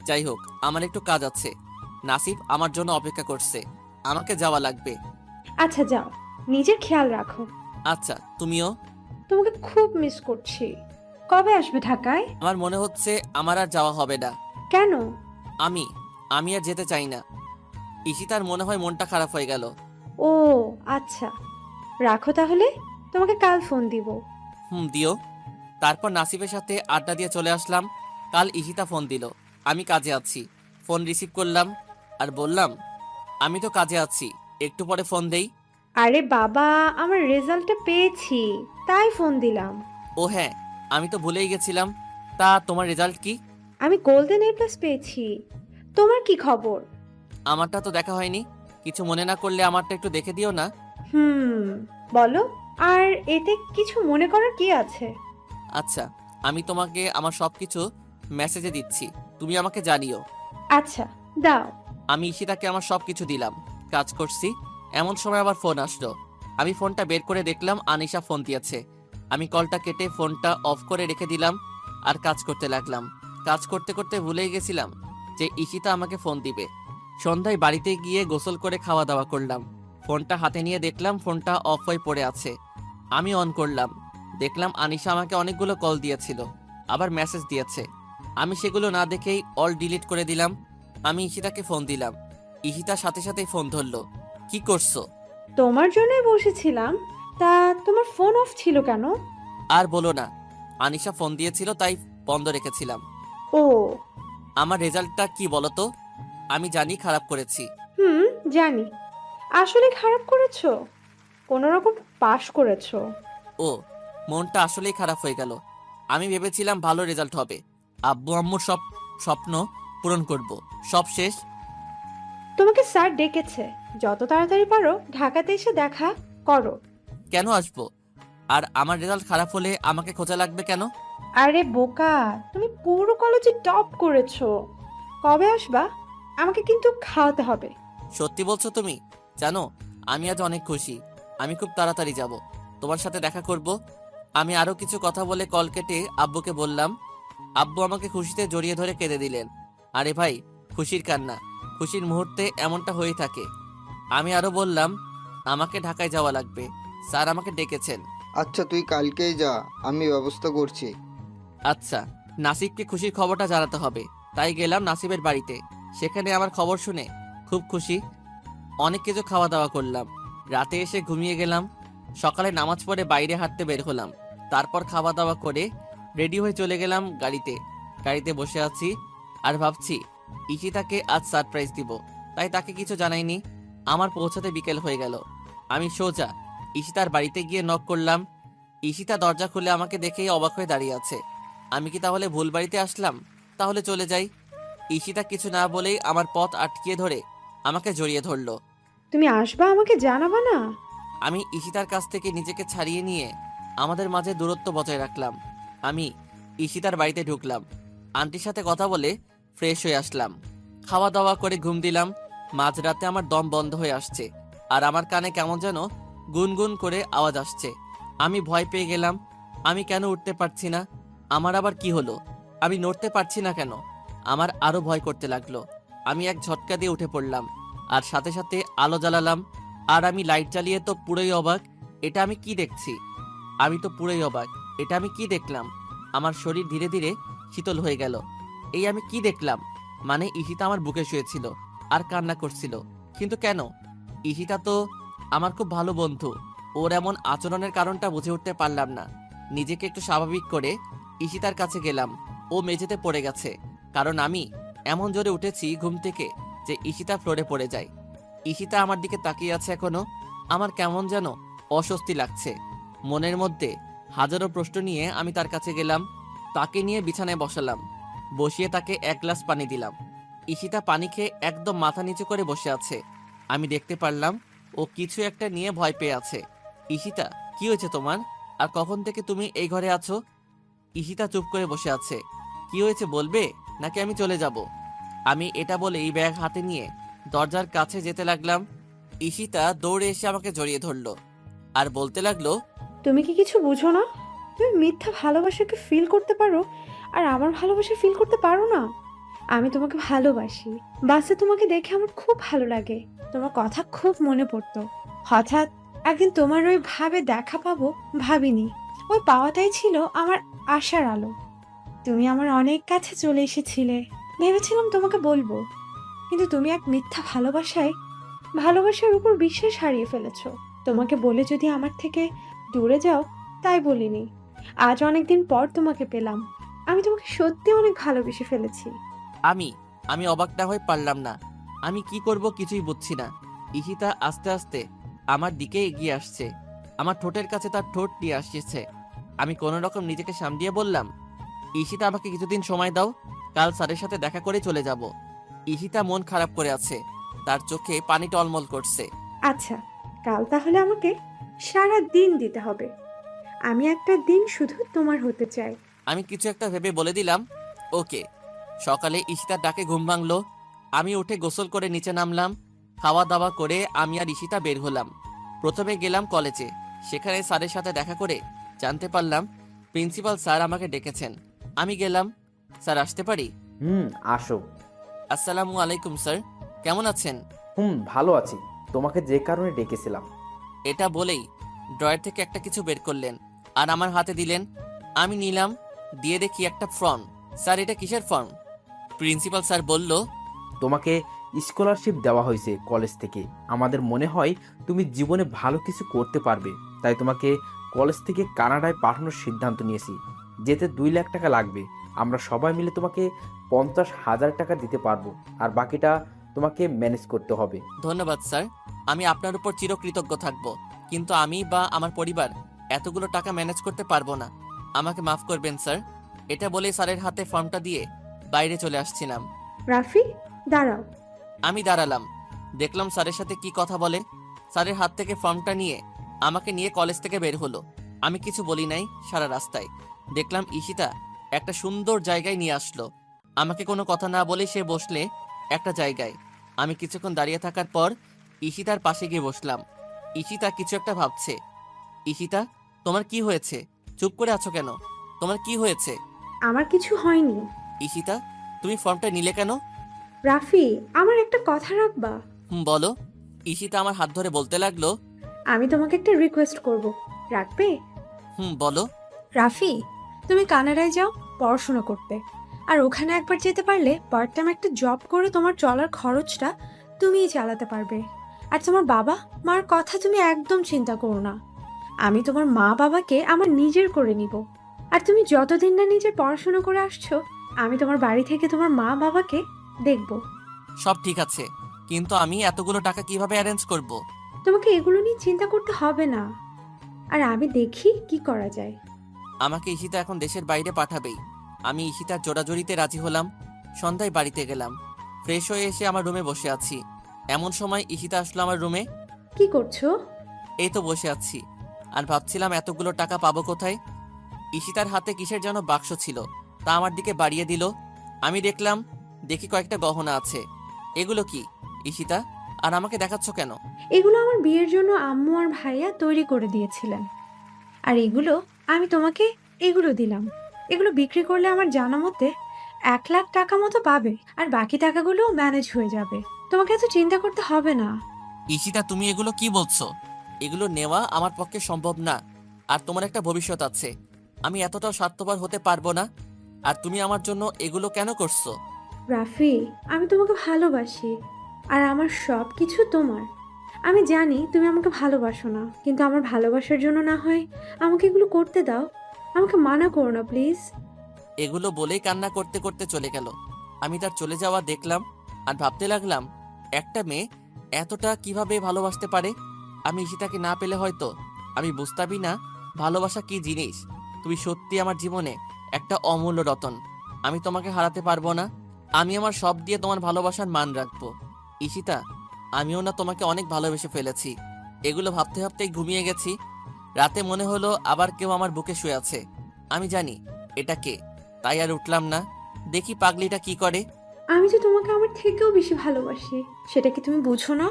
যাই হোক, আমার একটু কাজ আছে। নাসিব আমার জন্য অপেক্ষা করছে, আমাকে যাওয়া লাগবে। আচ্ছা যাও, নিজের খেয়াল রাখো। আচ্ছা, তুমিও। তোমাকে খুব মিস করছি। কবে আসবে ঢাকায়? আমার মনে হচ্ছে আমার আর যাওয়া হবে না। কেন? আমি আমি আর যেতে চাই না। ঈশিতার মনে হয় মনটা খারাপ হয়ে গেল। ও আচ্ছা, রাখো তাহলে, তোমাকে কাল ফোন দিব। দিও। তারপর নাসিবের সাথে আড্ডা দিয়ে চলে আসলাম। কাল ঈশিতা ফোন দিল, আমি কাজে আছি। ফোন রিসিভ করলাম আর বললাম, আমি তো কাজে আছি, একটু পরে ফোন দেই। আরে বাবা, আমার রেজাল্টটা পেয়েছি, তাই ফোন দিলাম। ও হ্যাঁ, আমি তো ভুলেই গেছিলাম। তা তোমার রেজাল্ট কি? আমি গোল্ডেন A+ পেয়েছি। তোমার কি খবর? আমারটা তো দেখা হয়নি, কিছু মনে না করলে আমারটা একটু দেখে দিও না। বলো। আর এতে কিছু মনে করার কি আছে? আচ্ছা, আমি তোমাকে আমার সবকিছু মেসেজে দিচ্ছি, তুমি আমাকে জানিও। আচ্ছা দাও। আমি ঈশিতাকে আমার সবকিছু দিলাম, কাজ করছি। এমন সময় আবার ফোন আসলো। আমি ফোনটা বের করে দেখলাম আনিশা ফোন দিয়েছে। আমি কলটা কেটে ফোনটা অফ করে রেখে দিলাম আর কাজ করতে লাগলাম। কাজ করতে করতে ভুলেই গেছিলাম যে ঈশিতা আমাকে ফোন দিবে। সন্ধ্যায় বাড়িতে গিয়ে গোসল করে খাওয়া দাওয়া করলাম। ফোনটা হাতে নিয়ে দেখলাম ফোনটা অফ হয়ে পড়ে আছে। আমি অন করলাম, দেখলাম আনিশা আমাকে অনেকগুলো কল দিয়েছিল, আবার মেসেজ দিয়েছে। আমি সেগুলো না দেখেই অল ডিলিট করে দিলাম। আমি ঈশিতাকে ফোন দিলাম। ঈশিতার সাথে সাথেই ফোন ধরলো। কি করছো? তোমার জন্যই বসেছিলাম। তা তোমার ফোন অফ ছিল কেন? আর বলো না, আনিশা ফোন দিয়েছিল তাই বন্ধ রেখেছিলাম। ও আমার রেজাল্টটা কি বলো তো? আমি জানি খারাপ করেছি। জানি। আসলে খারাপ করেছো? কোনো রকম পাশ করেছো। ও, মনটা আসলেই খারাপ হয়ে গেল। আমি ভেবেছিলাম ভালো রেজাল্ট হবে, আব্বু আম্মুর সব স্বপ্ন পূরণ করব। সব শেষ। তোমাকে স্যার ডেকেছে, যত তাড়াতাড়ি পারো ঢাকাতে এসে দেখা করো। কেন আসবো? আর আমার রেজাল্ট খারাপ হলে আমাকে খোঁজা লাগবে কেন? আরে বোকা, তুমি পুরো কলেজে টপ করেছো। কবে আসবা? আমাকে কিন্তু খাওয়াতে হবে। সত্যি বলছো তুমি? জানো, আমি আজ অনেক খুশি। আমি খুব তাড়াতাড়ি যাব, তোমার সাথে দেখা করব। আমি আরো কিছু কথা বলে কল কেটে আব্বুকে বললাম। আব্বু আমাকে খুশিতে জড়িয়ে ধরে কেঁদে দিলেন। আরে ভাই, খুশির কান্না, খুশির মুহূর্তে এমনটা হয়ে থাকে। আমি আরো বললাম, আমাকে ঢাকায় যাওয়া লাগবে, স্যার আমাকে ডেকেছেন। আচ্ছা তুই কালকেই যা, আমি ব্যবস্থা করছি। আচ্ছা, নাসিবকে খুশির খবরটা জানাতে হবে, তাই গেলাম নাসিবের বাড়িতে। সেখানে আমার খবর শুনে খুব খুশি। অনেক কিছু খাওয়া দাওয়া করলাম, রাতে এসে ঘুমিয়ে গেলাম। সকালে নামাজ পড়ে বাইরে হাঁটতে বের হলাম। তারপর খাওয়া দাওয়া করে রেডি হয়ে চলে গেলাম গাড়িতে বসে আছি আর ভাবছি ইশিতাকে আজ সারপ্রাইজ দিব, তাই তাকে কিছু জানাইনি। আমার পৌঁছাতে বিকেল হয়ে গেল। আমি সোজা ইশিতার বাড়িতে গিয়ে নক করলাম। ইশিতা দরজা খুলে আমাকে দেখেই অবাক হয়ে দাঁড়িয়ে আছে। আমি কি তাহলে ভুল বাড়িতে আসলাম? তাহলে চলে যাই। ইশিতা কিছু না বলেই আমার পথ আটকিয়ে ধরে আমাকে জড়িয়ে ধরলো। তুমি আসবা, আমাকে জানাবা না? আমি ইশিতার কাছ থেকে নিজেকে ছাড়িয়ে নিয়ে আমাদের মাঝে দূরত্ব বজায় রাখলাম। আমি ইশিতার বাড়িতে ঢুকলাম, আন্টির সাথে কথা বলে ফ্রেশ হয়ে আসলাম। খাওয়া দাওয়া করে ঘুম দিলাম। মাঝরাতে আমার দম বন্ধ হয়ে আসছে আর আমার কানে কেমন যেন গুনগুন করে আওয়াজ আসছে। আমি ভয় পেয়ে গেলাম। আমি কেন উঠতে পারছি না? আমার আবার কি হলো? আমি নড়তে পারছি না কেন? আমার আরো ভয় করতে লাগলো। আমি এক ঝটকা দিয়ে উঠে পড়লাম আর সাথে সাথে আলো জ্বালালাম। আর আমি লাইট জ্বালিয়ে তো পুরোই অবাক। এটা আমি কি দেখছি? আমি তো পুরোই অবাক। এটা আমি কি দেখলাম? আমার শরীর ধীরে ধীরে শীতল হয়ে গেল। এই আমি কি দেখলাম? মানে ইশিতা আমার বুকে শুয়েছিল আর কান্না করছিল, কিন্তু কেন? ইশিতা তো আমার খুব ভালো বন্ধু। ওর এমন আচরণের কারণটা বুঝে উঠতে পারলাম না। নিজেকে একটু স্বাভাবিক করে ইশিতার কাছে গেলাম। ও মেঝেতে পড়ে গেছে, কারণ আমি এমন জোরে উঠেছি ঘুম থেকে যে ইশিতা ফ্লোরে পড়ে যায়। ইশিতা আমার দিকে তাকিয়ে আছে এখনো। আমার কেমন যেন অস্বস্তি লাগছে। মনের মধ্যে হাজারো প্রশ্ন নিয়ে আমি তার কাছে গেলাম। তাকে নিয়ে বিছানায় বসালাম, বসিয়ে তাকে এক গ্লাস পানি দিলাম। ইশিতা পানি খেয়ে একদম মাথা নিচু করে বসে আছে। আমি দেখতে পারলাম ও কিছু একটা নিয়ে ভয় পেয়ে আছে। ইশিতা, কি হয়েছে তোমার? আর কখন থেকে তুমি এই ঘরে আছো? ইশিতা চুপ করে বসে আছে। কি হয়েছে বলবে, নাকি আমি চলে যাব? আমি এটা বলে এই ব্যাগ হাতে নিয়ে দরজার কাছে যেতে লাগলাম। ইশিতা দৌড়ে এসে আমাকে জড়িয়ে ধরলো আর বলতে লাগলো, তুমি কি কিছু বুঝো না? তুমি মিথ্যা ভালোবাসাকে ফিল করতে পারো, আর আমার ভালোবাসা ফিল করতে পারো না? আমি তোমাকে ভালোবাসি। বাসে তোমাকে দেখে আমার খুব ভালো লাগে, তোমার কথা খুব মনে পড়তো। হঠাৎ একদিন তোমার ওই ভাবে দেখা পাবো ভাবিনি। ওই পাওয়াটাই ছিল আমার আশার আলো। তুমি আমার অনেক কাছে চলে এসেছিলে, ভেবেছিলাম তোমাকে বলবো, কিন্তু তুমি এক মিথ্যা ভালোবাসার উপর বিশ্বাস হারিয়ে ফেলেছো। তোমাকে বলে যদি আমার থেকে দূরে যাও, তাই বলিনি। আজ অনেকদিন পর তোমাকে পেলাম, আমি তোমাকে সত্যি অনেক ভালোবেসে ফেলেছি। আমি অবাক না হয়ে পারলাম না। আমি কি করব কিছুই বুঝছি না। ইশিতা আস্তে আস্তে আমার দিকে এগিয়ে আসছে, আমার ঠোঁটের কাছে তার ঠোঁট নিয়ে আসছে। আমি কোনো রকম নিজেকে সামলিয়ে বললাম, ইশিতা আমাকে কিছুদিন সময় দাও, কাল স্যারের সাথে দেখা করে চলে যাব। ইশিতা মন খারাপ করে আছে, তার চোখে পানি টলমল করছে। আচ্ছা, কাল তাহলে আমাকে সারা দিন দিতে হবে। আমি একটা দিন শুধু তোমার হতে চাই। আমি কিছু একটা ভেবে বলে দিলাম, ওকে। সকালে ইশিতার ডাকে ঘুম ভাঙলো। আমি উঠে গোসল করে নিচে নামলাম। খাওয়া দাওয়া করে আমি আর ইশিতা বের হলাম। প্রথমে গেলাম কলেজে। সেখানে স্যারের সাথে দেখা করে জানতে পারলাম প্রিন্সিপাল স্যার আমাকে ডেকেছেন। আমি গেলাম। স্যার, আসতে পারি? আসো। আসসালামু আলাইকুম স্যার, কেমন আছেন? ভালো আছি। তোমাকে যে কারণে ডেকেছিলাম। এটা বলেই ড্রয়ার থেকে একটা কিছু বের করলেন আর আমার হাতে দিলেন। আমি নিলাম, দিয়ে দেখি একটা ফর্ম। স্যার, এটা কিসের ফর্ম? প্রিন্সিপাল স্যার বলল, তোমাকে স্কলারশিপ দেওয়া হয়েছে কলেজ থেকে। আমাদের মনে হয় তুমি জীবনে ভালো কিছু করতে পারবে, তাই তোমাকে কলেজ থেকে কানাডায় পাঠানোর সিদ্ধান্ত নিয়েছি। যেতে 2 লাখ টাকা লাগবে। আমরা সবাই মিলে তোমাকে 50,000 টাকা দিতে পারবো, আর বাকিটা তোমাকে ম্যানেজ করতে হবে। ধন্যবাদ স্যার, আমি আপনার উপর চিরকৃতজ্ঞ থাকব, কিন্তু আমি বা আমার পরিবার এতগুলো টাকা ম্যানেজ করতে পারবো না। আমাকে মাফ করবেন স্যার। এটা বলে স্যারের হাতে ফর্মটা দিয়ে বাইরে চলে আসছিলাম। রাফি, দাঁড়াও। আমি দাঁড়ালাম, দেখলাম স্যারের সাথে কি কথা বলে। স্যারের হাত থেকে ফর্মটা নিয়ে আমাকে নিয়ে কলেজ থেকে বের হলো। আমি কিছু বলি নাই। সারা রাস্তায় দেখলাম ইশিতা একটা সুন্দর জায়গায় নিয়ে আসলো। আমাকে কোনো কথা না বলে সে বসলে একটা জায়গায়। আমি কিছুক্ষণ দাঁড়িয়ে থাকার পর ইশিতার পাশে গিয়ে বসলাম। ইশিতা কিছু একটা ভাবছে। ইশিতা, তোমার কি হয়েছে? চুপ করে আছো কেন? তোমার কি হয়েছে? আমার কিছু হয়নি। ঈশিতা, তুমি ফর্মটা নিলে কেন? রাফি, আমার একটা কথা রাখবা? বলো। ঈশিতা আমার হাত ধরে বলতে লাগলো, আমি তোমাকে একটা রিকোয়েস্ট করব, রাখবে? বলো। রাফি, তুমি কানাডায় যাও পড়াশোনা করতে, আর ওখানে একবার যেতে পারলে পার্ট টাইম একটা জব করে তোমার চলার খরচটা তুমিই চালাতে পারবে। আর তোমার বাবা মার কথা তুমি একদম চিন্তা করো না, আমি তোমার মা বাবাকে আমার নিজের করে নিব। আর তুমি যতদিন না নিজের পড়াশোনা করে আসছো, আমি তোমার বাড়ি থেকে তোমার মা বাবাকে দেখব। সব ঠিক আছে, কিন্তু আমি এতগুলো টাকা কিভাবে অ্যারেঞ্জ করব? তোমাকে এগুলো নিয়ে চিন্তা করতে হবে না, আর আমি দেখি কি করা যায়। আমাকে ঈশিতা এখন দেশের বাইরে পাঠাবেই। আমি ঈশিতার জোড়াজোড়িতে রাজি হলাম। সন্ধ্যায় বাড়িতে গেলাম। ফ্রেশ হয়ে এসে আমার রুমে বসে আছি। এমন সময় ঈশিতা আসলো আমার রুমে। কি করছো? এই তো বসে আছি, আর ভাবছিলাম এতগুলো টাকা পাবো কোথায়। ঈশিতার হাতে কিসের যেন বাক্স ছিল, তা আমার দিকে বাড়িয়ে দিল। আমি দেখি কয়েকটা গহনা আছে। এগুলো কি ঈশিতা? আর আমাকে দেখাচ্ছ কেন? এগুলো আমার বিয়ের জন্য আম্মু আর ভাইয়া তৈরি করে দিয়েছিলেন, আর এগুলো আমি তোমাকে এগুলো দিলাম। এগুলো বিক্রি করলে আমার জানা মতে 1 লাখ টাকা মতো পাবে, আর বাকি টাকাগুলো ম্যানেজ হয়ে যাবে। তোমাকে এত চিন্তা করতে হবে না। ঈশিতা, তুমি এগুলো কি বলছো? এগুলো নেওয়া আমার পক্ষে সম্ভব না। আর তোমার একটা ভবিষ্যৎ আছে, আমি এতটাও স্বার্থপর হতে পারবো না। আর তুমি আমার জন্য এগুলো কেন করছো? রাফি, আমি তোমাকে ভালোবাসি, আর আমার সব কিছু তোমার। আমি জানি তুমি আমাকে ভালোবাসো না, কিন্তু আমার ভালোবাসার জন্য না হয় আমাকে এগুলো করতে দাও। আমাকে মানা করো না প্লিজ। এগুলো বলেই কান্না করতে করতে চলে গেল। আমি তার চলে যাওয়া দেখলাম আর ভাবতে লাগলাম, একটা মেয়ে এতটা কিভাবে ভালোবাসতে পারে। আমি ঈশিতাকে না পেলে হয়তো আমি বুঝতামই না ভালোবাসা কি জিনিস। তুমি সত্যি আমার জীবনে একটা অমূল্য রতন। আমি তোমাকে হারাতে পারবো না। আমি আমার সব দিয়ে তোমার ভালোবাসার মান রাখবো। ঈশিতা, আমিও না তোমাকে অনেক ভালোবেসে ফেলেছি। এগুলো ভাবতে ভাবতেই ঘুমিয়ে গেছি। রাতে মনে হলো আবার কেউ আমার বুকে শুয়ে আছে। আমি জানি এটা কে, তাই আর উঠলাম না। দেখি পাগলিটা কি করে। আমি যে তোমাকে আমার থেকেও বেশি ভালোবাসি, সেটা কি তুমি বুঝো না?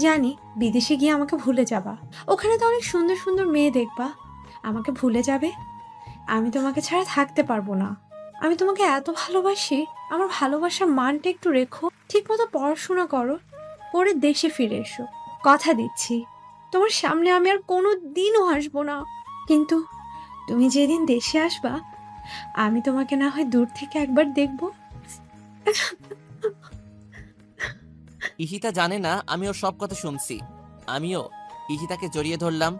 জানি বিদেশে গিয়ে আমাকে ভুলে যাবা, ওখানে তো অনেক সুন্দর সুন্দর মেয়ে দেখবা, আমাকে ভুলে যাবে। আমি তোমাকে ছাড়া থাকতে পারবো না। আমি তোমাকে এত ভালোবাসি, আমার ভালোবাসার মানটা একটু রেখো। ঠিক মতো পড়াশোনা করো, পরে দেশে ফিরে এসো। কথা দিচ্ছি, তোমার সামনে আমি আর কোনো দিনও আসবো না। কিন্তু তুমি যেদিন দেশে আসবা, আমি তোমাকে না হয় দূর থেকে একবার দেখবো। ঈশিতা জানে না আমি ওর সব কথা শুনছি। আমিও ঈশিতাকে জড়িয়ে ধরলাম।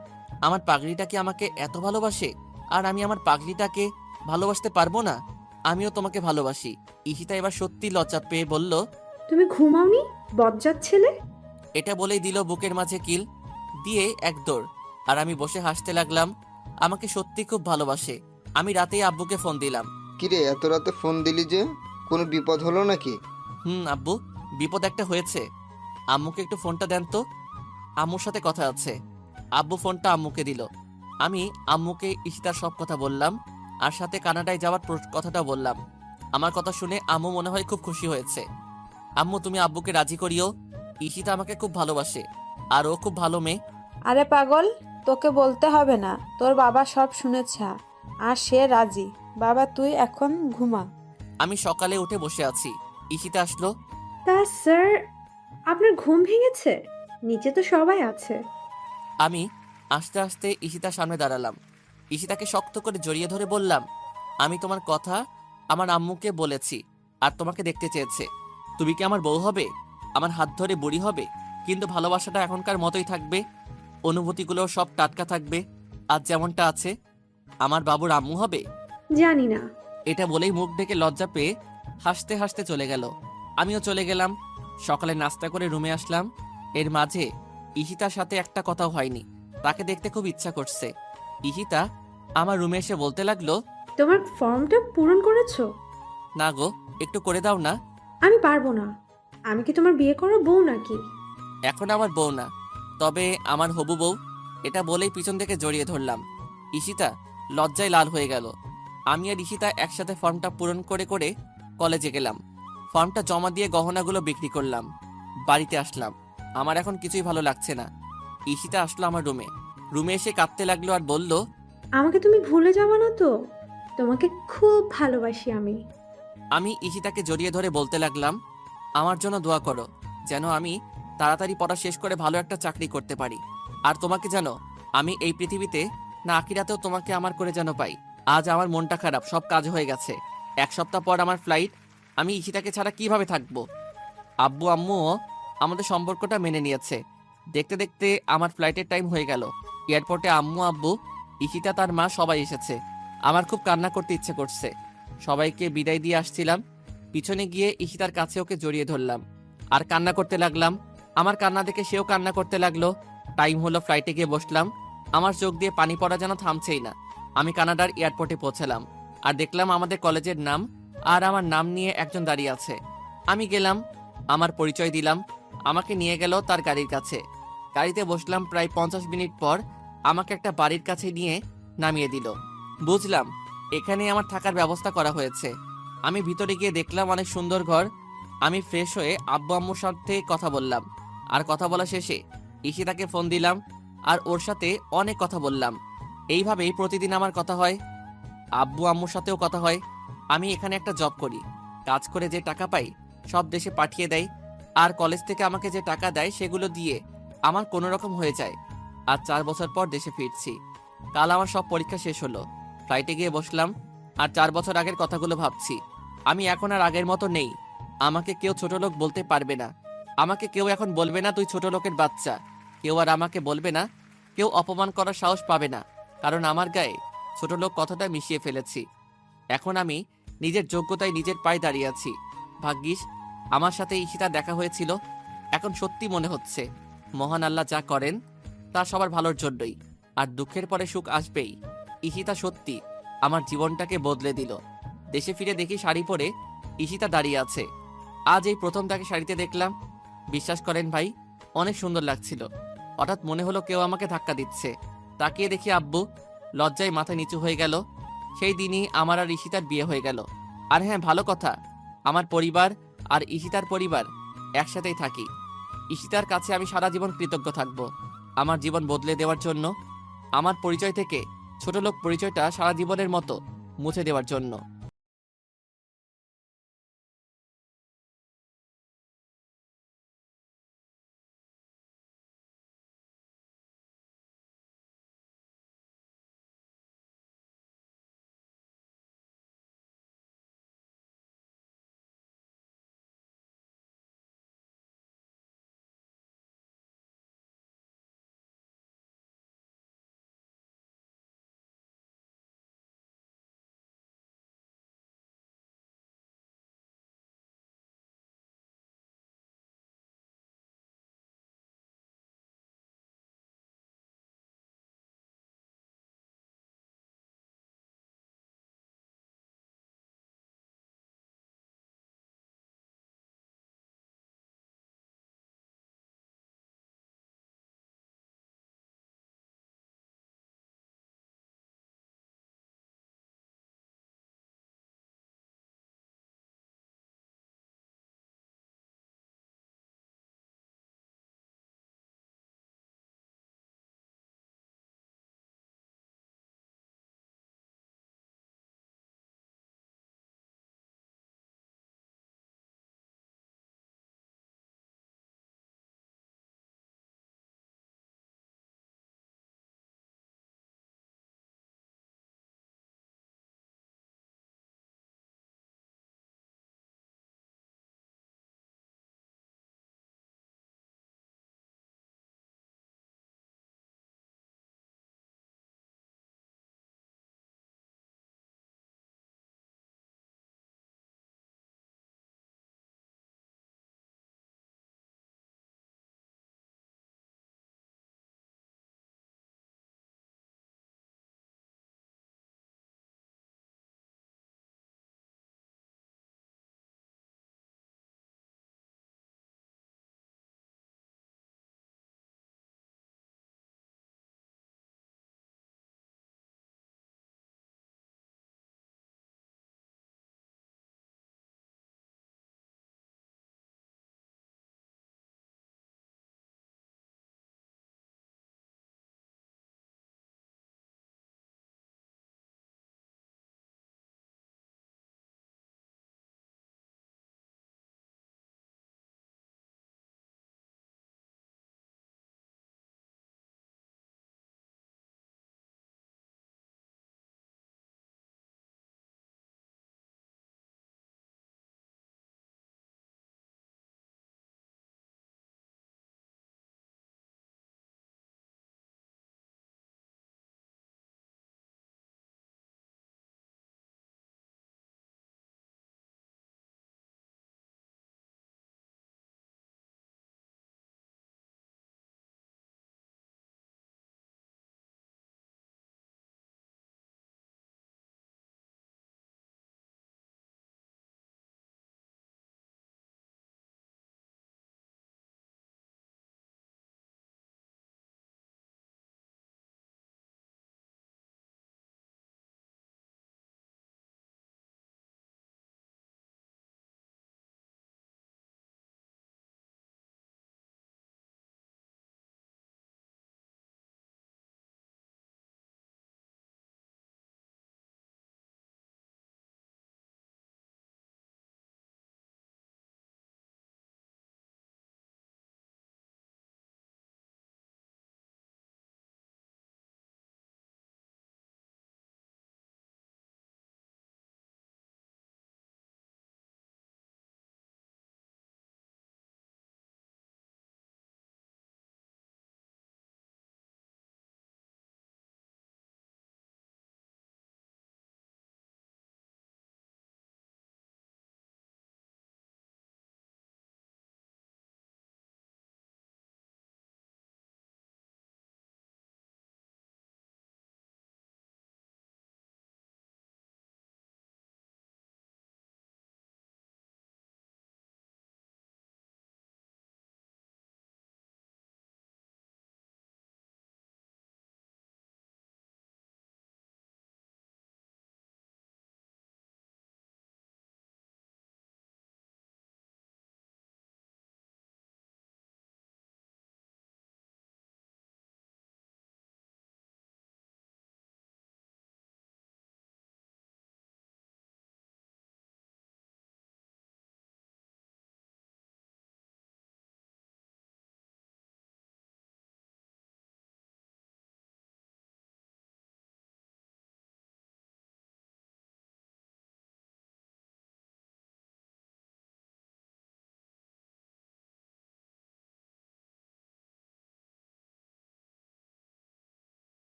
আমার পাগলিটা কি আমাকে এত ভালোবাসে? আর আমি আমার পাগলিটাকে ভালোবাসতে পারবো না? আমিও তোমাকে ভালোবাসি। ঈশিতা এবার সত্যি লজ্জা পেয়ে বলল, তুমি ঘুমাওনি, বজ্জাত ছেলে? এটা বলেই দিল বুকের মাঝে কিল দিয়ে এক দৌড়। আর আমি বসে হাসতে লাগলাম। আমাকে সত্যি খুব ভালোবাসে। আমি রাতেই আব্বুকে ফোন দিলাম। কিরে, এত রাতে ফোন দিলি যে? কোনো বিপদ হলো নাকি? আব্বু, বিপদ একটা হয়েছে। আম্মুকে একটু ফোনটা দেন তো, আম্মুর সাথে কথা আছে। আব্বু ফোনটা আম্মুকে দিল। আমি আম্মুকে ঈশিতার সব কথা বললাম, আর সাথে কানাডায় যাওয়ার কথাটা বললাম। আমার কথা শুনে আম্মু মনে হয় খুব খুশি হয়েছে। আম্মু, তুমি আব্বুকে রাজি করিও। ঈশিতা আমাকে খুব ভালোবাসে, আর ও খুব ভালো মেয়ে। আরে পাগল, তোকে বলতে হবে না, তোর বাবা সব শুনেছে আর সে রাজি। বাবা, তুই এখন ঘুমা। আমি সকালে উঠে বসে আছি। ঈশিতা আসলো। তা স্যার, আপনার ঘুম ভেঙেছে? নিচে তো সবাই আছে। আমি আস্তে আস্তে ঈশিতার সামনে দাঁড়ালাম। ঈশিতাকে শক্ত করে জড়িয়ে ধরে বললাম, আমি তোমার কথা আমার আম্মুকে বলেছি, আর তোমাকে দেখতে চেয়েছে। তুমি কি আমার বউ হবে? আমার হাত ধরে বুড়ি হবে, কিন্তু ভালোবাসাটা এখনকার মতোই থাকবে। অনুভূতিগুলো সব টাটকা থাকবে, আজ যেমনটা আছে। আমার বাবুর আম্মু হবে। জানি না। এটা বলেই মুখ ঢেকে লজ্জা পেয়ে হাসতে হাসতে চলে গেল। আমিও চলে গেলাম। সকালে নাস্তা করে রুমে আসলাম। এর মাঝে ঈশিতার সাথে একটা কথাও হয়নি। তাকে দেখতে খুব ইচ্ছা করছে। ঈশিতা আমার রুমে এসে বলতে লাগলো, তোমার ফর্মটা পূরণ করেছো? না গো, একটু করে দাও না। আমি পারবো না। আমি কি তোমার বিয়ে করার বউ নাকি? এখন আমার বউ না, তবে আমার হবু বউ। এটা বলেই পিছন থেকে জড়িয়ে ধরলাম। ঈশিতা লজ্জায় লাল হয়ে গেল। আমি আর ঈশিতা একসাথে ফর্মটা পূরণ করে করে কলেজে গেলাম। ফর্মটা জমা দিয়ে গহনাগুলো বিক্রি করলাম। বাড়িতে আসলাম। আমার এখন কিছুই ভালো লাগছে না। ঈশিতা আসলো আমার রুমে এসে কাঁদতে লাগলো আর বলল, আমাকে তুমি ভুলে যাবে না তো? তোমাকে খুব ভালোবাসি আমি। আমি ঈশিতাকে জড়িয়ে ধরে বলতে লাগলাম, আমার জন্য দোয়া করো, যেন আমি তাড়াতাড়ি পড়া শেষ করে ভালো একটা চাকরি করতে পারি। আর তোমাকে যেন আমি এই পৃথিবীতে না আখিরাতেও তোমাকে আমার করে যেন পাই। আজ আমার মনটা খারাপ, সব কাজ হয়ে গেছে। 1 সপ্তাহ পর আমার ফ্লাইট। আমি ঈশিতাকে ছাড়া কিভাবে থাকবো? আব্বু আম্মুও আমাদের সম্পর্কটা মেনে নিয়েছে। দেখতে দেখতে আমার ফ্লাইটের টাইম হয়ে গেল। এয়ারপোর্টে আম্মু, আব্বু, ঈশিতা, তার মা সবাই এসেছে। আমার খুব কান্না করতে ইচ্ছে করছে। সবাইকে বিদায় দিয়ে আসছিলাম, পিছনে গিয়ে ঈশিতার কাছে ওকে জড়িয়ে ধরলাম আর কান্না করতে লাগলাম। আমার কান্না দেখে সেও কান্না করতে লাগলো। টাইম হলো, ফ্লাইটে গিয়ে বসলাম। আমার চোখ দিয়ে পানি পড়া যেন থামছেই না। আমি কানাডার এয়ারপোর্টে পৌঁছালাম আর দেখলাম আমাদের কলেজের নাম আর আমার নাম নিয়ে একজন দাঁড়িয়ে আছে। আমি গেলাম, আমার পরিচয় দিলাম। আমাকে নিয়ে গেল তার গাড়ির কাছে। গাড়িতে বসলাম। প্রায় 50 মিনিট পর আমাকে একটা বাড়ির কাছে নিয়ে নামিয়ে দিল। বুঝলাম এখানে আমার থাকার ব্যবস্থা করা হয়েছে। আমি ভিতরে গিয়ে দেখলাম অনেক সুন্দর ঘর। আমি ফ্রেশ হয়ে আব্বু আম্মুর সাথে কথা বললাম। আর কথা বলা শেষে ঈশিতাকে ফোন দিলাম আর ওর সাথে অনেক কথা বললাম। এইভাবেই প্রতিদিন আমার কথা হয়, আব্বু আম্মুর সাথেও কথা হয়। আমি এখানে একটা জব করি, কাজ করে যে টাকা পাই সব দেশে পাঠিয়ে দেয়। আর কলেজ থেকে আমাকে যে টাকা দেয় সেগুলো দিয়ে আমার কোনো রকম হয়ে যায়। আর 4 বছর পর দেশে ফিরছি। কাল আমার সব পরীক্ষা শেষ হলো। ফ্লাইটে গিয়ে বসলাম আর 4 বছর আগের কথাগুলো ভাবছি। আমি এখন আর আগের মতো নেই। আমাকে কেউ ছোট লোক বলতে পারবে না। আমাকে কেউ এখন বলবে না তুই ছোট লোকের বাচ্চা। কেউ আর আমাকে বলবে না, কেউ অপমান করার সাহস পাবে না, কারণ আমার গায়ে ছোট লোক কথাটা মিশিয়ে ফেলেছি। এখন আমি নিজের যোগ্যতায় নিজের পায়ে দাঁড়িয়ে আছি। ভাগ্যিস আমার সাথে ঈশিতা দেখা হয়েছিল। এখন সত্যি মনে হচ্ছে মহান আল্লাহ যা করেন তা সবার ভালোর জন্যই। আর দুঃখের পরে সুখ আসবেই। ঈশিতা সত্যি আমার জীবনটাকে বদলে দিল। দেশে ফিরে দেখি শাড়ি পরে ঈশিতা দাঁড়িয়ে আছে। আজ এই প্রথম তাকে শাড়িতে দেখলাম। বিশ্বাস করেন ভাই, অনেক সুন্দর লাগছিল। হঠাৎ মনে হলো কেউ আমাকে ধাক্কা দিচ্ছে। তাকিয়ে দেখি আব্বু। লজ্জায় মাথা নিচু হয়ে গেল। সেই দিনই আমার আর ঈশিতার বিয়ে হয়ে গেল। আর হ্যাঁ, ভালো কথা, আমার পরিবার আর ঈশিতার পরিবার একসাথেই থাকি। ঈশিতার কাছে আমি সারা জীবন কৃতজ্ঞ থাকব, আমার জীবন বদলে দেওয়ার জন্য, আমার পরিচয় থেকে ছোট লোক পরিচয়টা সারা জীবনের মতো মুছে দেওয়ার জন্য।